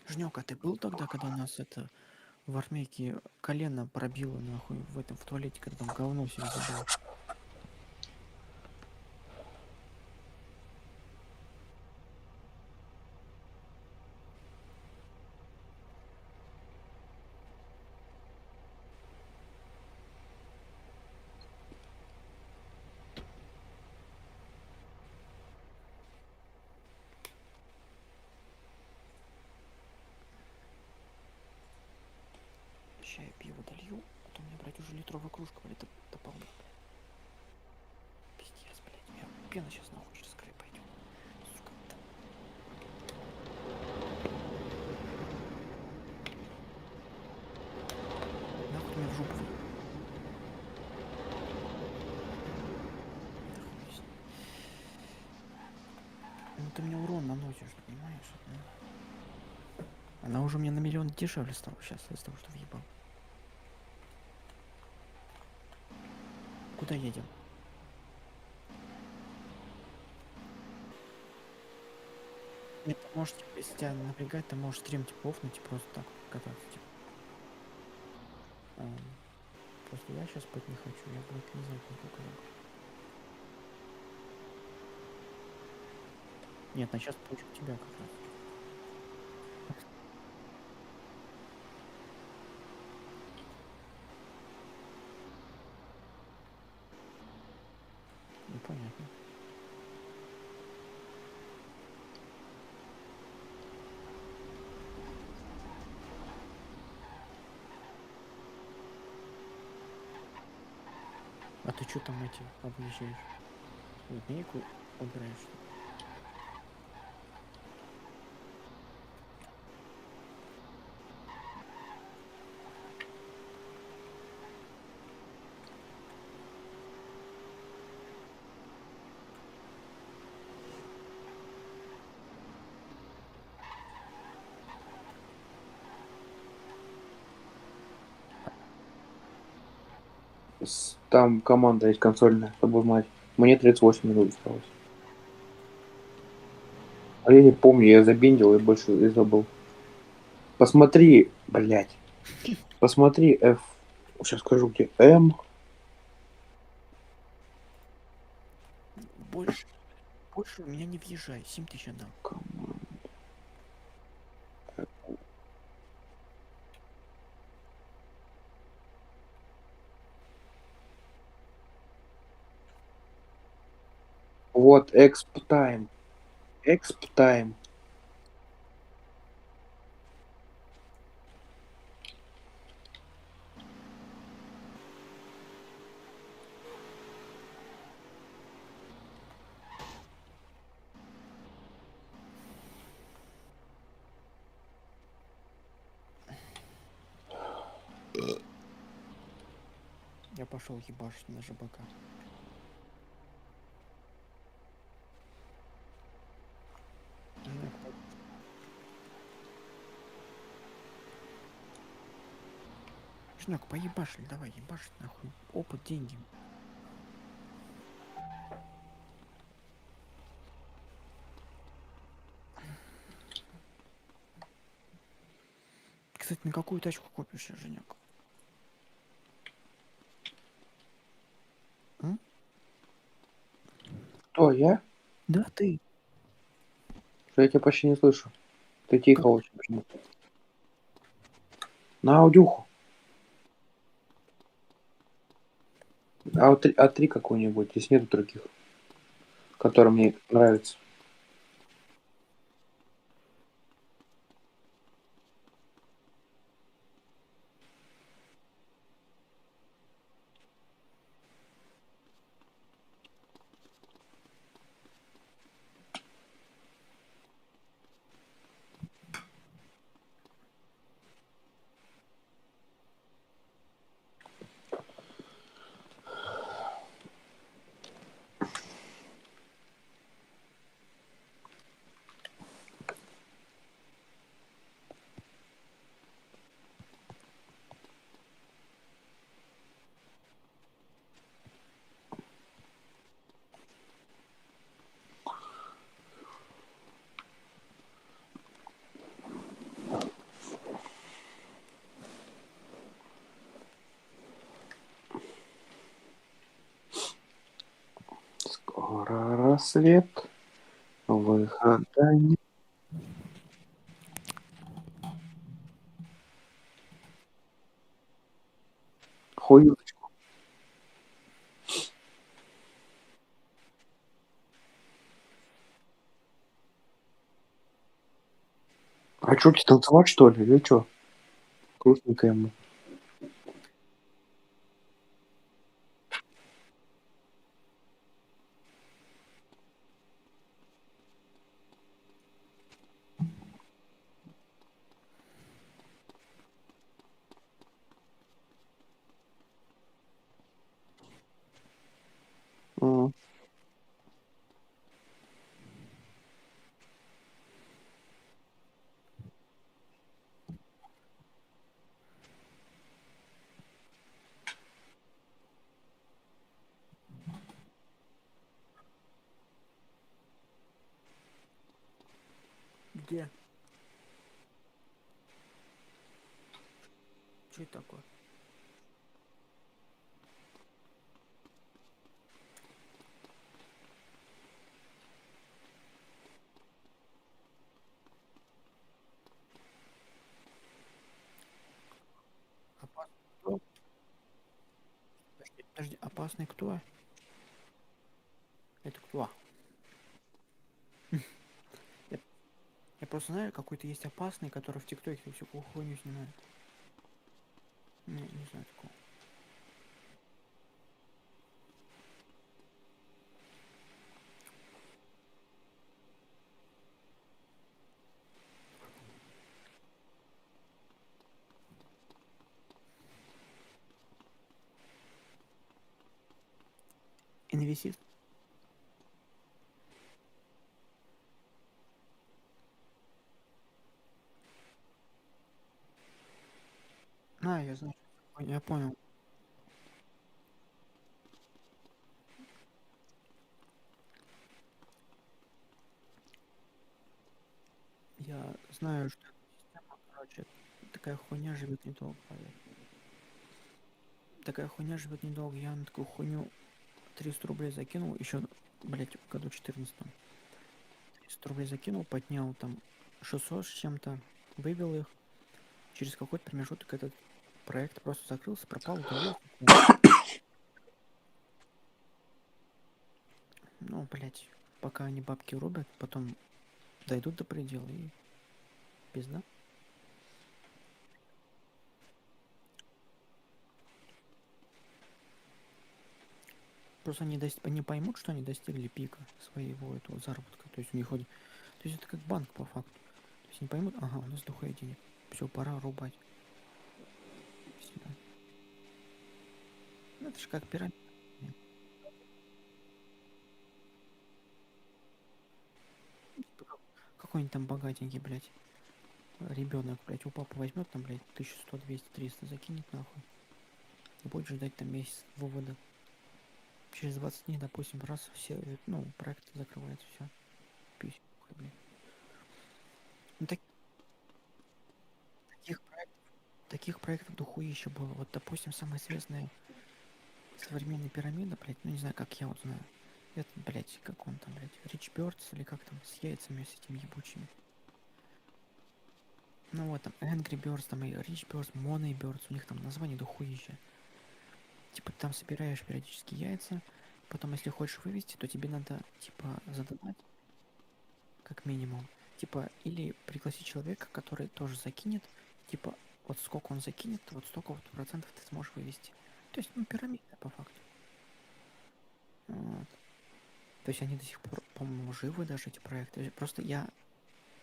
Жнёк, а ты был тогда, когда нас это в армейке колено пробило нахуй в этом в туалете, когда там говно все везде было? Сейчас я пиво долью, а то у меня, блядь, уже литровая кружка, блядь, дополнит, блядь. Пиздец, блядь, у меня пена сейчас нахуй через край пойдет. Сука, да. Нахуй ты меня в жопу выебал. Нахуй с- Ну ты мне урон наносишь, понимаешь? Она уже мне на миллион дешевле стала сейчас из-за того, что въебал. Куда едем? Нет, ты можешь, типа, если тебя напрягать, ты можешь стрим типа офнуть и просто так кататься, типа. Ам, Просто я сейчас спать не хочу, я, блядь, не знаю, как это. Нет, на час позже тебя как раз. Ну понятно. А ты что там эти объезжаешь? Линейку убираешь, что ли? Там команда есть консольная, чтобы знать. Мне 38 минут осталось. А я не помню, я забиндил и больше и забыл. Посмотри, блядь. Посмотри F. Сейчас скажу, где M. Больше, больше в меня не въезжай, 7000 отдам. Вот, Exp Time. Exp Time. Я пошел ебашить на ЖБК. Жнёк, Жнёк, поебашили, давай, ебашить нахуй. Опыт, деньги. Кстати, на какую тачку купишь, Женек? М? Кто, я? Да, ты. Что я тебя почти не слышу. Ты тихо Как? очень почему-то. На аудюху. А3 какой-нибудь, если нет других, который мне нравится. Скоро рассвет, выхода нет. Хуёвочку. А чё, тебе танцевать, что ли? Или чё? Грустненько ему. М. Где? Что это такое? Опасный кто? Подожди, подожди, опасный кто? Это кто? Я, я просто знаю, какой-то есть опасный, который в ТикТоке всю хуйню снимает. Не знаю такого. Инвисит? Я знаю. Я понял. Я знаю, что эта система, короче, такая хуйня живет недолго, поверь. Такая хуйня живет недолго. Я на такую хуйню 300 рублей закинул еще, блять, в году 14. 300 рублей закинул, поднял там 600 с чем-то, вывел их. Через какой-то промежуток этот проект просто закрылся, пропал, удалился. Ну, блять, пока они бабки рубят, потом дойдут до предела и пизда. Просто они поймут, что они достигли пика своего этого заработка. То есть у них хоть... То есть это как банк по факту. То есть они поймут, ага, у нас дохуя денег. Все, пора рубать. Всё. Ну, это же как пирамида. Какой-нибудь там богатенький, блядь, ребенок, блядь, у папы возьмет там, блядь, 1100, 200, 300 закинет нахуй. И будет ждать там месяц вывода. Через 20 дней, допустим, раз все, ну, проект закрывается, все. Пись, блядь. Ну, таких, таких проектов дохуища было. Вот, допустим, самая известная современная пирамида, блядь, ну, не знаю, как я вот знаю. Это, блядь, как он там, блядь, Рич Бёрдс или как там, с яйцами, с этими ебучими. Ну, вот там, Angry Birds, там, и Rich Birds, Money Birds, у них там название дохуища. Типа, ты там собираешь периодически яйца, потом, если хочешь вывести, то тебе надо, типа, задонать, как минимум. Типа, или пригласить человека, который тоже закинет, типа, вот сколько он закинет, вот столько вот процентов ты сможешь вывести. То есть, ну, пирамида, по факту. Вот. То есть они до сих пор, по-моему, живы даже, эти проекты. Просто я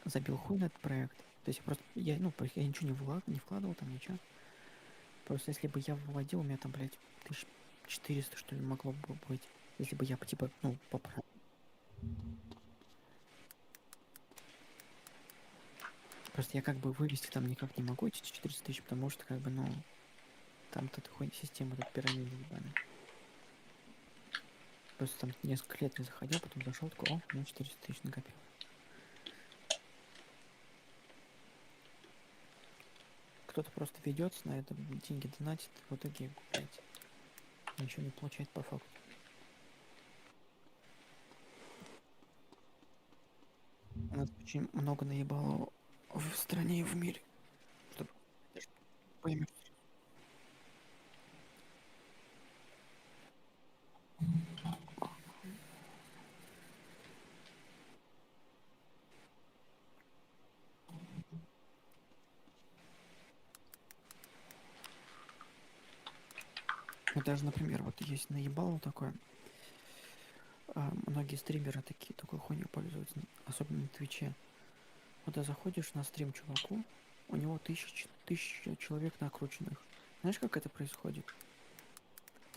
забил хуй на этот проект. То есть я ничего не вкладывал там, ничего. Просто если бы я выводил, у меня там, блядь, 1400, что ли, могло бы быть. Если бы я, типа, ну, поправил. Просто я как бы вывести там никак не могу эти 400 тысяч, потому что, как бы, ну, там тут хуйня система, тут пирамида ебаная. Просто там несколько лет не заходил, потом зашел, такой, о, у меня 400 тысяч накопил. Кто-то просто ведется на это, деньги донатит, в итоге, блядь, ничего не получает по факту. нас очень много наебало в стране и в мире. Чтобы даже поймешь. Вот даже, например, вот есть наебало такое. Многие стримеры такой хуйней пользуются, особенно на Твиче. Вот ты заходишь на стрим чуваку, у него тысяча человек накрученных. Знаешь, как это происходит?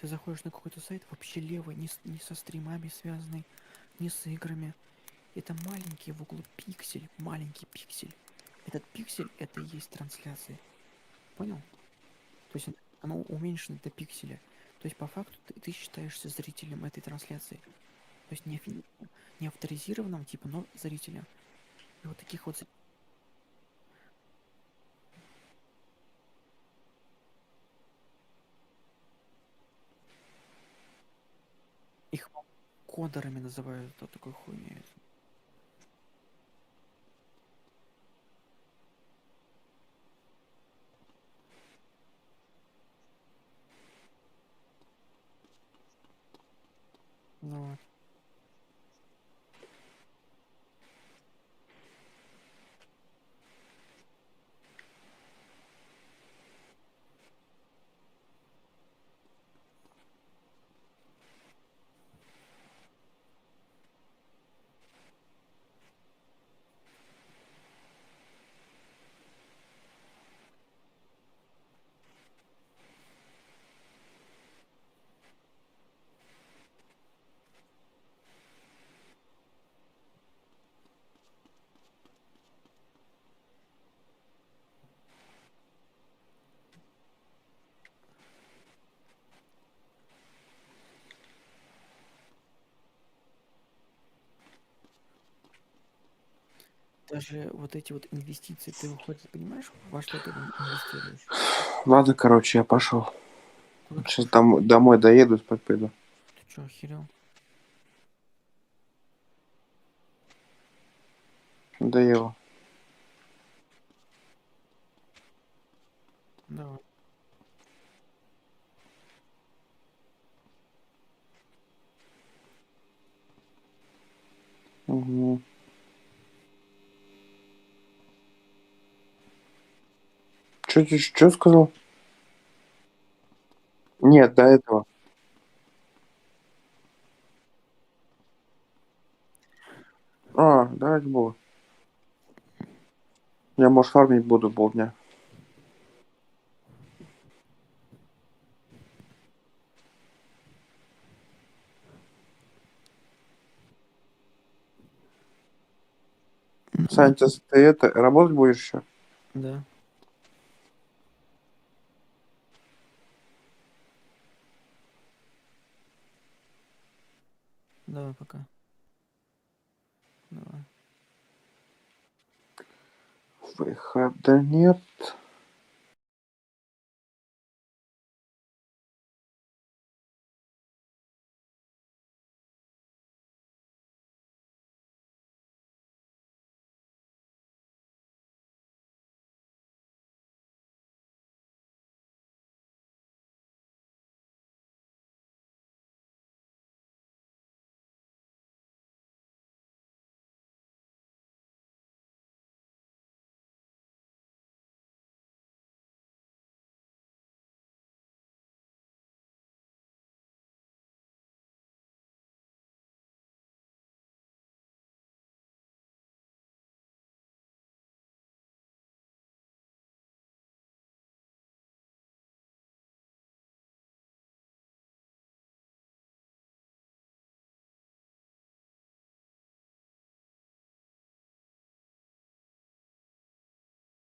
Ты заходишь на какой-то сайт, вообще левый, не со стримами связанный, не с играми. Это маленький в углу пиксель, маленький пиксель. Этот пиксель это и есть трансляция. Понял? То есть оно уменьшено до пикселя. То есть по факту ты считаешься зрителем этой трансляции. То есть не авторизированным, типа, но зрителем. И вот таких вот их кодерами называют, вот такой хуйней. Ну, вот. Даже вот эти вот инвестиции, ты выходит, понимаешь, во что ты инвестируешь? Ладно, короче, я пошел. Куда ты Сейчас пошел? домой доеду, спать пойду. Ты чё, охерел? Надоело. Давай. Угу. Что сказал? Нет, до этого. Да, это было. Я, может, фармить буду полдня. Ну, Сань, ты это, работать будешь еще? да. Давай, пока. Давай. Выхода нет.